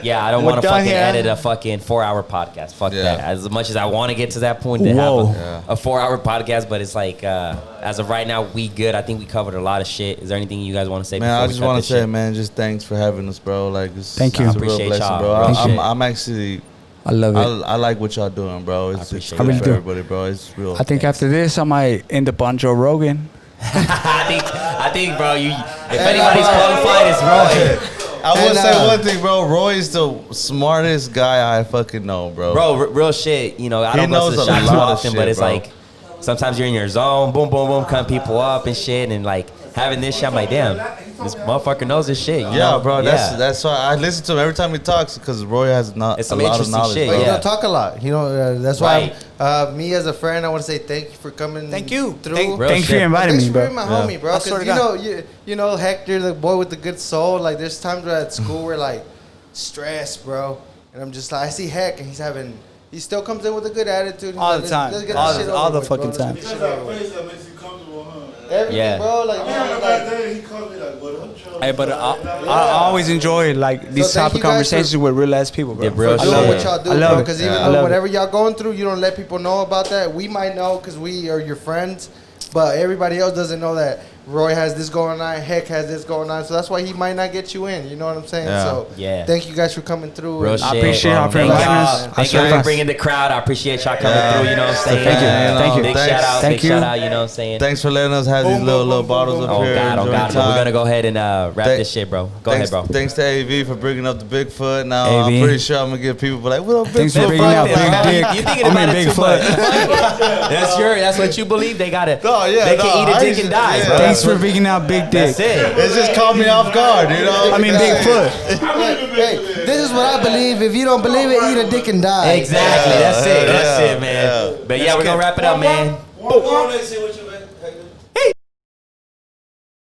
A: Yeah, I don't
C: We're
A: want to
C: done
A: fucking
C: here.
A: edit a fucking 4-hour podcast. Fuck
D: Yeah.
A: that. As much as I want to get to that point to
C: Whoa.
A: have a 4-hour podcast, but it's like, as of right now, we good. I think we covered a lot of shit. Is there anything you guys want to say?
D: Man,
A: before
D: I
A: we
D: just
A: cut
D: want
A: this
D: to say,
A: shit?
D: man, just thanks for having us, bro. Like,
C: Thank you.
D: It's a real
A: Appreciate
D: blessing,
A: y'all.
D: bro.
A: Appreciate it.
D: I'm actually,
C: I love it.
D: I like what y'all doing, bro. It's
A: appreciate
D: good
A: it.
D: for
C: I really do.
D: everybody, bro. It's real.
C: I think after this, I might end up on Joe Rogan.
A: I think, bro, if anybody's qualified, it's Roy.
D: I will
B: And,
D: say one thing, bro. Roy is the smartest guy I fucking know, bro.
A: Bro, real shit. You know, I
D: He
A: don't go to
D: knows
A: the
D: a
A: shop too
D: lot of
A: often,
D: shit,
A: but it's
D: bro.
A: like sometimes you're in your zone, boom, boom, boom, cutting people up and shit, and like having this shit, I'm like, damn, this motherfucker knows this shit. You
D: Yeah,
A: know?
D: bro.
A: Yeah.
D: That's why I listen to him every time he talks because Roy has not
A: It's
D: a
A: some
D: lot of
A: interesting
D: knowledge.
A: shit,
D: bro.
B: But you
A: yeah.
B: don't talk a lot. You know, that's
A: Right.
B: why me as a friend, I want to say thank you for coming.
C: Thank you.
B: Through.
A: Real
C: Thanks for
A: shit.
C: inviting
B: Thanks
C: me,
B: for
C: bro.
B: being my homie, bro.
C: I swear
B: Because
C: to
B: you know Hector, the boy with the good soul. Like there's times where at school we're like stressed, bro, and I'm just like I see Heck and he still comes in with a good attitude. He's
C: All
B: like,
C: the time.
B: Let's get
C: All
B: this
C: the-
B: shit
C: all
B: over
C: the
B: with,
C: fucking
B: bro.
C: time.
B: Let's
F: He
B: get
F: has
B: this shit over
F: that
B: with.
F: face that makes you comfortable, huh?
B: Everything,
A: Yeah.
B: bro. Like,
F: I
B: you
F: remember
B: know,
F: back
B: like
F: then, he called me like, what up, Joe?
C: Hey, but I always enjoy like these
B: So thank
C: type of
B: you guys
C: conversations with real ass people, bro.
A: Yeah, real
B: I
A: shit.
B: love what y'all do,
C: I love
B: bro.
C: it.
B: Because even
C: I
B: though
C: love
B: whatever y'all going through, you don't let people know about that. We might know because we are your friends, but everybody else doesn't know that Roy has this going on, Heck has this going on. So that's why he might not get you in. You know what I'm saying?
D: Yeah.
B: So
A: Yeah.
B: thank you guys for coming through.
A: Real
B: and-
A: shit.
C: I appreciate y'all for
A: Thank
C: inviting
A: y'all.
C: us.
A: Thank
C: swear
A: you
C: to
A: for
C: God.
A: bringing the crowd. I appreciate y'all coming through. You know what I'm saying?
C: Thank you.
D: Yeah,
C: Thank you.
A: Big
D: Thanks.
A: shout out.
C: Thank
A: Big
C: you.
A: shout out. You know what I'm saying?
D: Thanks for letting us have these
B: Boom,
D: little
B: boom,
D: little
B: boom,
D: bottles
B: boom,
D: up
A: Oh
D: here.
A: God, oh
D: enjoying
A: God. But we're
D: time.
A: gonna go ahead and wrap
D: Thank-
A: this shit, bro. Go
D: Thanks,
A: ahead, bro.
D: Thanks to AV for bringing up the Bigfoot. Now
C: AV.
D: I'm pretty sure I'm gonna get people like, "What up, Bigfoot?"
C: Thanks for bringing
A: Fuck
C: out
A: that,
C: Big
A: bro.
C: Dick.
A: You thinking
C: I'm in
A: about it too
C: Bigfoot.
A: That's what you believe. They gotta.
D: No, yeah,
A: they
D: no,
A: can eat a
D: I
A: dick
D: used
A: and
D: to-
A: die,
D: yeah.
A: bro.
C: Thanks for bringing out Big Dick.
A: That's it.
D: It just caught me off guard, you know.
C: I mean Bigfoot.
B: Hey, this is what I believe. If you don't believe it, eat a dick and die.
A: Exactly. That's it. That's
D: Yeah,
A: it, man.
D: yeah.
A: But yeah, we're gonna wrap it up, man.
G: One more, they say what you